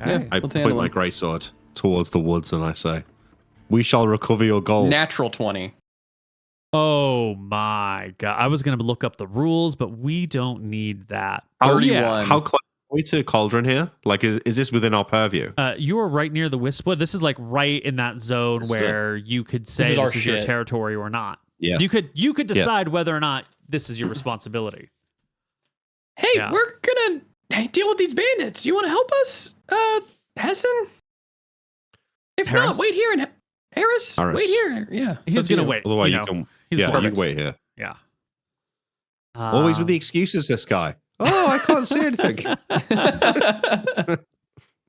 Yeah, I we'll point handle my him. greatsword towards the woods and I say, "We shall recover your gold." Natural 20. Oh my god! I was gonna look up the rules, but we don't need that. How- 31. How close are we to Cauldron here? Like, is this within our purview? You are right near the Wispwood. This is like right in that zone This is where you could say is our this is your shit. territory or not. Yeah. You could decide whether or not this is your responsibility. Hey, Yeah. we're gonna deal with these bandits. You want to help us, Hessen? If Harris? not, wait here and Harris. Harris. Wait here. Yeah. He's up to gonna you. wait. Otherwise, you you know, can. he's Yeah, you perfect. can wait here. Yeah. Always with the excuses, this guy. Oh, I can't see anything.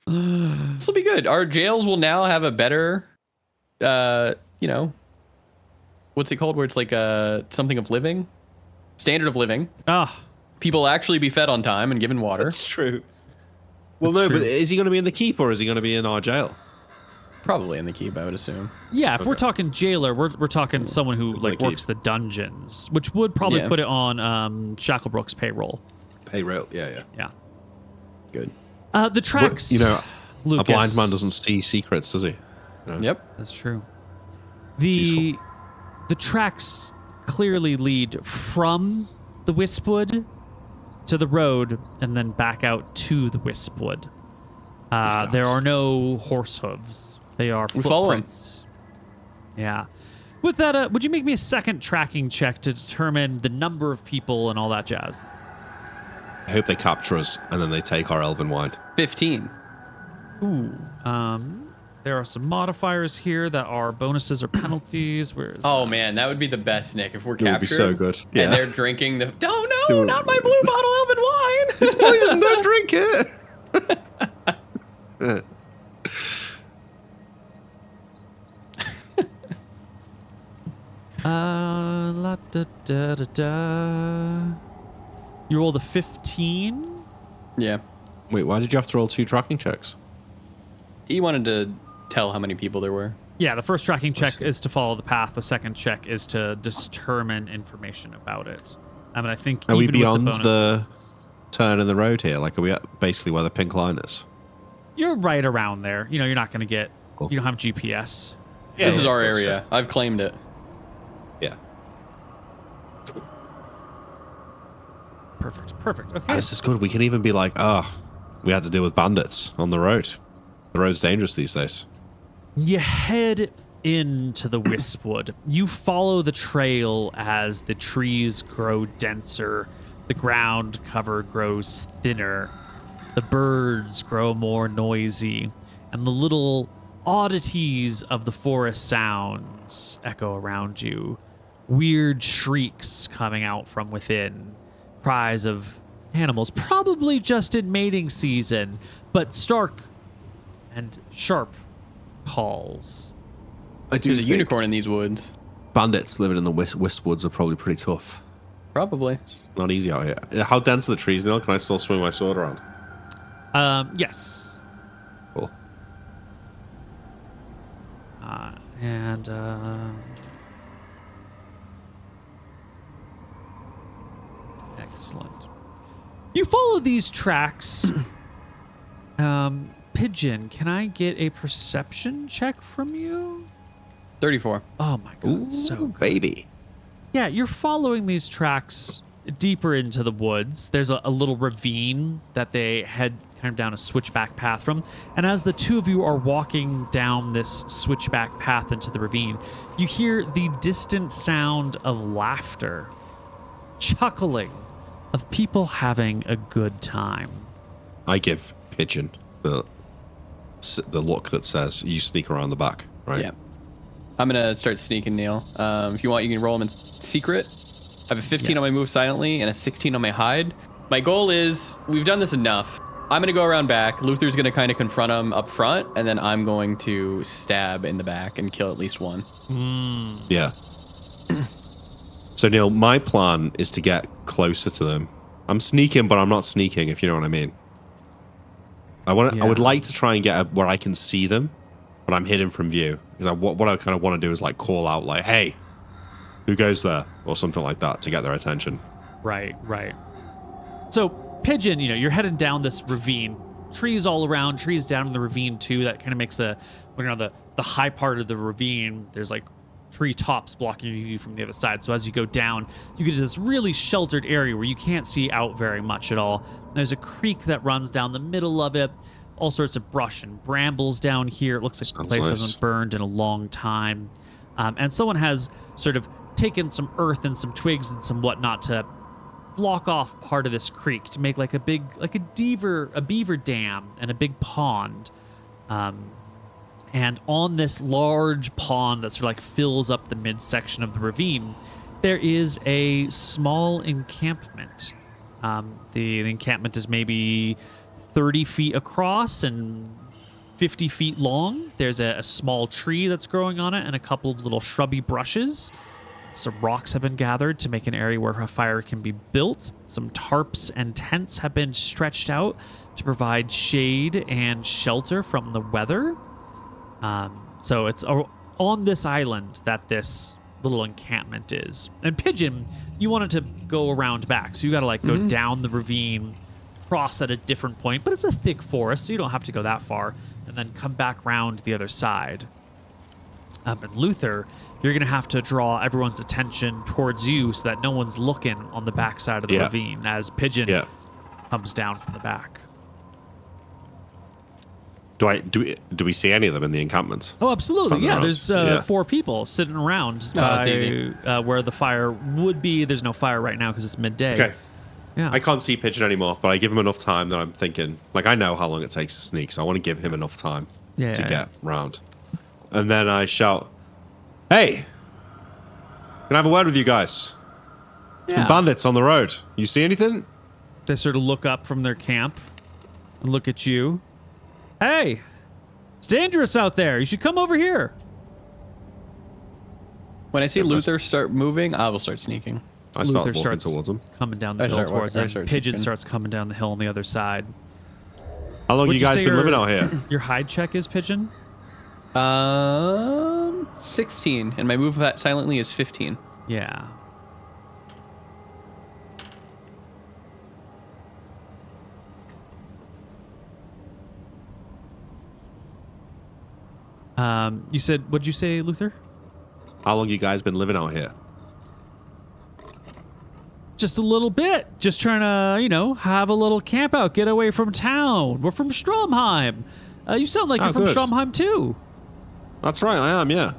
This will be good. Our jails will now have a better, what's it called? Where it's like something of living, standard of living. Ah, People actually be fed on time and given water. That's true. Well, That's no, true. but is he going to be in the keep or is he going to be in our jail? Probably in the keep, I would assume. yeah. If we're talking jailer, we're talking someone who like keep. works the dungeons, which would probably Yeah. put it on Shacklebrook's payroll. Hey, rail. Yeah. Yeah. Good. The tracks. But, a Lucas. blind man doesn't see secrets, does he? Yep. That's true. useful. The tracks clearly lead from the Wispwood to the road and then back out to the Wispwood. guys. There are no horse hooves. They are We follow 'em. footprints. Yeah. With that, would you make me a second tracking check to determine the number of people and all that jazz? I hope they capture us and then they take our elven wine. 15. Ooh. There are some modifiers here that are bonuses or penalties. Where is Oh that? man, that would be the best, Nick, if we're It would be captured. so good. Yeah. And they're drinking the. Oh no, not my blue bottle elven wine. It's poison. Don't drink it. La da da da da. You rolled a 15. Yeah. Wait, why did you have to roll 2 tracking checks? He wanted to tell how many people there were. Yeah, the first tracking check see. is to follow the path. The second check is to determine information about it. I mean, I think Are we even beyond with the, the bonus, turn in the road here? Like, are we at basically where the pink line is? you're right around there. You know, you're not going to get. Cool. You don't have GPS. This is yeah, our of course, area. I've claimed it. Yeah. Perfect. Okay. This is good. We can even be like, we had to deal with bandits on the road. The road's dangerous these days. You head into the Wispwood. You follow the trail as the trees grow denser, the ground cover grows thinner, the birds grow more noisy, and the little oddities of the forest sounds echo around you. Weird shrieks coming out from within, cries of animals, probably just in mating season, but stark and sharp calls. I do There's a think unicorn in these woods. bandits living in the Wisp-woods are probably pretty tough. Probably. It's not easy out here. How dense are the trees, Neil? Can I still swing my sword around? Yes. Cool. And excellent. You follow these tracks. Pigeon, can I get a perception check from you? 34. Oh my god, Ooh, so good. baby. Yeah, you're following these tracks deeper into the woods. There's a little ravine that they head kind of down a switchback path from. And as the two of you are walking down this switchback path into the ravine, you hear the distant sound of laughter, chuckling, of people having a good time. I give Pigeon the look that says you sneak around the back, right? Yeah. I'm going to start sneaking, Neil. If you want, you can roll them in secret. I have a 15 on my Yes. move silently and a 16 on my hide. My goal is, we've done this enough. I'm gonna go around back. Luther's gonna kind of confront him up front, and then I'm going to stab in the back and kill at least one. Yeah. So Neil, my plan is to get closer to them. I'm sneaking, but I'm not sneaking, if you know what I mean. I would like to try and get where I can see them, but I'm hidden from view. Because what I kind of want to do is like call out, like, "Hey, who goes there?" or something like that to get their attention. Right. So, Pigeon, you're heading down this ravine. Trees all around, trees down in the ravine too. That kind of makes the high part of the ravine. There's like tree tops blocking your view from the other side. So as you go down, you get to this really sheltered area where you can't see out very much at all. There's a creek that runs down the middle of it. All sorts of brush and brambles down here. It looks like the place hasn't burned in a long time. And someone has sort of taken some earth and some twigs and some whatnot to block off part of this creek to make like a beaver dam and a big pond. And on this large pond that sort of like fills up the midsection of the ravine, there is a small encampment. The encampment is maybe 30 feet across and 50 feet long. There's a small tree that's growing on it and a couple of little shrubby brushes. Some rocks have been gathered to make an area where a fire can be built. Some tarps and tents have been stretched out to provide shade and shelter from the weather. So it's on this island that this little encampment is. And Pigeon, you wanted to go around back, so you got to like go down the ravine, cross at a different point, but it's a thick forest, so you don't have to go that far, and then come back round the other side. And Luther, you're going to have to draw everyone's attention towards you so that no one's looking on the backside of the ravine as Pigeon comes down from the back. Do we see any of them in the encampment? Oh, absolutely. Yeah, there's 4 people sitting around that's easy. Where the fire would be. There's no fire right now because it's midday. Okay. Yeah. I can't see Pigeon anymore, but I give him enough time that I'm thinking, like, I know how long it takes to sneak, so I want to give him enough time to get round. And then I shout, "Hey, can I have a word with you guys? Some bandits on the road. You see anything?" They sort of look up from their camp and look at you. "Hey, it's dangerous out there. You should come over here." When I see Luther start moving, I will start sneaking. I start Luther walking starts towards him. coming down the hill towards them. Pigeon starts coming down the hill on the other side. How long have you guys been living out here? Your hide check is, Pigeon? 16, and my move silently is 15. Yeah. You said, what'd you say, Luther? How long you guys been living out here? Just a little bit. Just trying to, have a little camp out, get away from town. We're from Stromheim. You sound like you're from Stromheim too. That's right, I am, yeah.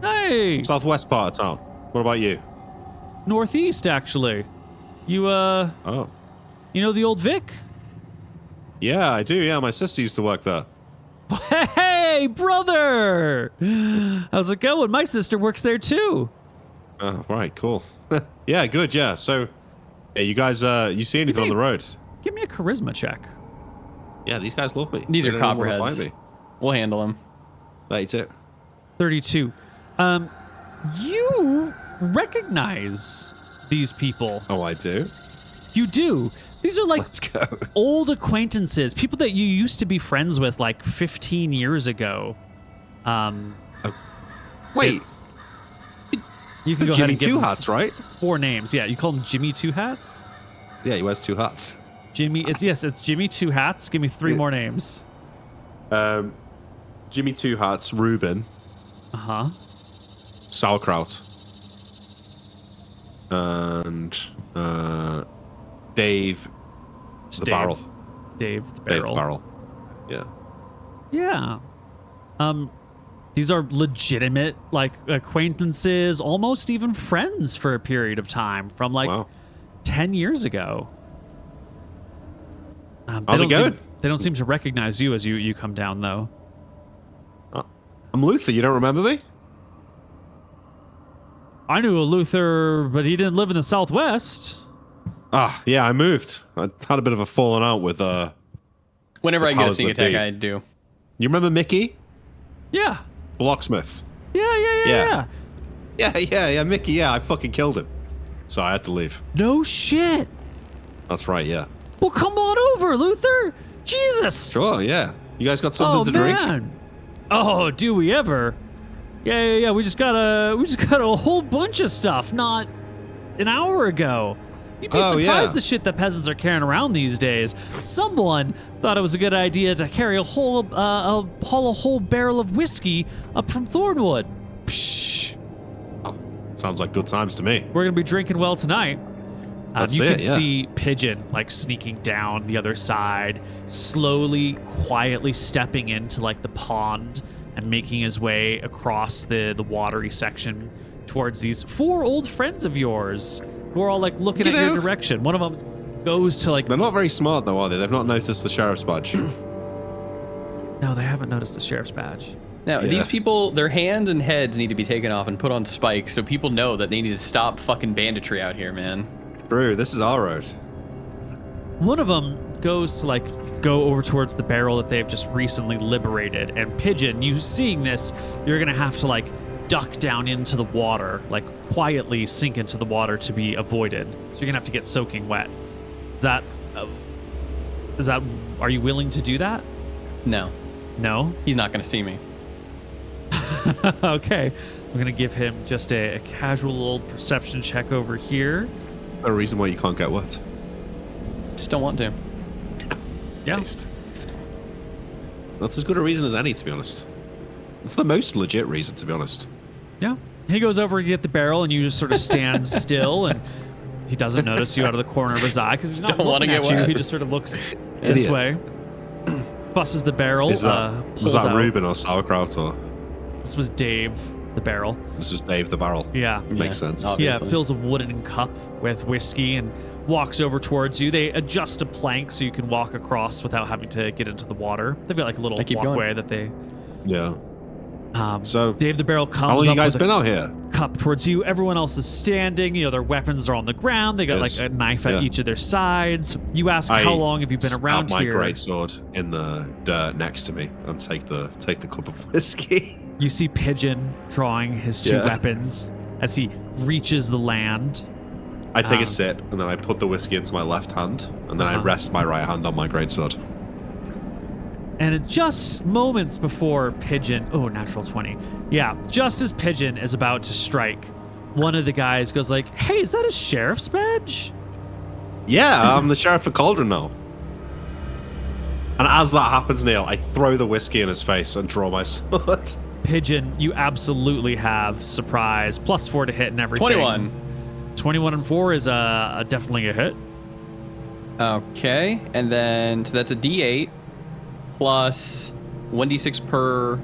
Hey. Southwest part of town. What about you? Northeast, actually. You, Oh. You know the old Vic? Yeah, I do, yeah. My sister used to work there. Hey, brother! How's it going? My sister works there too. Oh, right, cool. Yeah, good, yeah. So, yeah, you guys, you see anything on the road? Give me a charisma check. Yeah, these guys love me. These They are don't even wanna copperheads. fight me. We'll handle them. 32. 32. You recognize these people. Oh, I do? You do. These are like Let's go. old acquaintances, people that you used to be friends with like 15 years ago. Wait, You can go ahead Jimmy and give Two them Hats, right? 4 names. Yeah, you call him Jimmy Two Hats? Yeah, he wears 2 hats. Jimmy, it's Jimmy Two Hats. Give me 3 more names. Jimmy Two Hats, Ruben, Uh-huh. Sauerkraut, and Dave the Barrel. Dave the Barrel. Dave the Barrel. Yeah. Yeah. These are legitimate, like, acquaintances, almost even friends for a period of time from, like, 10 years ago. How's it going? They don't seem to recognize you as you come down, though. I'm Luther. You don't remember me? I knew a Luther, but he didn't live in the Southwest. Yeah, I moved. I had a bit of a falling out with Whenever the I get a powers sneak that attack, be. I do. You remember Mickey? Yeah. Blocksmith. Yeah. Yeah, Mickey, yeah, I fucking killed him. So I had to leave. No shit. That's right, yeah. Well, come on over, Luther. Jesus. Sure, yeah. You guys got something to drink? Oh, do we ever? Yeah. We just got a whole bunch of stuff not an hour ago. You'd be surprised the shit that peasants are carrying around these days. Someone thought it was a good idea to carry a whole barrel of whiskey up from Thornwood. Psh. Oh, sounds like good times to me. We're gonna be drinking well tonight. You can yeah. see Pigeon like sneaking down the other side, slowly, quietly stepping into like the pond and making his way across the watery section towards these 4 old friends of yours who are all like looking at your direction. One of them goes to like. They're not very smart though, are they? They've not noticed the sheriff's badge. No, they haven't noticed the sheriff's badge. Now, these people, their hands and heads need to be taken off and put on spikes so people know that they need to stop fucking banditry out here, man. True, this is our road. One of them goes to like go over towards the barrel that they've just recently liberated, and Pigeon, you seeing this, you're gonna have to like duck down into the water, like quietly sink into the water to be avoided. So you're gonna have to get soaking wet. Is that? Are you willing to do that? No. No. He's not going to see me. Okay. I'm gonna give him just a casual old perception check over here. A reason why you can't get wet. Just don't want to. Yeah. Based. That's as good a reason as any, to be honest. It's the most legit reason, to be honest. Yeah. He goes over to get the barrel, and you just sort of stand still, and he doesn't notice you out of the corner of his eye because he's not Don't wanna looking at get you. wet. He just sort of looks this way, busses the barrel, Was pulls that out. Reuben or sauerkraut or? This was Dave, the barrel. This is Dave the barrel. Yeah. Makes sense. Obviously. Yeah, fills a wooden cup with whiskey and walks over towards you. They adjust a plank so you can walk across without having to get into the water. They've got like a little I keep walkway going. that they. Yeah. So Dave the barrel comes how long up you guys with been a out here? cup towards you. Everyone else is standing. You know, their weapons are on the ground. They got Yes. like a knife at Yeah. each of their sides. You ask, I how long have you been around stab my here? greatsword in the dirt next to me and take the cup of whiskey. You see Pigeon drawing his 2 Yeah. weapons as he reaches the land. I take a sip and then I put the whiskey into my left hand and then I rest my right hand on my greatsword. And it just moments before Pigeon, natural 20. Yeah, just as Pigeon is about to strike, one of the guys goes like, "Hey, is that a sheriff's badge?" Yeah, I'm the sheriff of Cauldron now. And as that happens, Neil, I throw the whiskey in his face and draw my sword. Pigeon, you absolutely have surprise, +4 to hit and everything. 21. 21 and 4 is definitely a hit. Okay, and then so that's a D8 plus 1d6 per.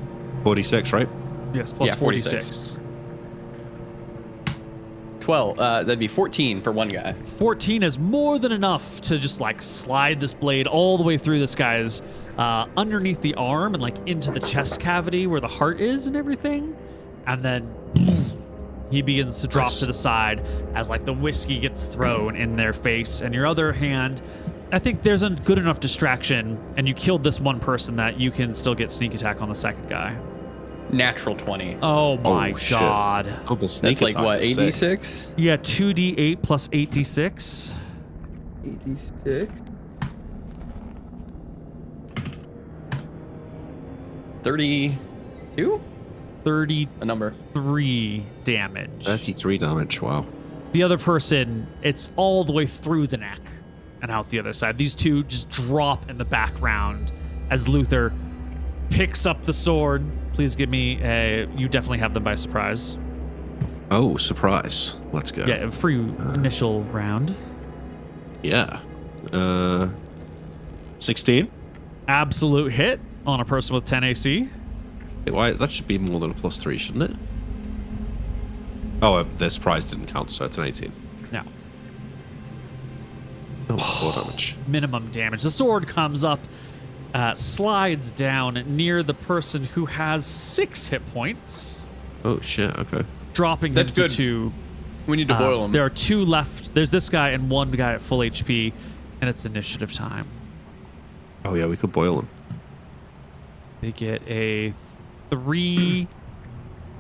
46, right? Yes, plus Yeah, 46. 12. That'd be 14 for one guy. 14 is more than enough to just like slide this blade all the way through this guy's underneath the arm and like into the chest cavity where the heart is and everything. And then he begins to drop Nice. to the side as like the whiskey gets thrown in their face. And your other hand, I think there's a good enough distraction and you killed this one person that you can still get sneak attack on the second guy. Natural 20. Oh my shit. God. Double sneak That's like attack what, is sick. 86? Yeah, 2d8 plus 8d6. 86. 32? 33 A number. damage. 33 damage, wow. The other person, it's all the way through the neck and out the other side. These two just drop in the background as Luther picks up the sword. Please give me you definitely have them by surprise. Oh, surprise. Let's go. Yeah, free initial round. Yeah. 16? Absolute hit on a person with 10 AC. Why? That should be more than a +3, shouldn't it? Oh, the surprise didn't count, so it's an 18. No. Oh, 4 damage. Minimum damage. The sword comes up, slides down near the person who has 6 hit points, Oh, shit, okay. dropping That's him to good. 2. We need to boil them. There are 2 left. There's this guy and 1 guy at full HP, and it's initiative time. Oh yeah, we could boil them. They get a 3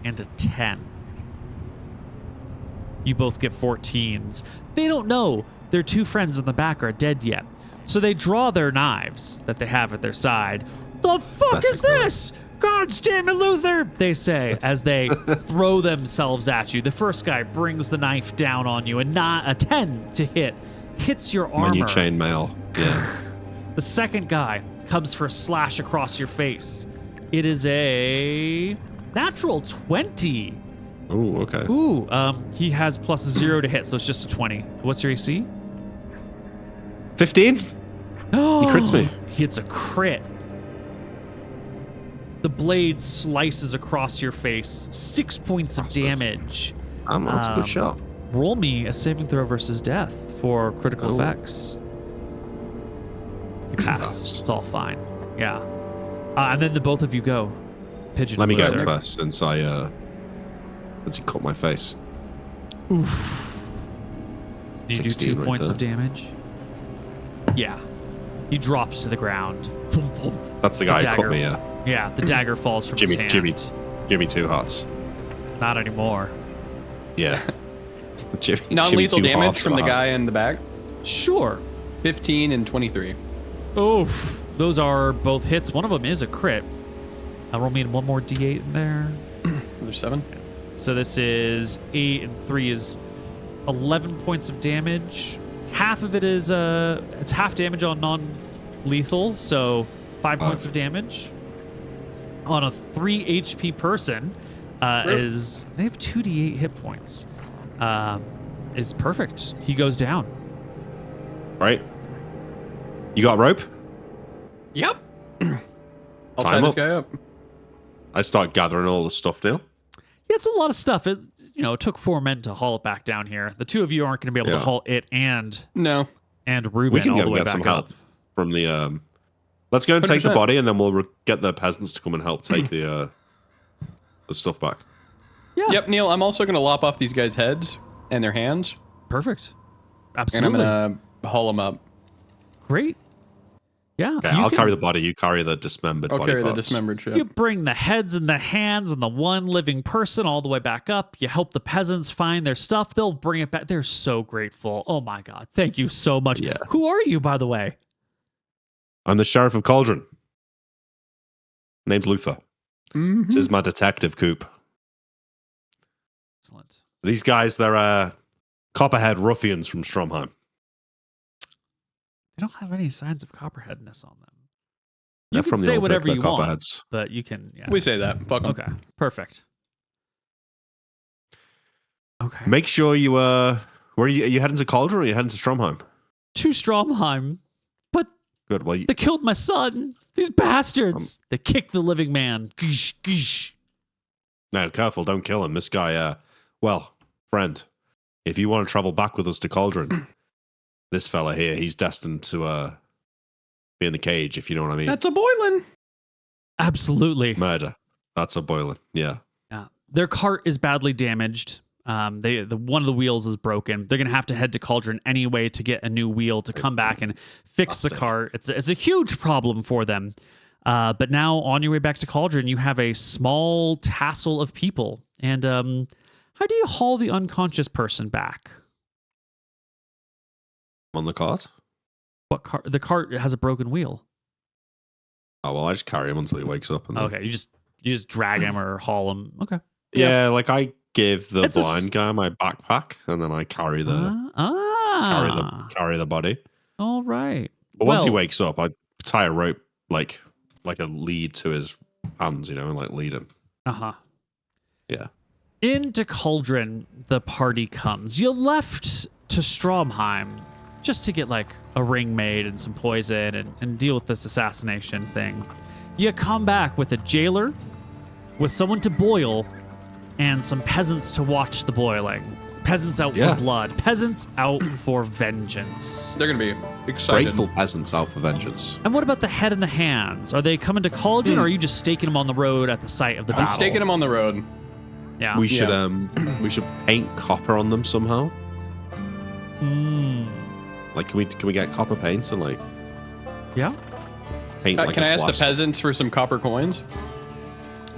and a 10. You both get 14s. They don't know their 2 friends in the back are dead yet. So they draw their knives that they have at their side. The fuck is this? God damn it, Luther, they say as they throw themselves at you. The first guy brings the knife down on you, and not a 10 to hit. Hits your armor. When you chainmail. Yeah. The second guy comes for a slash across your face. It is a natural 20. Oh, okay. Ooh, he has +0 to hit, so it's just a 20. What's your AC? 15? He crits me. It's a crit. The blade slices across your face. 6 points of damage. That's a good shot. Roll me a saving throw versus death for critical effects. Pass. It's all fine. Yeah. And then the both of you go. Pigeon. Let me go Luther. first since he cut my face. Oof. You do 2 right points there. of damage. Yeah. He drops to the ground. Boom, boom. That's the guy who dagger. cut me, yeah. Yeah, the dagger falls from his hand. Jimmy Two Hearts. Not anymore. Yeah. Jimmy Non-lethal Two damage Hearts from the hearts. guy in the back. Sure. 15 and 23. Oof. Those are both hits. One of them is a crit. I'll roll me in 1 more d8 in there. There's 7. So this is 8 and 3 is 11 points of damage. Half of it is it's half damage on non-lethal, so 5 points of damage. On a 3 HP person is they have 2d8 hit points. Is perfect. He goes down. Right? You got rope? Yep. I'll tie Time this up. guy up. I start gathering all the stuff now. Yeah, it's a lot of stuff. It took 4 men to haul it back down here. The 2 of you aren't going to be able to haul it and No. Ruben We can all go the way get some back up. help from the. Let's go and take the 100%. body, and then we'll get the peasants to come and help take the stuff back. Yeah. Yep, Neil, I'm also going to lop off these guys' heads and their hands, Perfect. and Absolutely. I'm going to haul them up. Great. Yeah. Okay, you I'll can- carry the body. You carry the dismembered I'll body carry the parts. dismembered ship. You bring the heads and the hands and the one living person all the way back up. You help the peasants find their stuff. They'll bring it back. They're so grateful. Oh my God. Thank you so much. Yeah. Who are you, by the way? I'm the sheriff of Cauldron. Name's Luther. Mhm. This is my detective coop. Excellent. These guys, they're copperhead ruffians from Stromheim. They don't have any signs of copperheadness on them. They're You can from the say old whatever Vic, you they're want, copperheads. but you can. Yeah. We say that. Fuck 'em. Okay. Perfect. Okay. Make sure you where are you heading to Cauldron or are you heading to Stromheim? To Stromheim, but Good. Well, they killed my son. These bastards. They kicked the living man. Gish, gish. no, careful, don't kill him. This guy, friend, if you want to travel back with us to Cauldron, this fella here, he's destined to be in the cage, if you know what I mean. That's a boiling. Absolutely. Murder. That's a boiling. Yeah. Yeah. Their cart is badly damaged. The one of the wheels is broken. They're gonna have to head to Cauldron anyway to get a new wheel to come back and fix the Bastard. cart. It's a huge problem for them. But now on your way back to Cauldron, you have a small tassel of people. And how do you haul the unconscious person back? On the cart? What cart? The cart has a broken wheel. Oh, well, I just carry him until he wakes up. And then- Okay, you just drag him or haul him. Okay. Yeah, like I give the It's a blind guy my backpack, and then I carry the carry the body. All right. But once he Well, wakes up, I tie a rope like a lead to his hands, and like lead him. Uh-huh. Yeah. Into Cauldron, the party comes. You left to Stromheim just to get like a ring made and some poison and deal with this assassination thing. You come back with a jailer, with someone to boil, and some peasants to watch the boiling. Peasants out Yeah. for blood. Peasants out for vengeance. They're going to be excited. Grateful peasants out for vengeance. And what about the head and the hands? Are they coming to Cauldron, or are you just staking them on the road at the site of the I'm battle? staking them on the road. Yeah. We should paint copper on them somehow. Like, can we get copper paints and like Yeah. paint like Can a I ask the slash? peasants for some copper coins?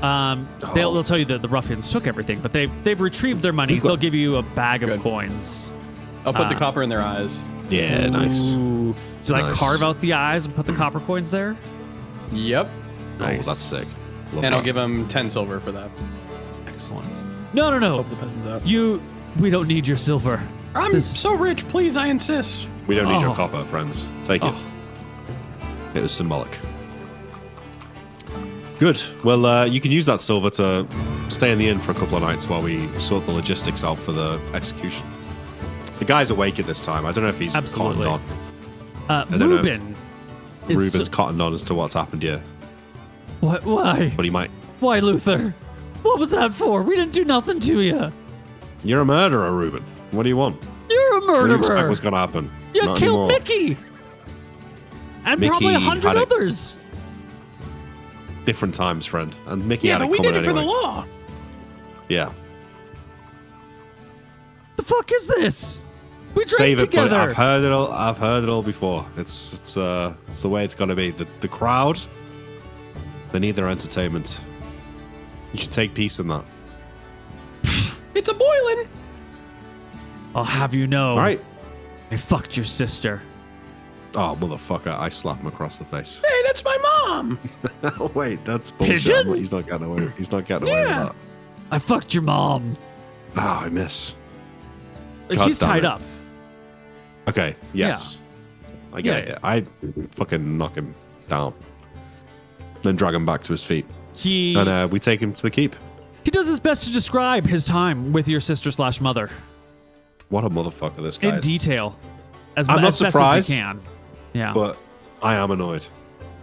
They'll tell you that the ruffians took everything, but they've retrieved their money. We've got- They'll give you a bag of Good. coins. I'll put the copper in their eyes. Yeah, nice. Ooh. Do you like Nice. carve out the eyes and put the copper coins there? Yep. Oh, that's sick. Love And I'll that. give them 10 silver for that. Excellent. No. Help the peasants out. We don't need your silver. I'm This- so rich, please, I insist. We don't need your Oh. copper, friends. Take it. It was symbolic. Good. Well, you can use that silver to stay in the inn for a couple of nights while we sort the logistics out for the execution. The guy's awake at this time. I don't know if he's Absolutely. cottoned on. don't know if Reuben. is Ruben's cottoned on as to what's happened here, What? Why? but he might. Why, Luther? What was that for? We didn't do nothing to you. You're a murderer, Ruben. What do you want? You're a What do you expect murderer. was going to happen? You Not killed anymore. Mickey. And Mickey probably 100 had a- others. Different times, friend. And Mickey Yeah, had but it we coming did it for the anyway. law. Yeah. The fuck is this? We drank Save it, but together. I've heard it all. I've heard it all before. It's the way it's gonna be. The crowd, they need their entertainment. You should take peace in that. It's a boiling. I'll have you know. All right. I fucked your sister. Oh motherfucker! I slapped him across the face. Hey, that's my mom. Oh wait, that's bullshit. Pigeon? He's not getting away. He's not getting away Yeah. with that. I fucked your mom. Ah, I miss. God He's damn tied it. up. Okay. Yes. I get it. I fucking knock him down, then drag him back to his feet, He and we take him to the keep. he does his best to describe his time with your sister/mother What a motherfucker this guy in is. detail, as I'm not best as surprised, he can. Yeah. But I am annoyed.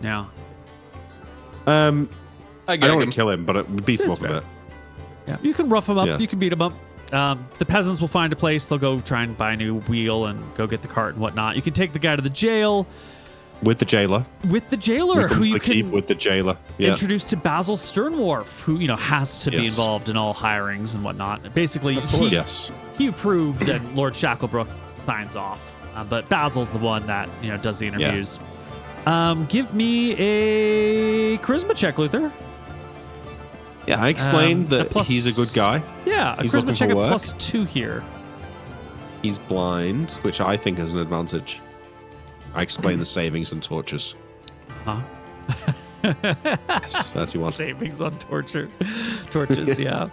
Yeah. I I get don't him. want to kill him, but it beats him That's up a fair. bit. Yeah. You can rough him up. Yeah. You can beat him up. The peasants will find a place. They'll go try and buy a new wheel and go get the cart and whatnot. You can take the guy to the jail With the jailer. with the We jailer, come who to you the keep can with the jailer. Yeah. introduce to Basil Sternwharf, who has to be Yes. involved in all hirings and whatnot. Basically, Yes. he approves and Lord Shacklebrook signs off. But Basil's the one that does the interviews. Give me a charisma check, Luther. Yeah, I explained a that plus- he's a good guy. Yeah, a He's charisma looking check for at work. +2 here. He's blind, which I think is an advantage. I explain the savings and tortures. Huh? That's he wants. Savings on torches, yeah.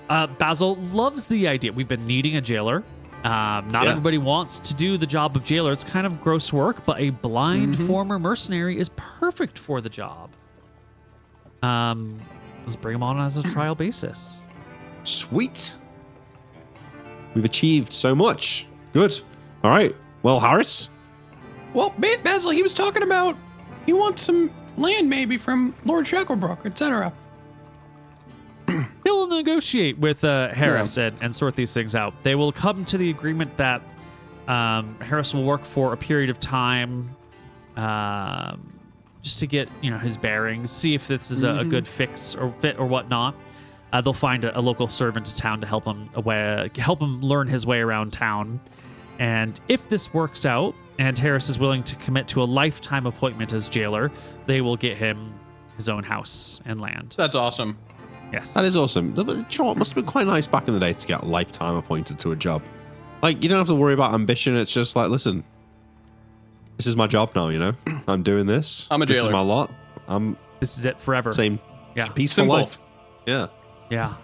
Basil loves the idea. We've been needing a jailer. Not Yeah. everybody wants to do the job of jailer. It's kind of gross work, but a blind former mercenary is perfect for the job. Let's bring him on as a trial basis. Sweet. We've achieved so much. Good. All right. Well, Harris. Well, Basil, he was talking about he wants some land maybe from Lord Shacklebrook, etc. He'll negotiate with Harris and sort these things out. They will come to the agreement that Harris will work for a period of time just to get his bearings, see if this is a good fix or fit or whatnot. They'll find a local servant to town to help him learn his way around town. And if this works out and Harris is willing to commit to a lifetime appointment as jailer, they will get him his own house and land. That's awesome. Yes. That is awesome. Do you know what? It must have been quite nice back in the day to get lifetime appointed to a job. Like, you don't have to worry about ambition. It's just like, listen, this is my job now, I'm doing this. I'm a This is jailer. my lot. I'm This is it forever. same. It's Yeah. a peaceful Simple. life. Yeah. Yeah.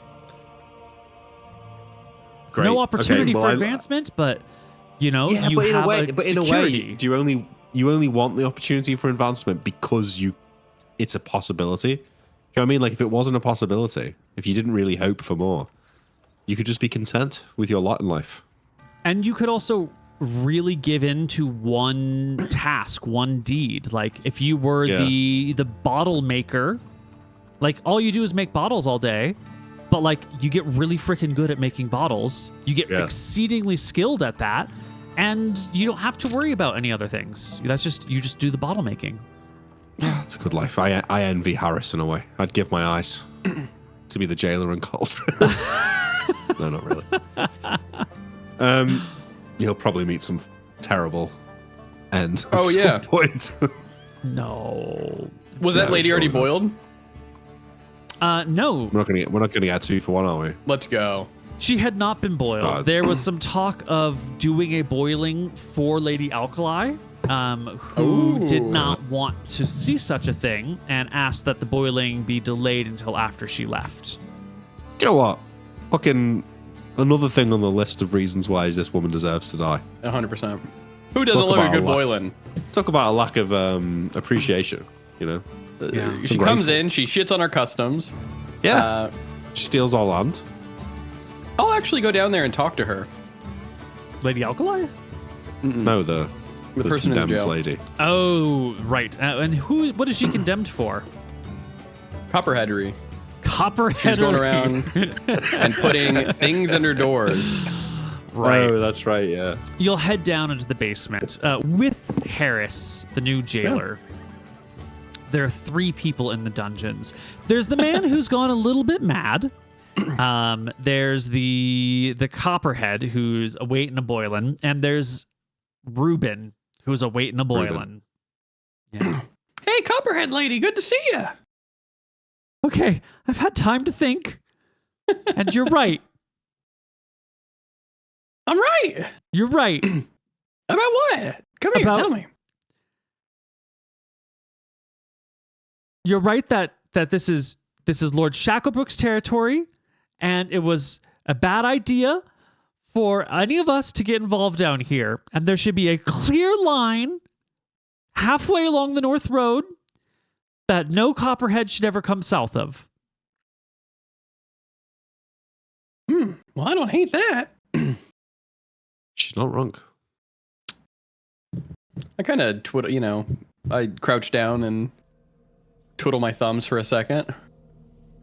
Great. No opportunity Okay, well, for I- advancement, but you Yeah, you but in have a way, security. do you only want the opportunity for advancement because it's a possibility? Do you know what I mean? Like, if it wasn't a possibility, if you didn't really hope for more, you could just be content with your lot in life. And you could also really give in to one task, one deed. Like if you were Yeah. the bottle maker, like all you do is make bottles all day, but like you get really freaking good at making bottles. You get Yeah. exceedingly skilled at that, and you don't have to worry about any other things. You just do the bottle making. It's a good life. I envy Harris in a way. I'd give my eyes. to be the jailer in Cauldron. No, not really. You'll probably meet some terrible end. At some point. No. Was that lady already boiled? No. We're not gonna get 2 for 1, are we? Let's go. She had not been boiled. There was some talk of doing a boiling for Lady Alkali, who did not want to see such a thing and asked that the boiling be delayed until after she left. Do you know what? Fucking another thing on the list of reasons why this woman deserves to die. 100%. Who doesn't love a good boiling? Talk about a lack of appreciation, you know? She comes in, she shits on our customs. Yeah. She steals our land. I'll actually go down there and talk to her. Lady Alkali? No, the person in the condemned jail. lady. Oh, right. And what is she condemned for? Copperheadery. Copperheadery. She's going around and putting things under doors. Right. Oh, that's right, yeah. You'll head down into the basement with Harris, the new jailer. Yeah. There are 3 people in the dungeons. There's the man who's gone a little bit mad. There's the Copperhead who's awaiting a boiling, and there's Reuben who's awaiting a boiling. Yeah. Hey, Copperhead lady, good to see you. Okay, I've had time to think, and you're right. I'm right. You're right. About what? Come here, tell me. You're right that this is Lord Shacklebrook's territory, and it was a bad idea for any of us to get involved down here. And there should be a clear line halfway along the North Road that no Copperhead should ever come south of. Well, I don't hate that. She's not wrong. I kind of I crouch down and twiddle my thumbs for a second.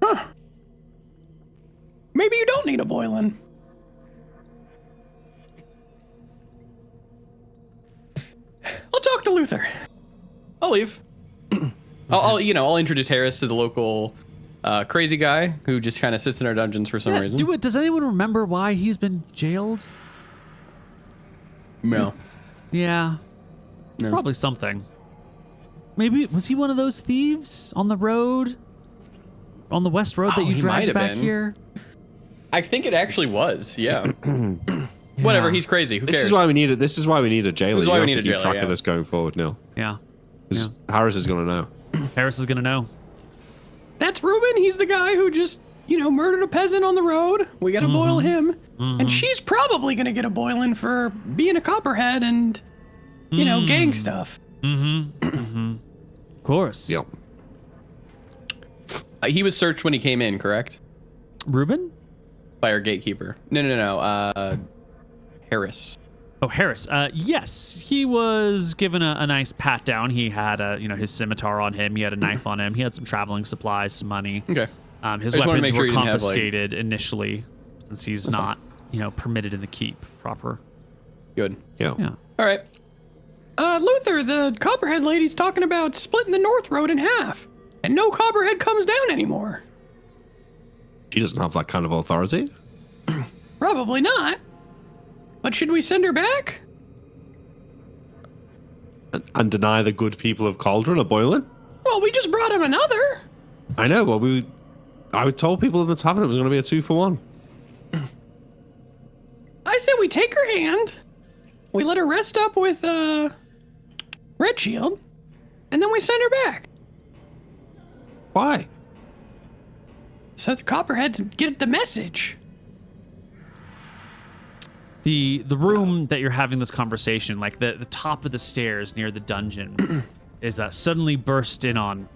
Huh. Maybe you don't need a boiling. I'll talk to Luther. I'll leave. I'll introduce Harris to the local crazy guy who just kind of sits in our dungeons for some reason. Does anyone remember why he's been jailed? No. Yeah. No. Probably something. Maybe, was he one of those thieves on the road? On the West Road that you dragged back here? I think it actually was, yeah. Whatever, he's crazy. Who cares? This is why we need a jailer. This is why we need a jailer, track of this going forward, Neil. Yeah. Because Harris is going to know. Harris is going to know. That's Reuben. He's the guy who just, murdered a peasant on the road. We got to boil him. And she's probably going to get a boiling for being a copperhead and, gang stuff. Of course. Yep. He was searched when he came in, correct? Reuben? By our gatekeeper. No. Harris. Oh, Harris. Yes, he was given a nice pat down. He had his scimitar on him. He had a knife on him. He had some traveling supplies, some money. Okay. His weapons were confiscated initially, since he's not, permitted in the keep proper. Good. Yeah. All right. Luther, the Copperhead lady's talking about splitting the North Road in half, and no Copperhead comes down anymore. She doesn't have that kind of authority. Probably not. But should we send her back? And deny the good people of Cauldron a boiling? Well, we just brought him another. I know, but I told people in the tavern it was going to be a 2 for 1. I said we take her hand, we let her rest up with Red Shield, and then we send her back. Why? So the Copperheads get the message. The room that you're having this conversation, like the top of the stairs near the dungeon, is suddenly burst in on,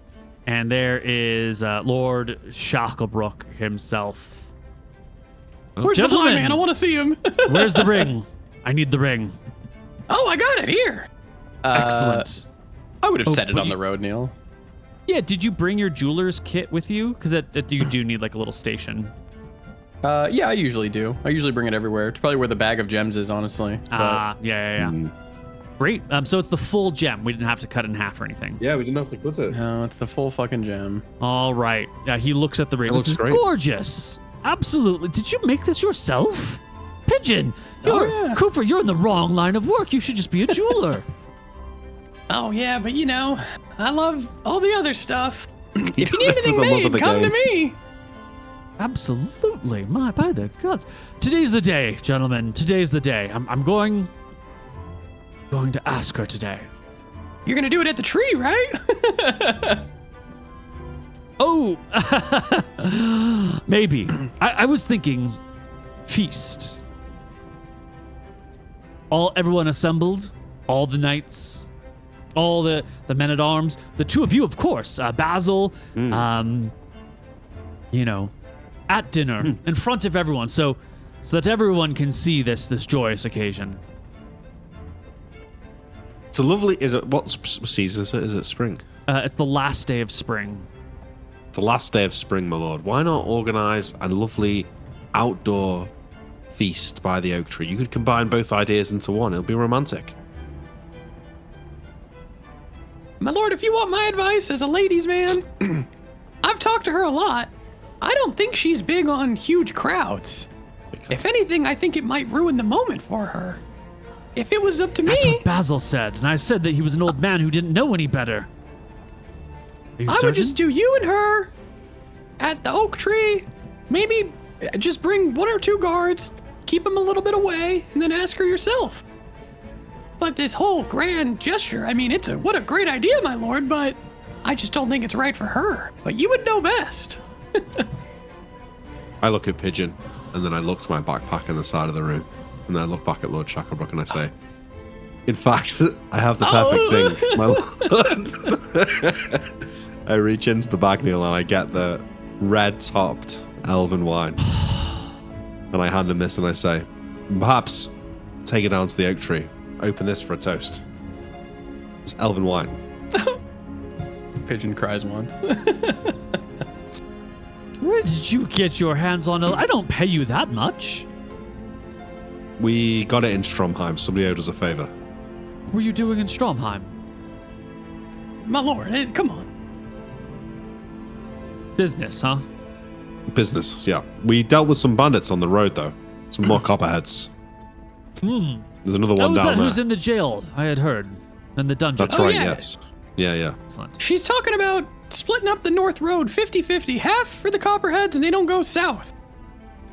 and there is Lord Shacklebrook himself. Where's the blind man? I want to see him. Where's the ring? I need the ring. Oh, I got it here. Excellent. I would have set it on the road, Neil. Yeah, did you bring your jeweler's kit with you? Because you do need like a little station. Yeah, I usually do. I usually bring it everywhere. It's probably where the bag of gems is, honestly. Yeah. Great. So it's the full gem. We didn't have to cut it in half or anything. Yeah, we didn't have to cut it. No, it's the full fucking gem. All right. He looks at the ring. looks This is great. gorgeous. Absolutely. Did you make this yourself? Pigeon, yeah. Cooper, you're in the wrong line of work. You should just be a jeweler. Oh, yeah, but you know, I love all the other stuff. He If you does need it for anything the love made, of the come to game. me. Absolutely. By the gods. Today's the day, gentlemen. Today's the day. I'm going to ask her today. You're gonna do it at the tree, right? Oh, maybe. I was thinking feast. Everyone assembled, all the knights, all the men-at-arms, the two of you, of course, Basil, you know, at dinner in front of everyone, so that everyone can see this joyous occasion. It's a lovely. Is it what season is it? Is it spring? It's the last day of spring. The last day of spring, my lord. Why not organize a lovely outdoor feast by the oak tree? You could combine both ideas into one. It'll be romantic. My lord, if you want my advice as a ladies' man, I've talked to her a lot. I don't think she's big on huge crowds. If anything, I think it might ruin the moment for her. If it was up to That's me, what Basil said, and I said that he was an old man who didn't know any better. Are you I certain? would just do you and her at the oak tree. Maybe just bring 1 or 2 guards, keep them a little bit away, and then ask her yourself. But this whole grand gesture, I mean, what a great idea, my lord, but I just don't think it's right for her. But you would know best. I look at Pigeon, and then I look to my backpack in the side of the room, and then I look back at Lord Shacklebrook and I say, in fact, I have the perfect thing, my lord. I reach into the bag, Neil, and I get the red-topped elven wine. And I hand him this and I say, perhaps take it down to the oak tree. Open this for a toast. It's elven wine. Pigeon cries once. Where did you get your hands on it? I don't pay you that much. We got it in Stromheim. Somebody owed us a favor. What were you doing in Stromheim? My lord, come on. Business, huh? Business, yeah. We dealt with some bandits on the road, though. Some more copperheads. There's another one down there. Who's in the jail, I had heard. In the dungeon. That's right, yeah. yes. Yeah. Excellent. She's talking about splitting up the North Road 50-50, half for the Copperheads and they don't go south.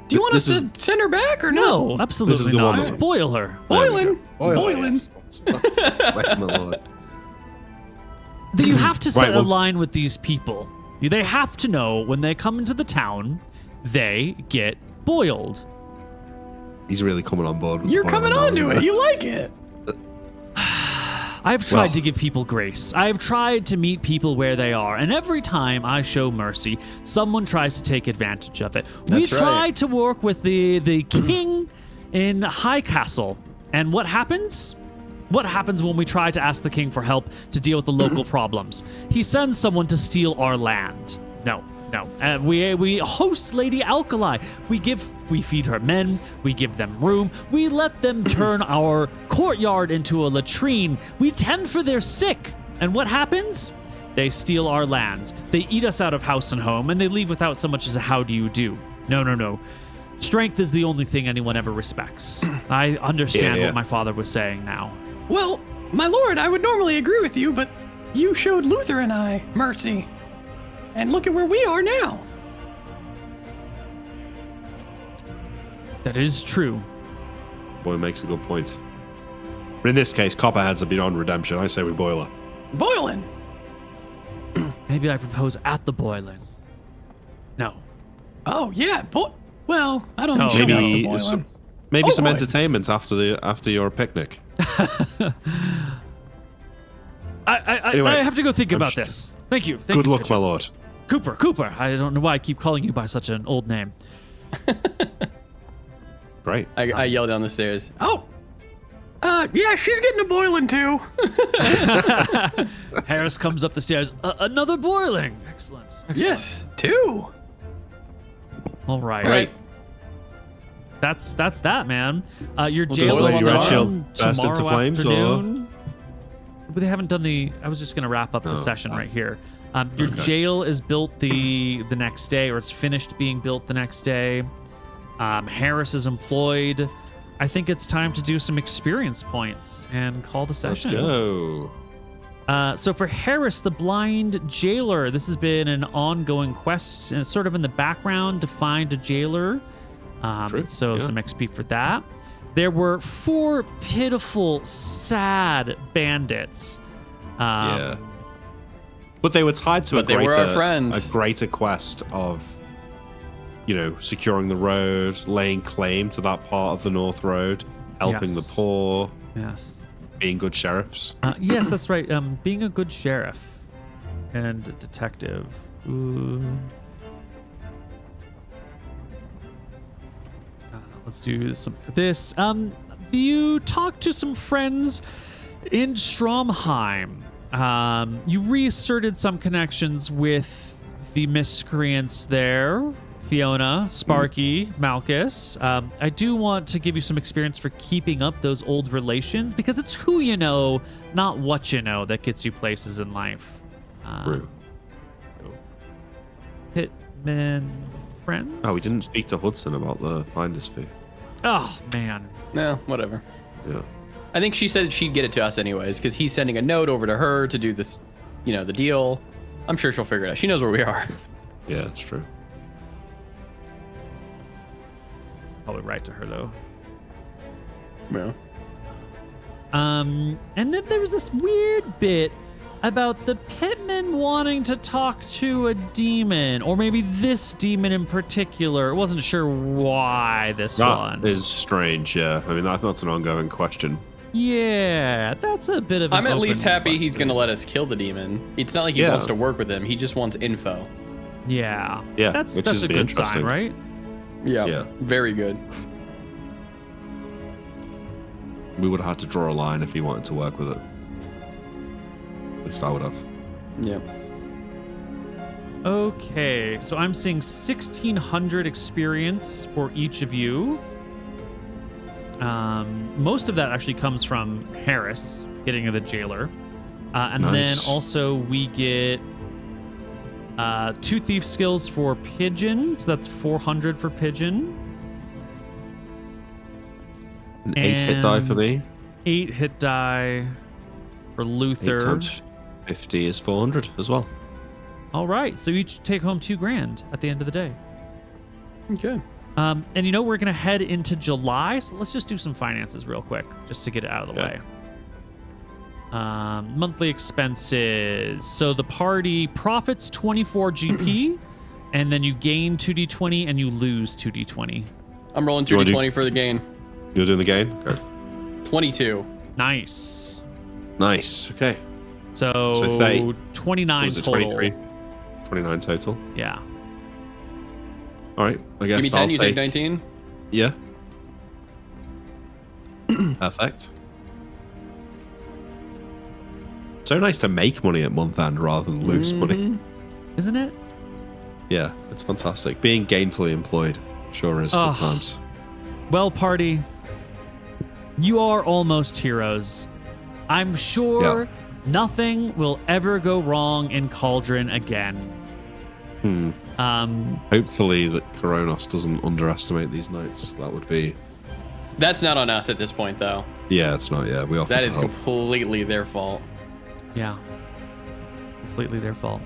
Do you want us to send her back or no? No, absolutely This is the not. one. Spoil her. Boiling. Boiling. Yes. Wait, my lord. You have to set Right, well- a line with these people. They have to know when they come into the town, they get boiled. He's really coming on board with You're the coming boiling on now, to isn't it. he? You like it. I've tried Well- to give people grace. I've tried to meet people where they are, and every time I show mercy, someone tries to take advantage of it. We That's right. try to work with the king in High Castle, and what happens? What happens when we try to ask the king for help to deal with the local problems? He sends someone to steal our land. No. We host Lady Alkali. We feed her men. We give them room. We let them turn our courtyard into a latrine. We tend for their sick. And what happens? They steal our lands. They eat us out of house and home, and they leave without so much as a how do you do. No. Strength is the only thing anyone ever respects. I understand Yeah. what my father was saying now. Well, my lord, I would normally agree with you, but you showed Luther and I mercy. And look at where we are now. That is true. Boy makes a good point. But in this case, copperheads are beyond redemption. I say we boil her. Boiling. Maybe I propose at the boiling. No. Oh, yeah. Well, I don't think Oh. she'll go to Maybe the boiling. some boy. entertainment after your picnic. Anyway, I have to go think about sure- this. Thank you. Good luck, Pigeon. my lord. Cooper. I don't know why I keep calling you by such an old name. Great. I yell down the stairs. Oh. Yeah, she's getting a boiling too. Harris comes up the stairs. Another boiling. Excellent. Yes, 2. All right. Great. That's that, man. Your Well, jail does is Lady done Red Shield burst tomorrow into flames, or- afternoon. But they haven't done the. I was just going to wrap up the session right here. Your Okay. jail is built the next day, or it's finished being built the next day. Harris is employed. I think it's time to do some experience points and call the Let's session. go. So for Harris, the blind jailer, this has been an ongoing quest, and it's sort of in the background to find a jailer. True, So yeah. some XP for that. There were 4 pitiful, sad bandits. Yeah. But they were tied to But they were our friends. a greater quest of, securing the road, laying claim to that part of the North Road, helping the Yes. poor, Yes. being good sheriffs. Yes, that's right. Being a good sheriff and detective. Ooh. Let's do some this. You talked to some friends in Stromheim. You reasserted some connections with the miscreants there. Fiona, Sparky, Malchus. I do want to give you some experience for keeping up those old relations because it's who you know, not what you know, that gets you places in life. True. Hitman friends? Oh, we didn't speak to Hudson about the finder's fee. Oh, man. No, whatever. Yeah. I think she said she'd get it to us anyways, because he's sending a note over to her to do this, the deal. I'm sure she'll figure it out. She knows where we are. Yeah, it's true. Probably write to her, though. Yeah. And then there was this weird bit about the pitman wanting to talk to a demon, or maybe this demon in particular. I wasn't sure why this one. That is strange, yeah. I mean, that's an ongoing question. Yeah, that's a bit of an I'm at least open happy he's question. going to let us kill the demon. It's not like he Yeah. wants to work with him. He just wants info. Yeah. Yeah, That's which a is good interesting. sign, right? Yeah. Yeah. Very good. We would have had to draw a line if he wanted to work with it. At least I would have. Yeah. Okay, so I'm seeing 1,600 experience for each of you. Most of that actually comes from Harris getting the jailer. And Nice. then also we get 2 thief skills for Pigeon, so that's 400 for Pigeon. An 8 hit die for me. 8 hit die for 8 Luther. times 50 is 400 as well. All right, so each take home $2,000 at the end of the day. Okay. And we're going to head into July, so let's just do some finances real quick, just to get it out of the Okay. way. Monthly expenses. So the party profits 24 GP, and then you gain 2d20 and you lose 2d20. I'm rolling Do you wanna 2d20 for the gain. You're doing the game? Okay. 22. Nice. Nice. Okay. So, So 30. 29 What was it, total. 23? 29 total. Yeah. All right. I Give me guess 10, I'll you take take 19. Yeah. Perfect. So nice to make money at month end rather than lose money. Isn't it? Yeah, it's fantastic. Being gainfully employed sure is Oh. good times. Well, party, you are almost heroes. I'm sure nothing will ever go wrong in Cauldron again. Hopefully that Koronos doesn't underestimate these knights. That would be... That's not on us at this point, though. Yeah, it's not. Yeah, we offer That to is help. completely their fault. Yeah. Completely their fault.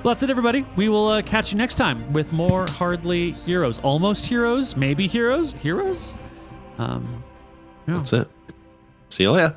Well, that's it, everybody. We will catch you next time with more Hardly Heroes. Almost heroes, maybe heroes. Heroes? Yeah. That's it. See you later.